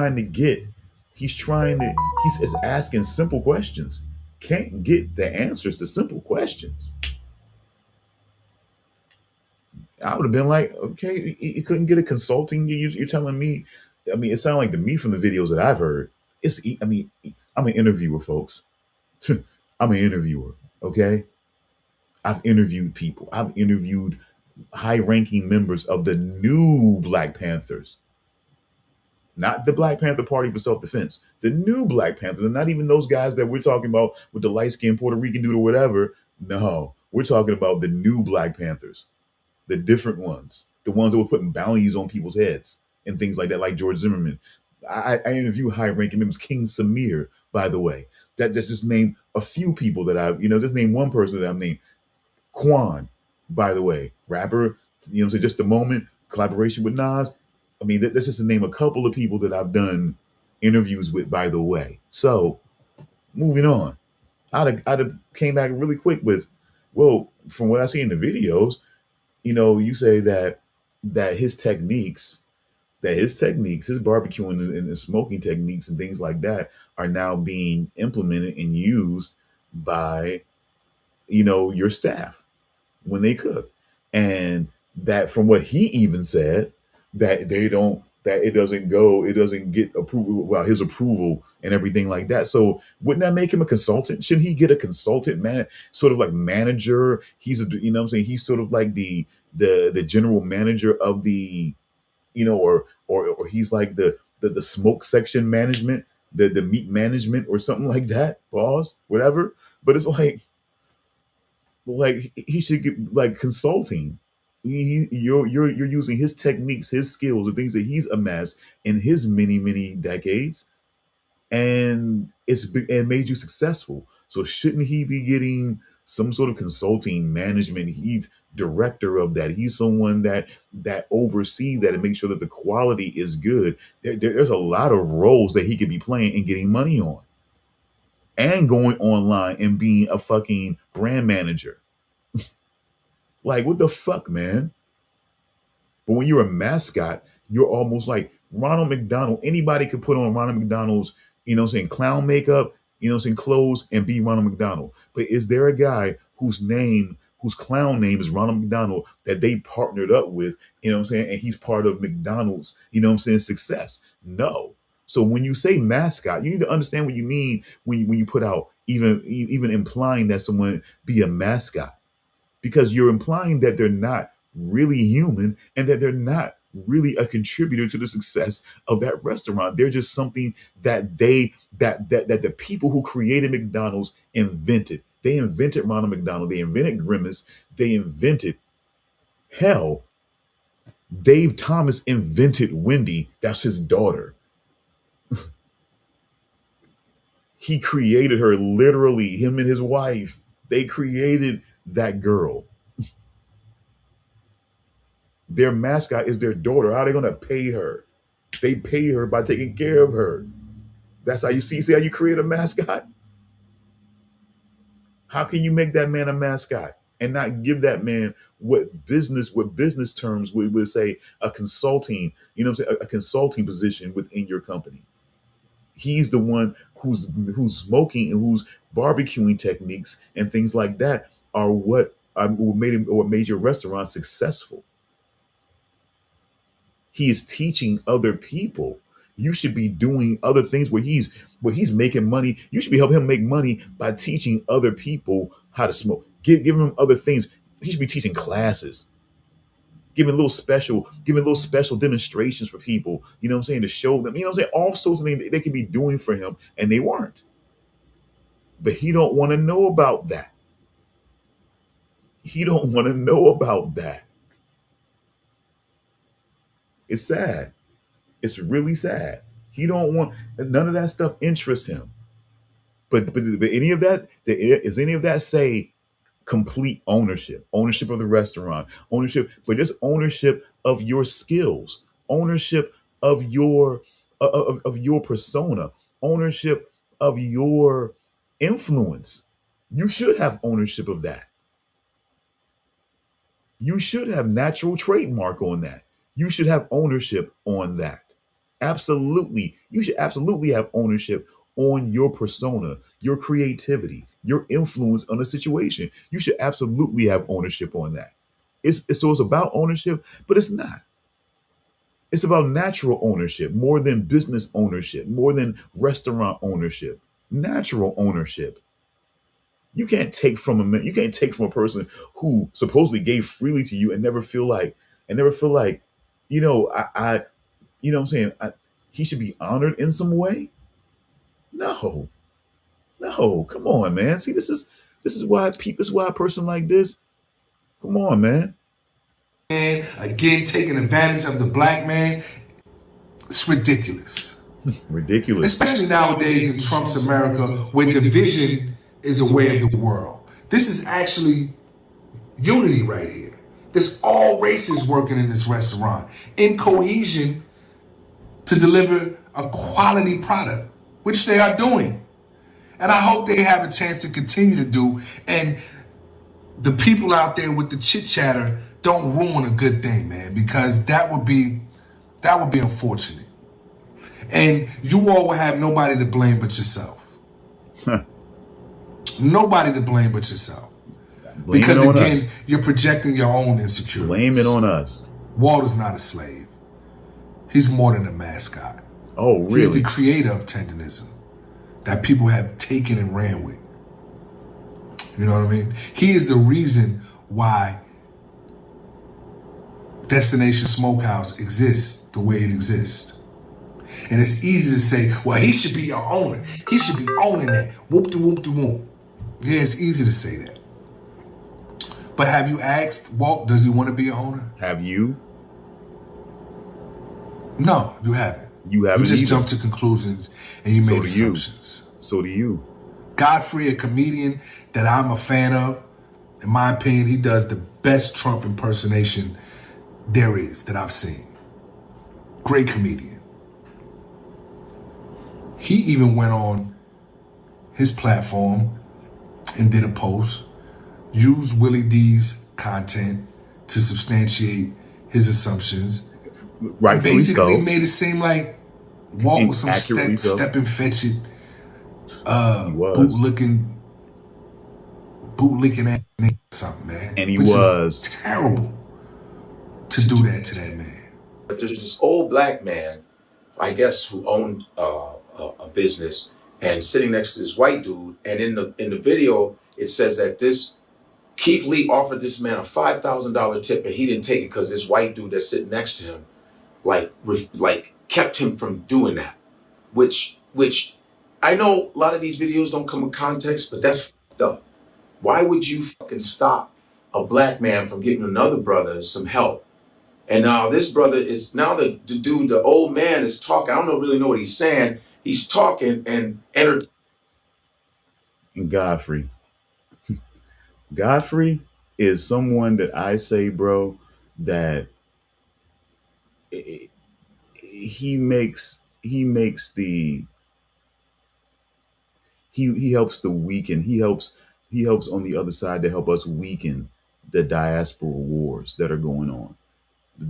asking simple questions. Can't get the answers to simple questions. I would have been like, okay, you couldn't get a consulting. You're telling me, I mean, it sounded like to me from the videos that I've heard, I'm an interviewer, folks. I'm an interviewer, okay? I've interviewed people. I've interviewed high-ranking members of the new Black Panthers. Not the Black Panther Party for self-defense. The new Black Panthers, and not even those guys that we're talking about with the light-skinned Puerto Rican dude or whatever. No, we're talking about the new Black Panthers, the different ones, the ones that were putting bounties on people's heads and things like that, like George Zimmerman. I interview high-ranking members. King Samir, by the way. That's just name a few people that I've, just name one person that I've named. Quan, by the way, rapper, so Just a Moment, collaboration with Nas. I mean, that's just to name a couple of people that I've done interviews with, by the way. So, moving on. I'd have came back really quick with, well, from what I see in the videos, you say that his techniques, his barbecuing and smoking techniques and things like that are now being implemented and used by, your staff when they cook. And that, from what he even said, that it doesn't get approval, well, his approval and everything like that. So wouldn't that make him a consultant? Shouldn't he get a consultant sort of like manager? He's he's sort of like the general manager of the, or he's like the smoke section management, the meat management or something like that, boss, whatever. But it's like he should get like consulting. You're using his techniques, his skills, the things that he's amassed in his many decades, and and made you successful. So shouldn't he be getting some sort of consulting management? He's director of that. He's someone that oversees that and makes sure that the quality is good. There's a lot of roles that he could be playing and getting money on, and going online and being a fucking brand manager. Like, what the fuck, man? But when you're a mascot, you're almost like Ronald McDonald. Anybody could put on Ronald McDonald's, clown makeup, clothes, and be Ronald McDonald. But is there a guy whose clown name is Ronald McDonald that they partnered up with, and he's part of McDonald's, success? No. So when you say mascot, you need to understand what you mean when you put out even implying that someone be a mascot. Because you're implying that they're not really human and that they're not really a contributor to the success of that restaurant. They're just something that the people who created McDonald's invented. They invented Ronald McDonald. They invented Grimace. They invented, hell, Dave Thomas invented Wendy. That's his daughter. He created her, literally, him and his wife. They created that girl. Their mascot is their daughter. How are they going to pay her? They pay her by taking care of her. That's how you see how you create a mascot? How can you make that man a mascot and not give that man what business terms we would say a consulting, you know what I'm saying, a consulting position within your company? He's the one who's smoking and who's barbecuing techniques and things like that are what made your restaurant successful. He is teaching other people. You should be doing other things where he's making money. You should be helping him make money by teaching other people how to smoke. Give him other things. He should be teaching classes, giving little special demonstrations for people, you know what I'm saying, to show them, you know what I'm saying, all sorts of things they could be doing for him, and they weren't. But he don't want to know about that. He don't want to know about that. It's sad. It's really sad. He don't want, none of that stuff interests him. But any of that, is any of that say complete ownership of the restaurant, ownership, but just ownership of your skills, ownership of your persona, ownership of your influence. You should have ownership of that. You should have natural trademark on that. You should have ownership on that. Absolutely. You should absolutely have ownership on your persona, your creativity, your influence on a situation. You should absolutely have ownership on that. So it's about ownership, but it's not. It's about natural ownership more than business ownership, more than restaurant ownership. Natural ownership. You can't take from a person who supposedly gave freely to you and never feel like, you know, you know what I'm saying, he should be honored in some way. No, come on, man. See, this is why a person like this, come on, man. And again, taking advantage of the black man, it's ridiculous. Ridiculous. Especially nowadays in Trump's America, where division is a way of the world. This is actually unity right here. There's all races working in this restaurant in cohesion to deliver a quality product, which they are doing. And I hope they have a chance to continue to do. And the people out there with the chit chatter don't ruin a good thing, man, because that would be unfortunate. And you all will have nobody to blame but yourself. Nobody to blame but yourself. Because again, you're projecting your own insecurities. Blame it on us. Walt is not a slave. He's more than a mascot. Oh, really? He's the creator of tendonism that people have taken and ran with. You know what I mean? He is the reason why Destination Smokehouse exists the way it exists. And it's easy to say, well, he should be your owner. He should be owning that. Whoop-de-whoop-de-whoop. Yeah, it's easy to say that. But have you asked Walt, does he want to be an owner? Have you? No, you haven't. You haven't. You just either. jumped to conclusions and you made assumptions. So do you. Godfrey, a comedian that I'm a fan of, in my opinion, he does the best Trump impersonation there is that I've seen. Great comedian. He even went on his platform and did a post, used Willie D's content to substantiate his assumptions. Right. Basically made it seem like Walt was some step and fetch it, bootlicking ass nigga something, man. And he was terrible to do that to that man. But there's this old black man, I guess, who owned a business, and sitting next to this white dude. And in the video, it says that this Keith Lee offered this man a $5,000 tip, and he didn't take it because this white dude that's sitting next to him, like kept him from doing that. Which I know a lot of these videos don't come in context, but that's fucked up. Why would you fucking stop a black man from getting another brother some help? And now this brother is, now the dude, the old man is talking. I don't really know what he's saying. He's talking and And Godfrey is someone that I say, bro, that he helps the weaken. He helps on the other side to help us weaken the diaspora wars that are going on.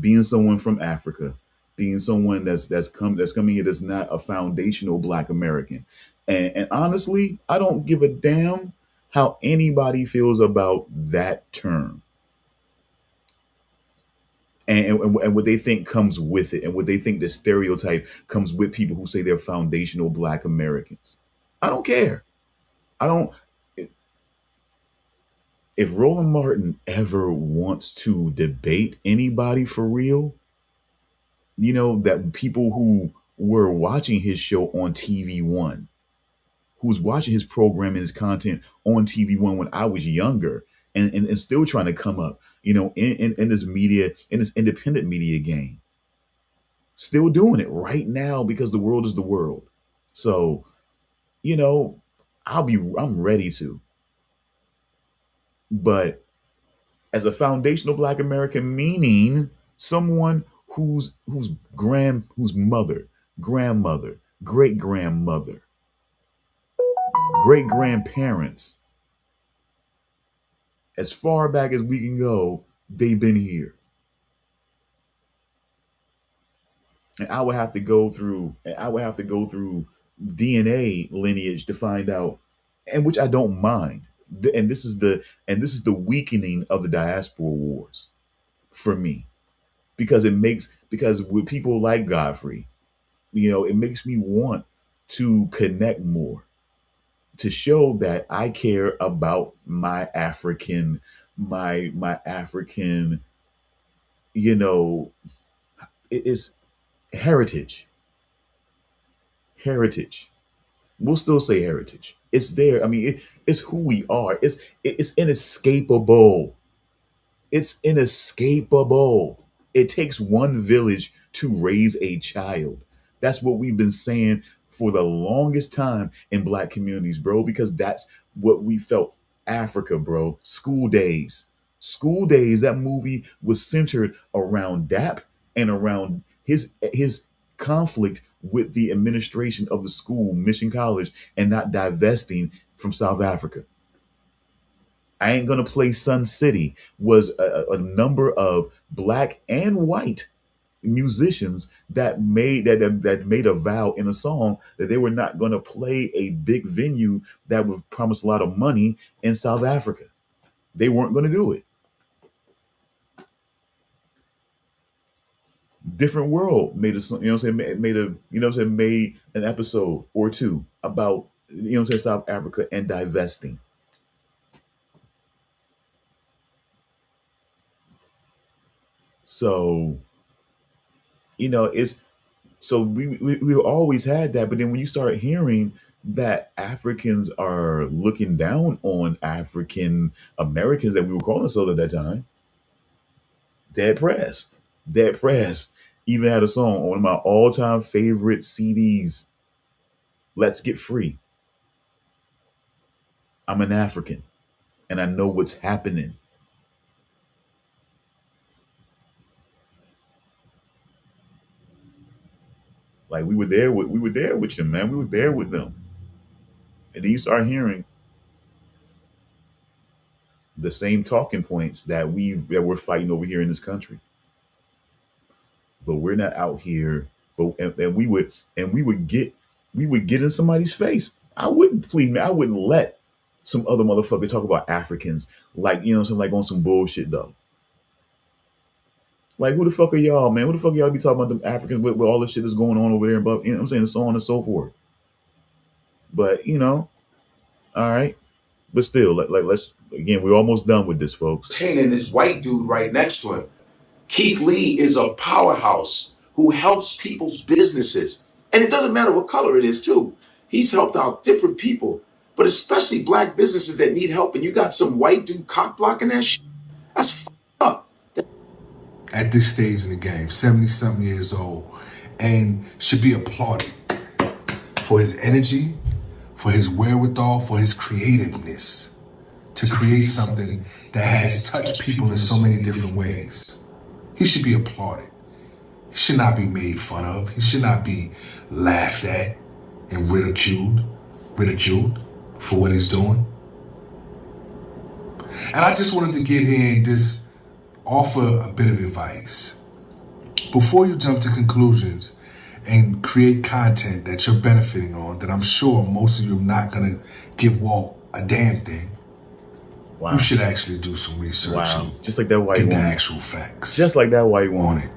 Being someone from Africa, being someone that's coming here that's not a foundational Black American, and honestly, I don't give a damn how anybody feels about that term and what they think comes with it and what they think the stereotype comes with people who say they're foundational Black Americans. I don't care. I don't. If Roland Martin ever wants to debate anybody for real, that people who were watching his show on TV One, who's watching his program and his content on TV One when I was younger, and still trying to come up, in this media, in this independent media game, still doing it right now because the world is the world. So, I'm ready to, but as a foundational Black American, meaning someone whose mother, grandmother, great grandmother, great grandparents, as far back as we can go, they've been here. And I would have to go through DNA lineage to find out, and which I don't mind. And this is the weakening of the diaspora wars for me, because with people like Godfrey, it makes me want to connect more, to show that I care about my African, it is heritage. We'll still say heritage. It's there. I mean, it's who we are. It's inescapable. It's inescapable. It takes one village to raise a child. That's what we've been saying for the longest time in Black communities, bro, because that's what we felt. Africa, bro. School Days. School Days, that movie was centered around DAP and around his conflict with the administration of the school, Mission College, and not divesting from South Africa. I Ain't Gonna Play Sun City was a number of Black and white musicians that made a vow in a song that they were not going to play a big venue that would promise a lot of money in South Africa. They weren't going to do it. Different World made made an episode or two about South Africa and divesting. So, we always had that, but then when you start hearing that Africans are looking down on African Americans that we were calling ourselves at that time, Dead Press even had a song on one of my all-time favorite CDs, Let's Get Free. I'm an African and I know what's happening. Like we were there with you, man. We were there with them. And then you start hearing the same talking points that we're fighting over here in this country. But we're not out here. And we would get in somebody's face. I wouldn't let some other motherfucker talk about Africans like like on some bullshit though. Like, who the fuck are y'all, man? Who the fuck y'all be talking about them Africans with all this shit that's going on over there and blah, what I'm saying, so on and so forth. But all right. But still, let's again, we're almost done with this, folks. And this white dude right next to him. Keith Lee is a powerhouse who helps people's businesses. And it doesn't matter what color it is, too. He's helped out different people, but especially Black businesses that need help. And you got some white dude cock blocking that shit. That's up. At this stage in the game, 70-something years old, and should be applauded for his energy, for his wherewithal, for his creativeness to create something that has touched people in so many different ways. He should be applauded. He should not be made fun of. He should not be laughed at and ridiculed for what he's doing. And I just wanted to get in and just offer a bit of advice. Before you jump to conclusions and create content that you're benefiting on, that I'm sure most of you are not going to give Walt a damn thing, you should actually do some research. And just like that white get the woman. actual facts. Just like that white woman. On it.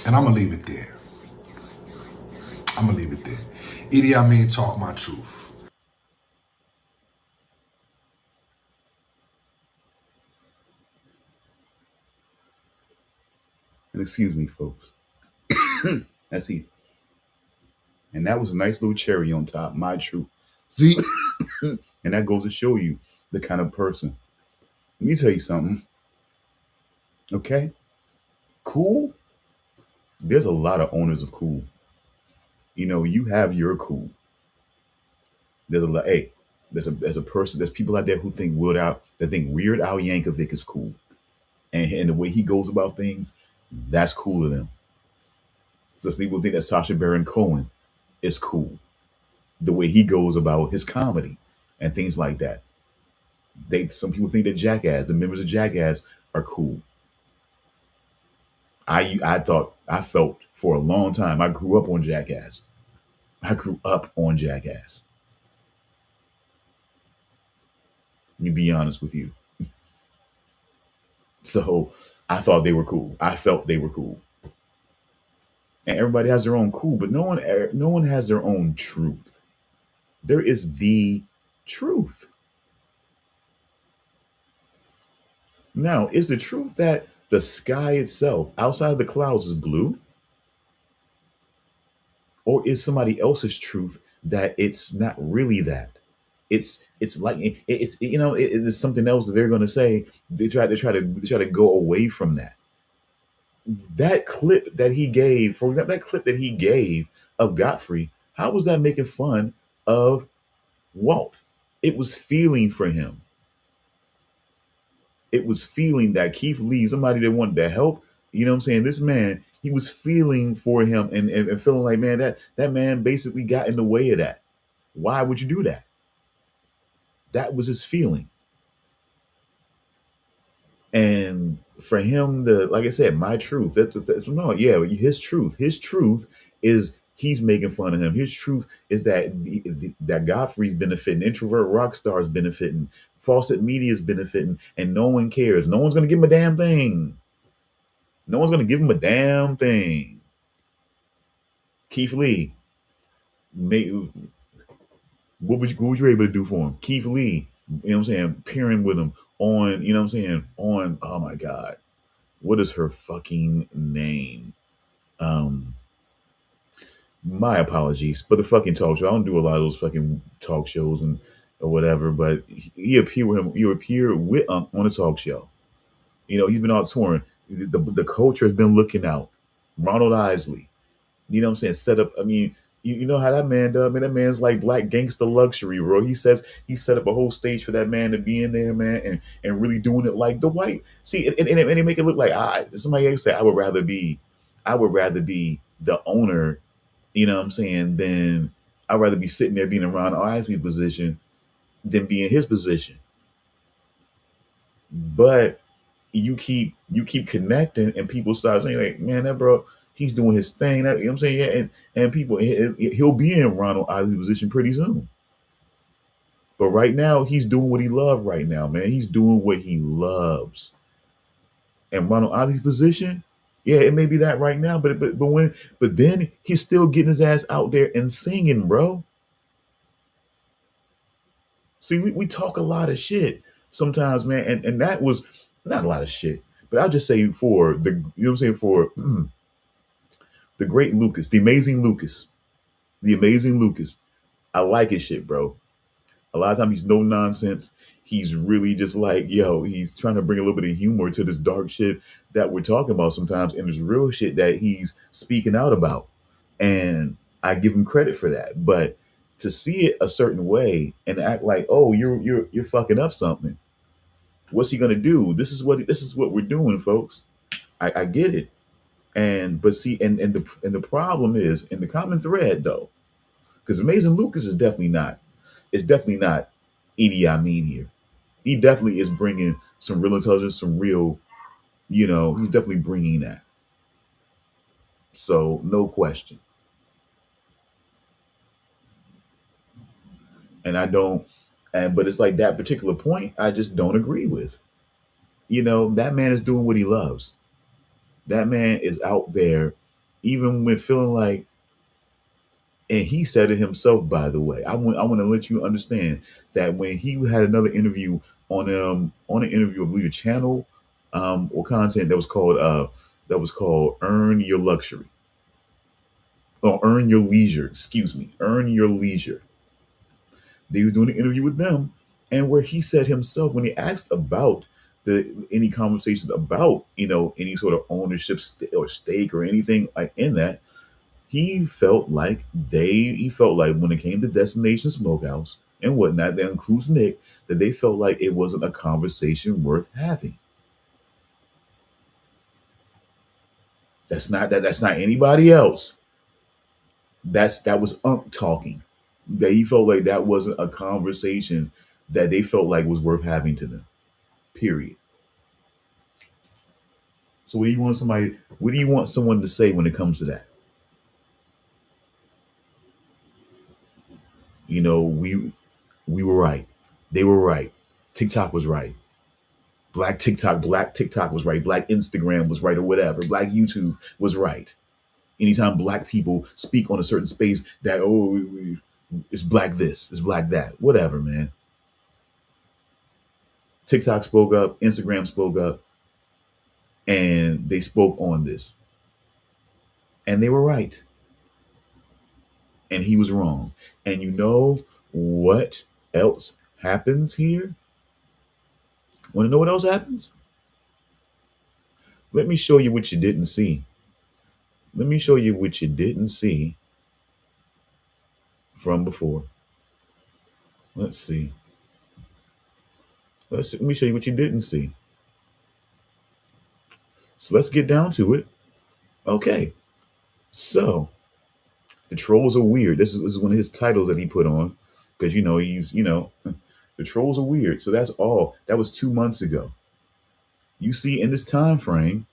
And I'm going to leave it there. Idi Amin, talk my truth. And excuse me, folks. That's it. And that was a nice little cherry on top. My truth. See? And that goes to show you the kind of person. Let me tell you something. Okay? Cool. There's a lot of owners of cool. You know, you have your cool. There's a lot. Hey, there's a person. There's people out there who think Weird Al Yankovic is cool, and the way he goes about things, that's cool to them. So people think that Sacha Baron Cohen is cool, the way he goes about his comedy and things like that. Some people think that Jackass, the members of Jackass, are cool. I felt for a long time. I grew up on Jackass. Let me be honest with you. So I thought they were cool. I felt they were cool. And everybody has their own cool, but no one has their own truth. There is the truth. Now, is the truth that the sky itself, outside of the clouds, is blue? Or is somebody else's truth that it's not really that? It's like it's you know it is something else that they're going to say. They try to go away from that. That clip that he gave, for example, that clip that he gave of Godfrey, how was that making fun of Walt? It was feeling for him. It was feeling that Keith Lee, somebody that wanted to help, you know what I'm saying? This man, he was feeling for him and feeling like, man, that man basically got in the way of that. Why would you do that? That was his feeling. And for him, like I said, my truth. His truth. His truth is he's making fun of him. His truth is that that Godfrey's benefiting, introvert rock stars benefiting, Fawcett Media is benefiting, and no one cares. No one's gonna give him a damn thing. No one's gonna give him a damn thing. Keith Lee, what was you able to do for him? Keith Lee, you know what I'm saying, peering with him on, you know what I'm saying, on, oh my God, what is her fucking name? My apologies, but the fucking talk show. I don't do a lot of those fucking talk shows or whatever, but you appear with on a talk show. You know, he's been out touring. The culture has been looking out. Ronald Isley, you know what I'm saying, set up, I mean, you know how that man does, man. That man's like black gangster luxury, bro. He says he set up a whole stage for that man to be in there, man, and really doing it like the white. See, and they make it look like somebody else said, I would rather be the owner, you know what I'm saying, than I'd rather be sitting there being in Ron Isley's position than be in his position. But you keep connecting, and people start saying, like, man, that bro, he's doing his thing. That, you know what I'm saying? Yeah, and people, he'll be in Ronald Isley's position pretty soon. But right now, he's doing what he loves right now, man. He's doing what he loves. And Ronald Isley's position, yeah, it may be that right now, but then he's still getting his ass out there and singing, bro. See, we talk a lot of shit sometimes, man, and that was not a lot of shit, but I'll just say for the, you know what I'm saying, for the great Lucas, the amazing Lucas, I like his shit, bro. A lot of times he's no nonsense. He's really just like, yo, he's trying to bring a little bit of humor to this dark shit that we're talking about sometimes, and there's real shit that he's speaking out about. And I give him credit for that. But to see it a certain way and act like, oh, you're fucking up something. What's he gonna do? This is what we're doing, folks. I get it. And but see, and the problem is in the common thread though, because Amazing Lucas is definitely not. It's definitely not Idi Amin here. He definitely is bringing some real intelligence, some real, he's definitely bringing that. So no question. And I don't, but it's like that particular point I just don't agree with. That man is doing what he loves. That man is out there, even when feeling like, and he said it himself, by the way. I want to let you understand that when he had another interview on an interview, I believe a channel, or content that was called Earn Your Luxury. Or Earn Your Leisure, excuse me. Earn Your Leisure. They were doing an interview with them, and where he said himself, when he asked about any conversations about any sort of ownership or stake or anything like in that, he felt like when it came to Destination Smokehouse and whatnot, that includes Nick, that they felt like it wasn't a conversation worth having. That's not anybody else. That was Unc talking. That he felt like that wasn't a conversation that they felt like was worth having to them. Period. So what do you want someone to say when it comes to that? We were right. They were right. TikTok was right. Black TikTok was right. Black Instagram was right, or whatever. Black YouTube was right. Anytime black people speak on a certain space, that it's black this, it's black that, whatever, man. TikTok spoke up, Instagram spoke up, and they spoke on this. And they were right. And he was wrong. And you know what else happens here? Want to know what else happens? Let me show you what you didn't see. Let me show you what you didn't see from before. Let's see. Let me show you what you didn't see. So let's get down to it. Okay. So the trolls are weird. This is one of his titles that he put on, because he's the trolls are weird. So that's all. That was 2 months ago. You see in this time frame,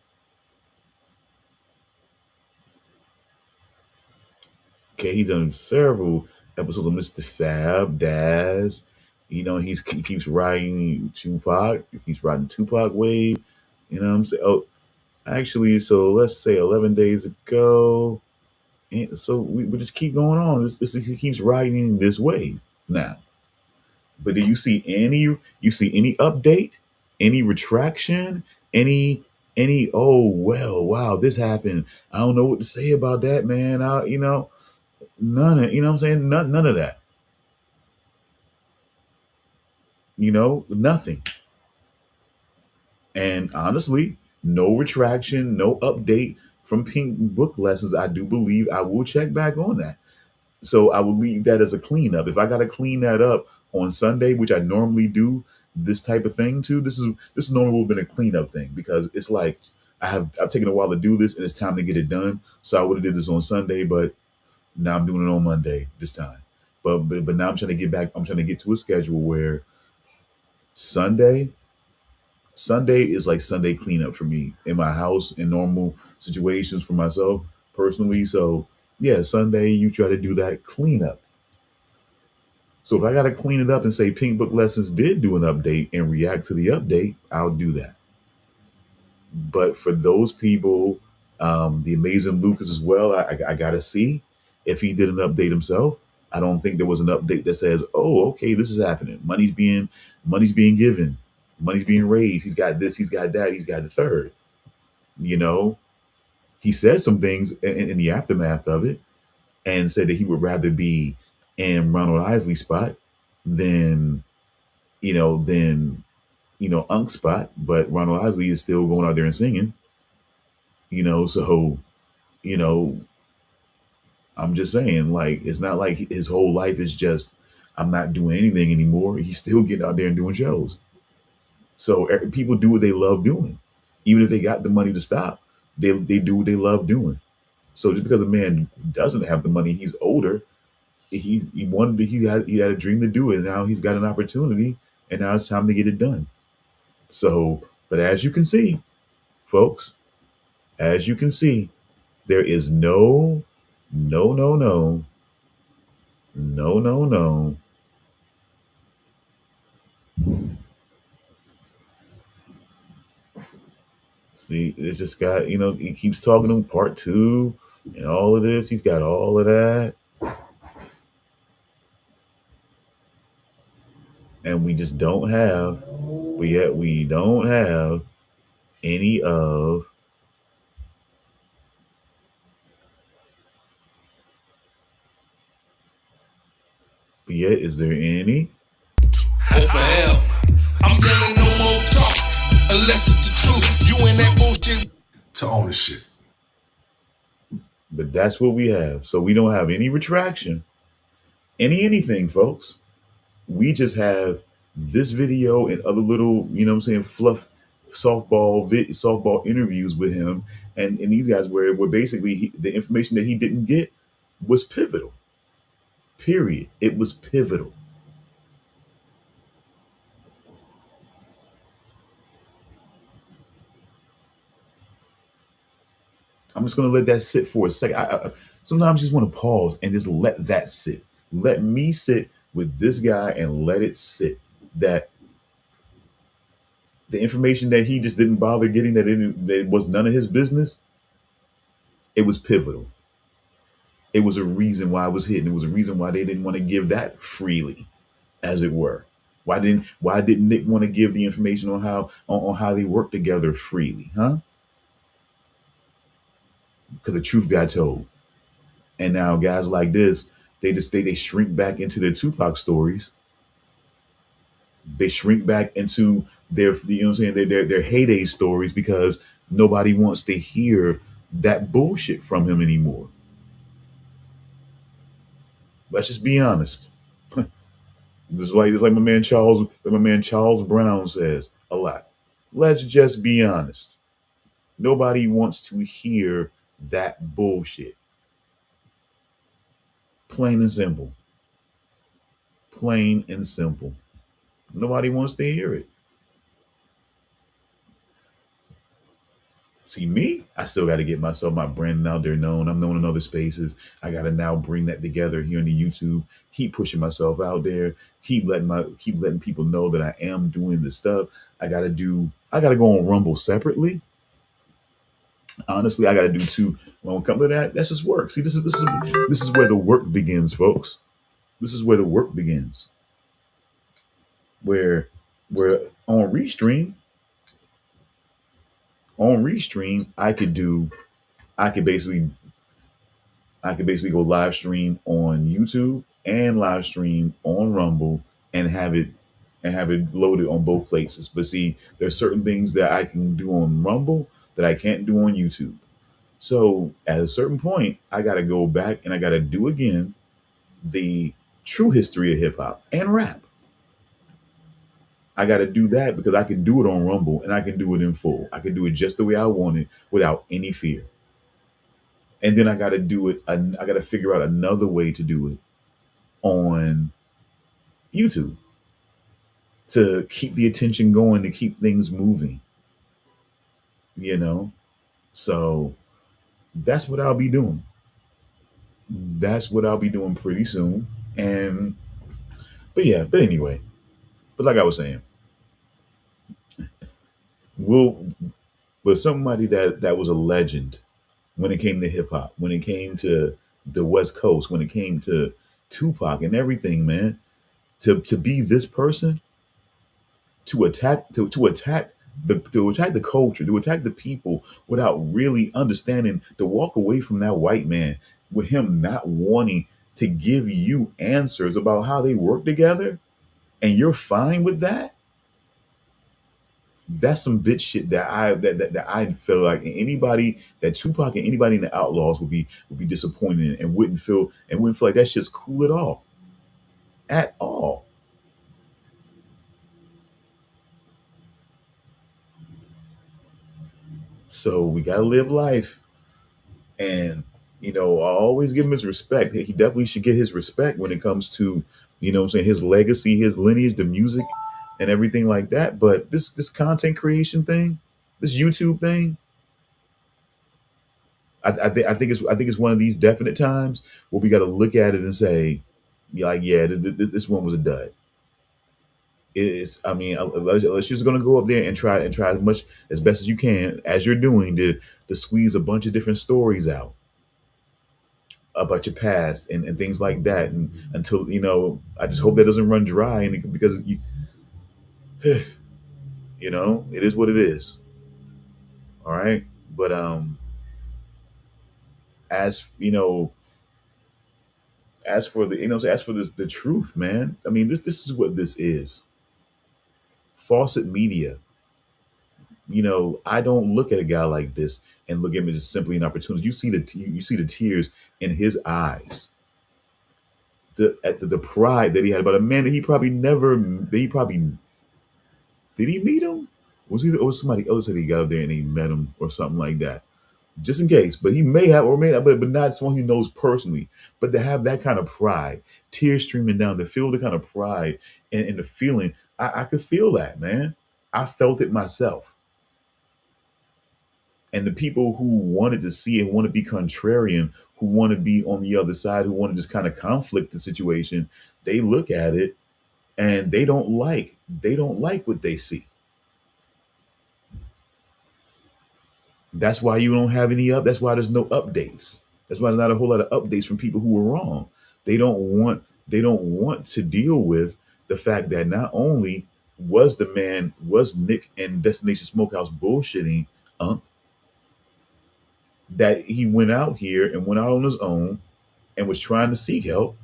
okay, he's done several episodes of Mr. Fab, Daz. He keeps riding Tupac. He keeps riding Tupac wave. You know what I'm saying? Oh, actually, so let's say 11 days ago. And so we just keep going on. He keeps riding this wave now. But do you see any update, any retraction, any oh well, wow, this happened. I don't know what to say about that, man. None of what I'm saying? None of that. Nothing. And honestly, no retraction, no update from Pink Book Lessons. I do believe I will check back on that. So I will leave that as a cleanup. If I got to clean that up on Sunday, which I normally do this type of thing too, this is normally would have been a cleanup thing, because it's like I've taken a while to do this and it's time to get it done. So I would have did this on Sunday, but now I'm doing it on Monday this time. But now I'm trying to get back. I'm trying to get to a schedule where Sunday is like Sunday cleanup for me in my house in normal situations for myself personally. So yeah, Sunday you try to do that cleanup. So if I got to clean it up and say Pink Book Lessons did do an update and react to the update, I'll do that. But for those people, the Amazing Lucas as well, I got to see if he did an update himself. I don't think there was an update that says, oh, okay, this is happening. Money's being given. Money's being raised. He's got this, he's got that, he's got the third. He said some things in the aftermath of it and said that he would rather be in Ronald Isley's spot than Unk's spot. But Ronald Isley is still going out there and singing. So I'm just saying, like, it's not like his whole life is just, I'm not doing anything anymore. He's still getting out there and doing shows. So people do what they love doing. Even if they got the money to stop, they do what they love doing. So just because a man doesn't have the money, he's older, he had a dream to do it. Now he's got an opportunity, and now it's time to get it done. So, but as you can see, folks, as you can see, there is no. See, it's just got, he keeps talking to him part two and all of this. He's got all of that. And we just don't have, but yet we don't have any of, but yet is there any? Oh, for hell. I'm yelling no more talk unless it's the truth. You and that bullshit. To ownership. But that's what we have. So we don't have any retraction, anything, folks. We just have this video and other little, fluff softball interviews with him, and these guys where basically the information that he didn't get was pivotal. Period. It was pivotal. I'm just going to let that sit for a second. I sometimes just want to pause and just let that sit. Let me sit with this guy and let it sit. That the information that he just didn't bother getting, that it was none of his business, it was pivotal. It was a reason why it was hidden. It was a reason why they didn't want to give that freely, as it were. Why didn't Nick want to give the information on how they work together freely, huh? Because the truth got told. And now guys like this, they shrink back into their Tupac stories. They shrink back into their, their heyday stories because nobody wants to hear that bullshit from him anymore. Let's just be honest. It's like my man Charles Brown says a lot. Let's just be honest. Nobody wants to hear that bullshit. Plain and simple. Plain and simple. Nobody wants to hear it. See, me, I still got to get my branding out there known. I'm known in other spaces. I got to now bring that together here on the YouTube. Keep pushing myself out there. Keep letting people know that I am doing this stuff. I got to go on Rumble separately. Honestly, I got to do two. When it comes to that, that's just work. See, this is where the work begins, folks. This is where the work begins. Where on Restream, I could basically go live stream on YouTube and live stream on Rumble and have it loaded on both places. But see, there's certain things that I can do on Rumble that I can't do on YouTube. So at a certain point, I got to go back and I got to do again the true history of hip hop and rap. I got to do that because I can do it on Rumble and I can do it in full. I can do it just the way I want it without any fear. And then I got to do it. I got to figure out another way to do it on YouTube to keep the attention going, to keep things moving, So that's what I'll be doing. That's what I'll be doing pretty soon. But anyway, like I was saying, but somebody that was a legend when it came to hip hop, when it came to the West Coast, when it came to Tupac and everything, man, to be this person, to attack the culture, to attack the people without really understanding, to walk away from that white man with him not wanting to give you answers about how they work together, and you're fine with that. That's some bitch shit that I feel like anybody that Tupac and anybody in the Outlaws would be disappointed in and wouldn't feel like that shit's cool at all. So we gotta live life, and I always give him his respect. He definitely should get his respect when it comes to what I'm saying, his legacy, his lineage, the music, and everything like that. But this content creation thing, this YouTube thing, I think it's one of these definite times where we got to look at it and say, like, yeah, this one was a dud. It's, I mean, unless you're just gonna go up there and try as best as you can, as you're doing, to squeeze a bunch of different stories out about your past and things like that, and until I just hope that doesn't run dry, and because it is what it is. All right, but as as for the as for the truth, man, I mean, this is what this is. Faucet media. I don't look at a guy like this and look at him as simply an opportunity. You see the tears in his eyes, the pride that he had about a man that he probably never that he probably did he meet him? Was somebody else that he got up there and he met him or something like that? Just in case, but he may have or may not, but not someone he knows personally. But to have that kind of pride, tears streaming down, to feel the kind of pride and the feeling, I could feel that, man. I felt it myself. And the people who wanted to see it, want to be contrarian, who want to be on the other side, who want to just kind of conflict the situation, they look at it and they don't like what they see. That's why you don't have any that's why there's no updates. That's why there's not a whole lot of updates from people who were wrong. They don't want to deal with the fact that not only was Nick and Destination Smokehouse bullshitting Unc, that he went out here and went out on his own and was trying to seek help.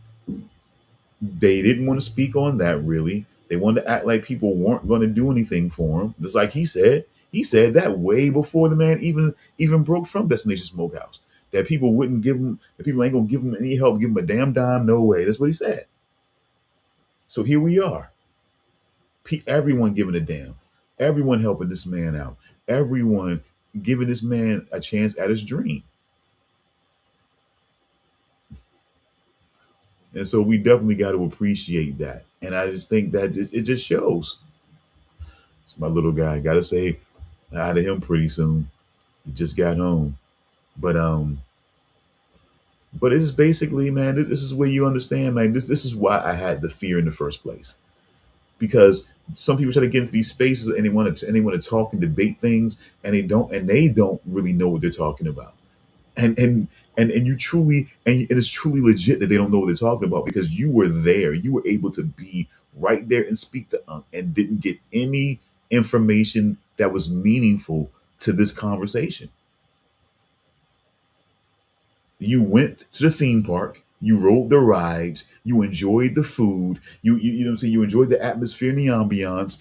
They didn't want to speak on that, really. They wanted to act like people weren't going to do anything for him. Just like he said that way before the man even broke from Destination Smokehouse. That people wouldn't give him, that people ain't gonna give him any help, give him a damn dime, no way. That's what he said. So here we are. Everyone giving a damn. Everyone helping this man out. Everyone giving this man a chance at his dream. And so we definitely got to appreciate that. And I just think that it just shows. It's my little guy. Got to say hi to him pretty soon. He just got home. But it's basically, man, this is where you understand, man. This is why I had the fear in the first place. Because some people try to get into these spaces and they want to talk and debate things, and they don't really know what they're talking about. And you truly, and it is truly legit that they don't know what they're talking about, because you were there. You were able to be right there and speak to Unc and didn't get any information that was meaningful to this conversation. You went to the theme park, you rode the rides, you enjoyed the food, you know what I'm saying, you enjoyed the atmosphere and the ambiance,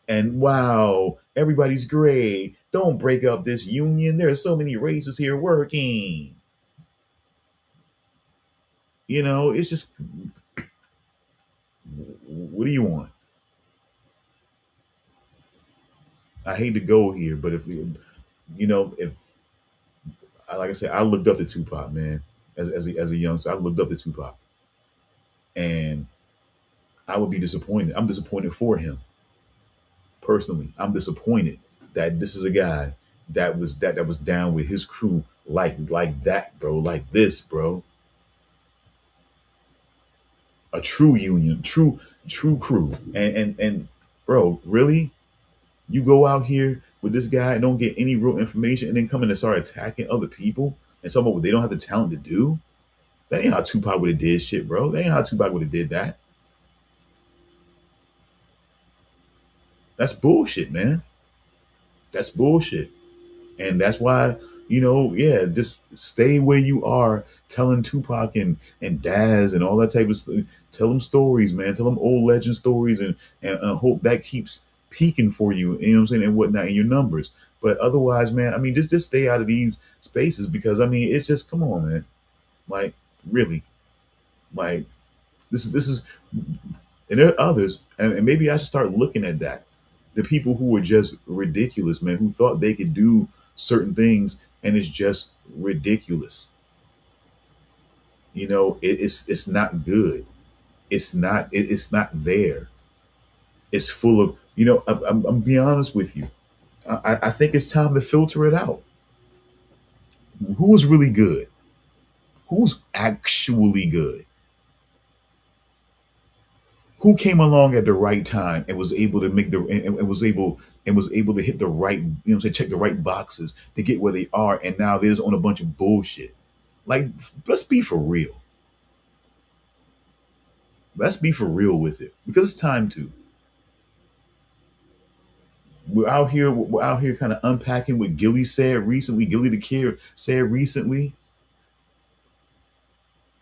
and wow, everybody's great. Don't break up this union. There are so many races here working. It's just, what do you want? I hate to go here, but if like I said, I looked up to Tupac, man, as a youngster. I looked up to Tupac, and I would be disappointed. I'm disappointed for him. Personally, I'm disappointed that this is a guy that was down with his crew like that, bro, like this, bro. A true union, true crew, and bro, really, you go out here with this guy and don't get any real information, and then come in and start attacking other people and talking about what they don't have the talent to do. That ain't how Tupac would have did shit, bro. That ain't how Tupac would have did that. That's bullshit, man. That's bullshit. And that's why, just stay where you are, telling Tupac and Daz and all that type of stuff. Tell them stories, man. Tell them old legend stories, and hope that keeps peaking for you, you know what I'm saying, and whatnot in your numbers. But otherwise, man, I mean, just stay out of these spaces because I mean, it's just come on, man. Like, really. Like this is and there are others, and maybe I should start looking at that. The people who were just ridiculous, man, who thought they could do certain things and it's just ridiculous. You know, it's not good. It's not there. It's full of, you know, I'm being honest with you. I think it's time to filter it out. Who's really good? Who's actually good? Who came along at the right time and was able to make the and was able to hit the right, you know what I'm saying, check the right boxes to get where they are, and now they're just on a bunch of bullshit. Like, let's be for real. Let's be for real with it. Because it's time to. We're out here kind of unpacking what Gilly said recently, Gilly the Kid said recently.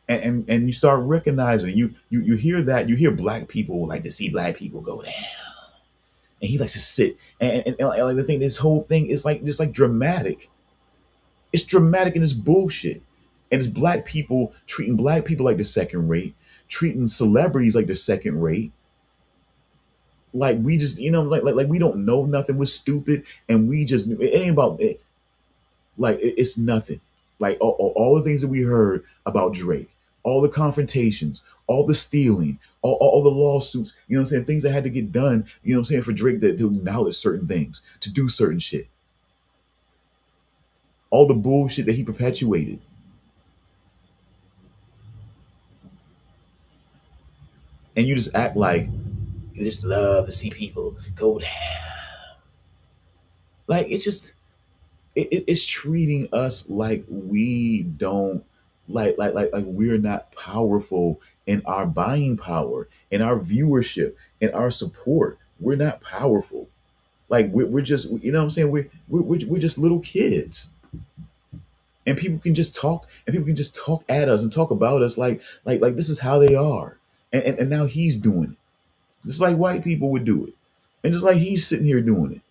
And you start recognizing, you hear that, you hear black people like to see black people go down. And he likes to sit and like the thing, this whole thing is like just like dramatic. It's dramatic and it's bullshit. And it's black people treating black people like the second rate, treating celebrities like the second rate. Like we just, you know, like we don't know nothing. We're stupid, and we just it ain't about it. Like it's nothing. Like all the things that we heard about Drake, all the confrontations, all the stealing, all the lawsuits, you know what I'm saying? Things that had to get done, you know what I'm saying, for Drake to acknowledge certain things, to do certain shit. All the bullshit that he perpetuated. And you just act like you just love to see people go down. Like it's just it's treating us like we don't like we're not powerful in our buying power, in our viewership, in our support. We're not powerful. Like we're just, you know what I'm saying, we're just little kids, and people can just talk, and people can just talk at us and talk about us like this is how they are, and now he's doing it just like white people would do it, and just like he's sitting here doing it.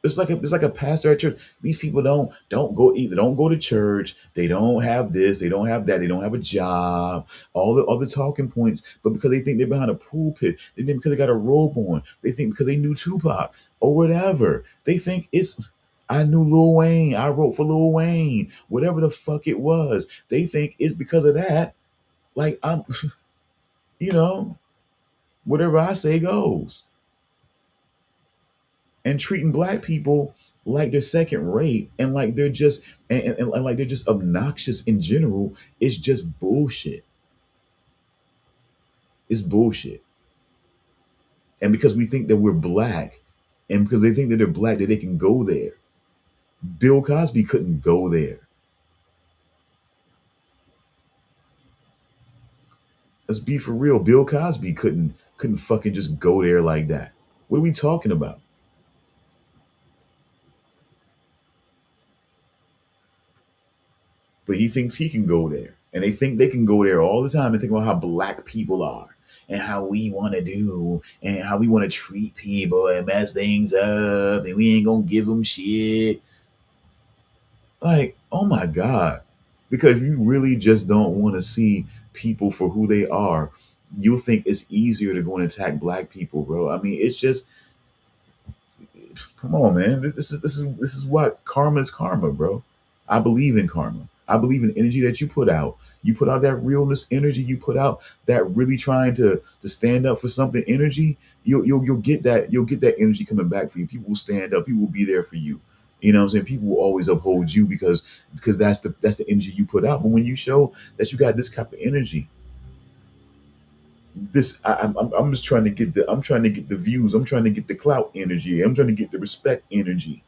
It's like a pastor at church. These people don't go either. Don't go to church. They don't have this. They don't have that. They don't have a job. All the other talking points, but because they think they're behind a pulpit, they think because they got a robe on. They think because they knew Tupac or whatever. They think it's. I knew Lil Wayne. I wrote for Lil Wayne. Whatever the fuck it was, they think it's because of that. Like I'm, you know, whatever I say goes. And treating black people like they're second rate and like they're just and like they're just obnoxious in general is just bullshit. It's bullshit. And because we think that we're black, and because they think that they're black, that they can go there. Bill Cosby couldn't go there. Let's be for real. Bill Cosby couldn't fucking just go there like that. What are we talking about? But he thinks he can go there. And they think they can go there all the time and think about how black people are and how we want to do and how we want to treat people and mess things up and we ain't gonna give them shit. Like, oh my God. Because you really just don't want to see people for who they are. You'll think it's easier to go and attack black people, bro. I mean, it's just, come on, man. This is what karma is karma, bro. I believe in karma. I believe in energy that you put out. You put out that realness energy. You put out that really trying to stand up for something energy. You'll get that. You'll get that energy coming back for you. People will stand up. People will be there for you. You know what I'm saying? People will always uphold you because that's the energy you put out. But when you show that you got this type of energy, I'm just trying to get the views. I'm trying to get the clout energy. I'm trying to get the respect energy.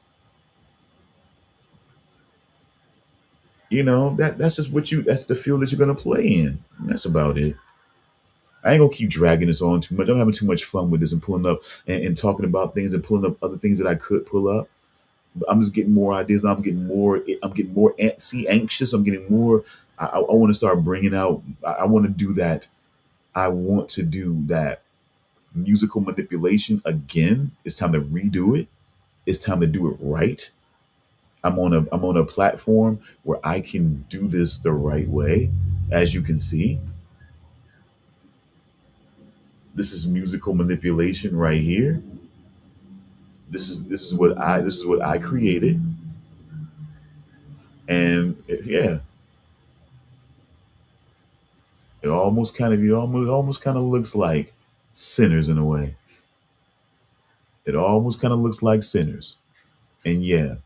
You know, that's just that's the field that you're gonna play in. And that's about it. I ain't gonna keep dragging this on too much. I'm having too much fun with this and pulling up and talking about things and pulling up other things that I could pull up. But I'm just getting more ideas. I'm getting more anxious. I'm getting more. I want to start bringing out. I want to do that. I want to do that. musical manipulation again. It's time to redo it. It's time to do it right. I'm on a platform where I can do this the right way. As you can see, this is musical manipulation right here. This is what I created. And yeah, it almost kind of looks like Sinners in a way. It almost kind of looks like Sinners. And yeah,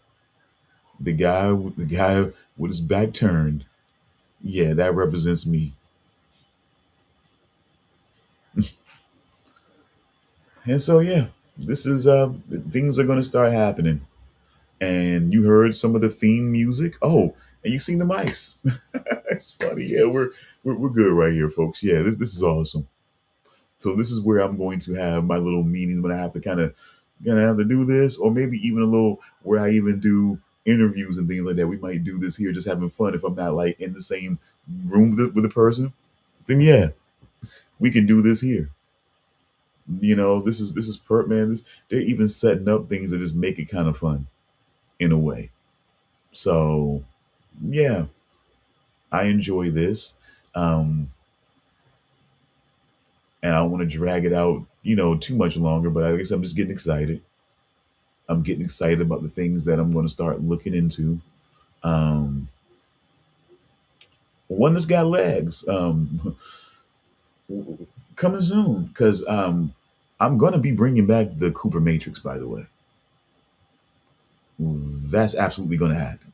the guy with his back turned, yeah, that represents me. And so yeah, this is things are going to start happening. And you heard some of the theme music. Oh, and you seen the mics. It's funny. Yeah, we're good right here, folks. Yeah, this is awesome. So this is where I'm going to have my little meetings when I have to gonna have to do this, or maybe even a little where I even do interviews and things like that. We might do this here, just having fun. If I'm not like in the same room with the person, then yeah, we can do this here. This is man. They're even setting up things that just make it kind of fun in a way. So yeah, I enjoy this. And I don't want to drag it out, too much longer, but I guess I'm just getting excited. I'm getting excited about the things that I'm going to start looking into. Um, One that's got legs. Coming soon, because I'm going to be bringing back the Cooper Matrix, by the way. That's absolutely going to happen.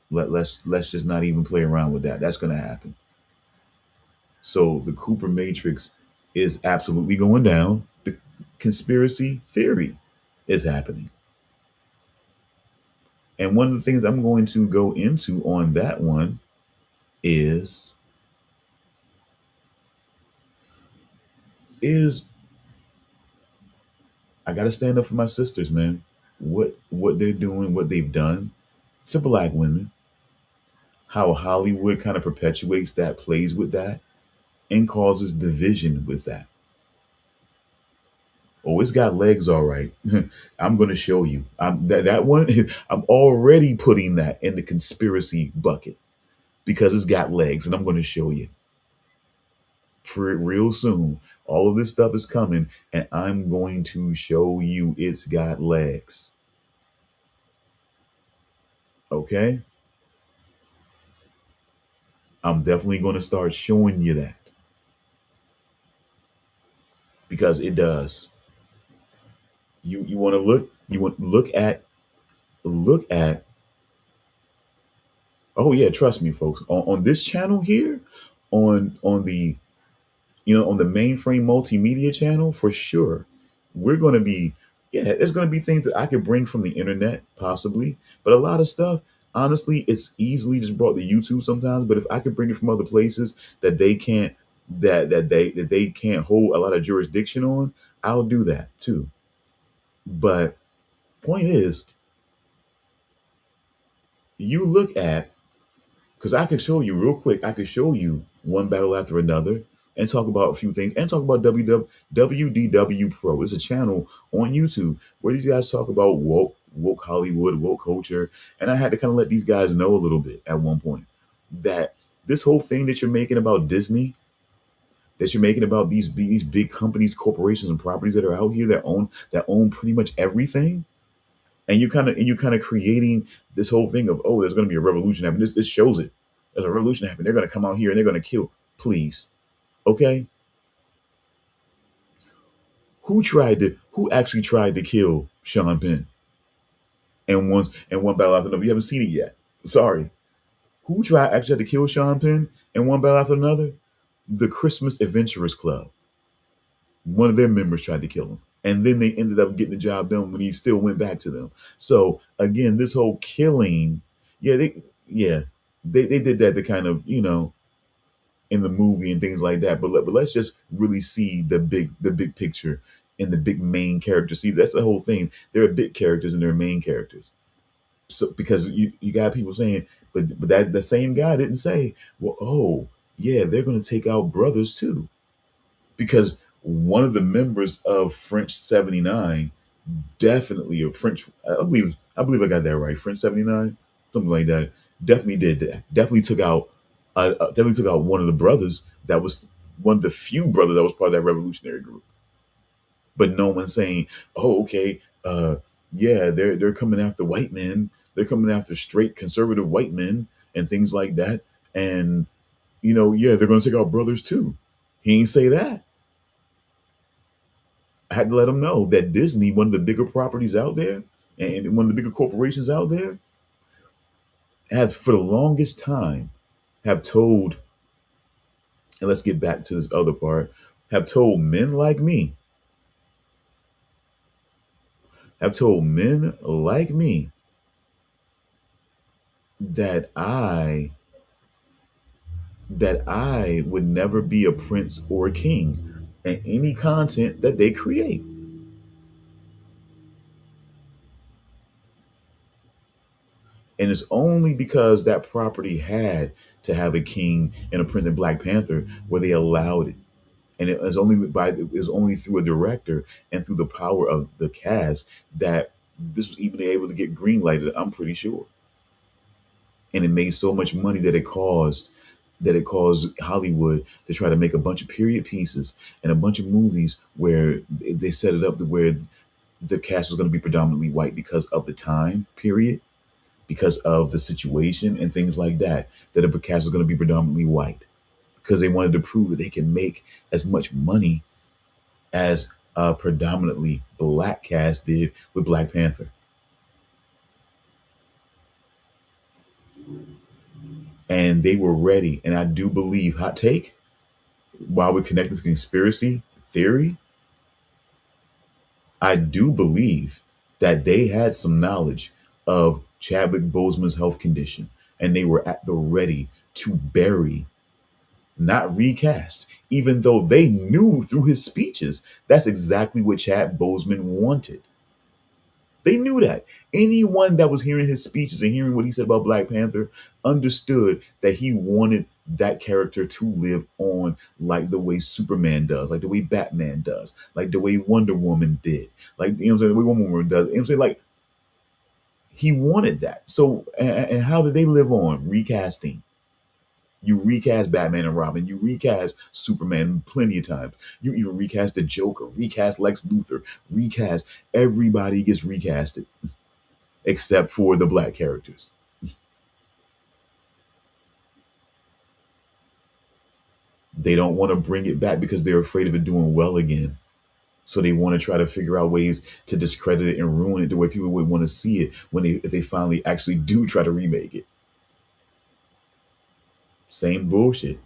Let's just not even play around with that. That's going to happen. So the Cooper Matrix is absolutely going down. The conspiracy theory is happening. And one of the things I'm going to go into on that one is I got to stand up for my sisters, man. What they're doing, what they've done to black women, how Hollywood kind of perpetuates that, plays with that, and causes division with that. Oh, it's got legs, all right. I'm going to show you. That one. I'm already putting that in the conspiracy bucket because it's got legs, and I'm going to show you real soon. All of this stuff is coming, and I'm going to show you it's got legs. Okay? I'm definitely going to start showing you that because it does. You want to look? You want look at? Oh yeah, trust me, folks. On this channel here, on the on the mainframe multimedia channel, for sure, we're going to be, yeah, there's going to be things that I could bring from the internet, possibly, but a lot of stuff, honestly, it's easily just brought to YouTube sometimes. But if I could bring it from other places that they can't, that they can't hold a lot of jurisdiction on, I'll do that too. But point is, you look at, because I could show you real quick, I could show you one battle after another and talk about a few things and talk about WDW Pro. It's a channel on YouTube where these guys talk about woke Hollywood, woke culture. And I had to kind of let these guys know a little bit at one point that this whole thing that you're making about Disney, that you're making about these big companies, corporations, and properties that are out here that own pretty much everything. And you kind of creating this whole thing of, oh, there's going to be a revolution happening. This shows it. There's a revolution happening. They're going to come out here and they're going to kill. Please, okay? Who actually tried to kill Sean Penn? And one battle after another. You haven't seen it yet. Sorry. Who actually had to kill Sean Penn in one battle after another? The Christmas Adventurers Club. One of their members tried to kill him. And then they ended up getting the job done when he still went back to them. So again, this whole killing, they did that to kind of, in the movie and things like that. But let's just really see the big picture and the big main character. See, that's the whole thing. There are big characters and there are main characters. So because you got people saying, but that the same guy didn't say, well, oh yeah, they're going to take out brothers too, because one of the members of French 79, definitely a French, I believe I got that right. French 79, something like that. Definitely did that. Definitely took out one of the brothers that was one of the few brothers that was part of that revolutionary group. But no one's saying, "Oh, okay, yeah, they're coming after white men. They're coming after straight conservative white men and things like that." And yeah, they're going to take out brothers too. He ain't say that. I had to let him know that Disney, one of the bigger properties out there, and one of the bigger corporations out there, have for the longest time have told, and let's get back to this other part, have told men like me, that I would never be a prince or a king in any content that they create. And it's only because that property had to have a king and a prince in Black Panther where they allowed it. And it was only through a director and through the power of the cast that this was even able to get green lighted, I'm pretty sure. And it made so much money that it caused Hollywood to try to make a bunch of period pieces and a bunch of movies where they set it up to where the cast was going to be predominantly white because of the time period, because of the situation and things like that, that the cast was going to be predominantly white because they wanted to prove that they can make as much money as a predominantly Black cast did with Black Panther. And they were ready. And I do believe, hot take, while we're connected to conspiracy theory, I do believe that they had some knowledge of Chadwick Boseman's health condition, and they were at the ready to bury, not recast, even though they knew through his speeches that's exactly what Chad Boseman wanted. They knew that. Anyone that was hearing his speeches and hearing what he said about Black Panther understood that he wanted that character to live on like the way Superman does, like the way Batman does, like the way Wonder Woman did, like, you know what I'm saying, the way Wonder Woman does. You know what I'm saying? Like, he wanted that. So, and how did they live on? Recasting. You recast Batman and Robin. You recast Superman plenty of times. You even recast the Joker, recast Lex Luthor, recast. Everybody gets recasted except for the Black characters. They don't want to bring it back because they're afraid of it doing well again. So they want to try to figure out ways to discredit it and ruin it the way people would want to see it if they finally actually do try to remake it. Same bullshit.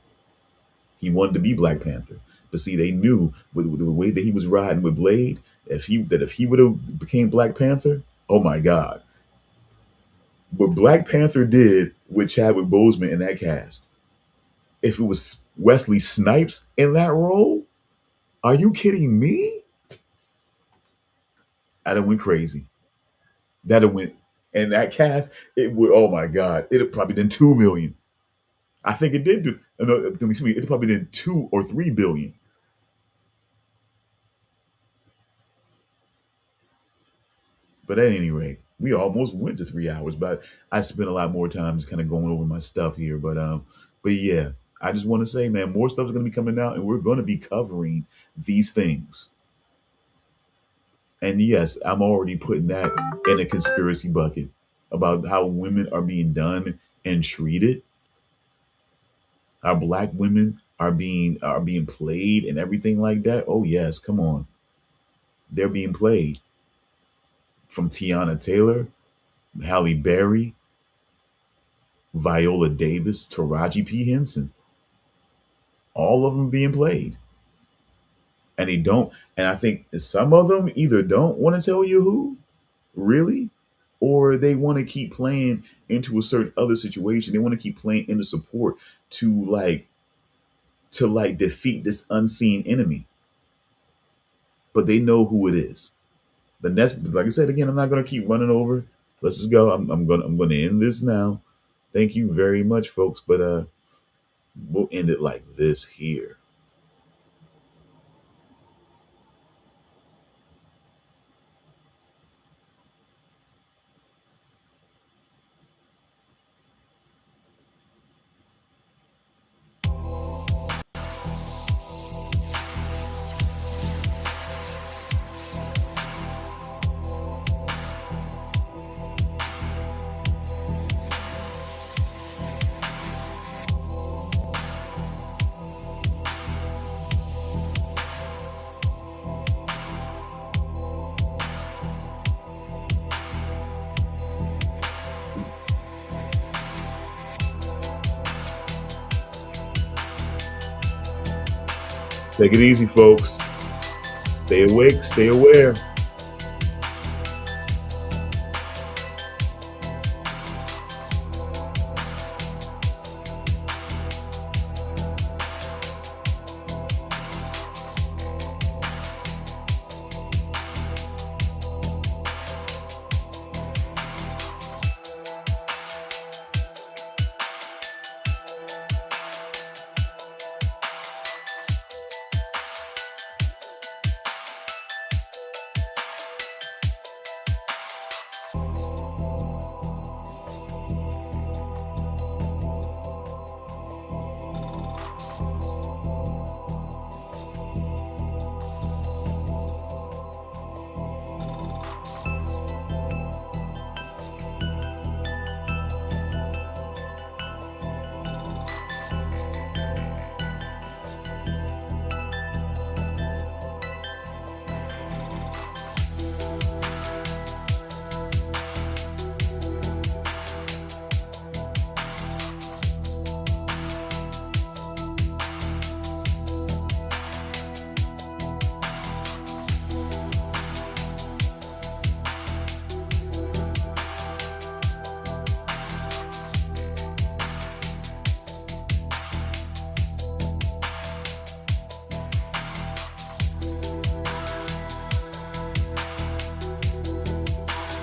He wanted to be Black Panther. But see, they knew with the way that he was riding with Blade, if he would have became Black Panther, oh my God. What Black Panther did with Chadwick Boseman in that cast, if it was Wesley Snipes in that role, are you kidding me? I'd have went crazy. That'd have went, and that cast, it would, oh my God, it'd have probably done 2 million. I think it did do, no, excuse me, it probably did 2 or 3 billion. But at any rate, we almost went to 3 hours, but I spent a lot more time just kind of going over my stuff here. But yeah, I just want to say, man, more stuff is going to be coming out, and we're going to be covering these things. And yes, I'm already putting that in a conspiracy bucket about how women are being done and treated. How Black women are being played and everything like that. Oh yes, come on. They're being played. From Tiana Taylor, Halle Berry, Viola Davis, Taraji P. Henson. All of them being played. And they don't, and I think some of them either don't want to tell you who, really, or they want to keep playing into a certain other situation. They want to keep playing into support to defeat this unseen enemy. But they know who it is. But that's, like I said again, I'm not gonna keep running over. Let's just go. I'm gonna end this now. Thank you very much, folks. But we'll end it like this here. Take it easy, folks. Stay awake, stay aware.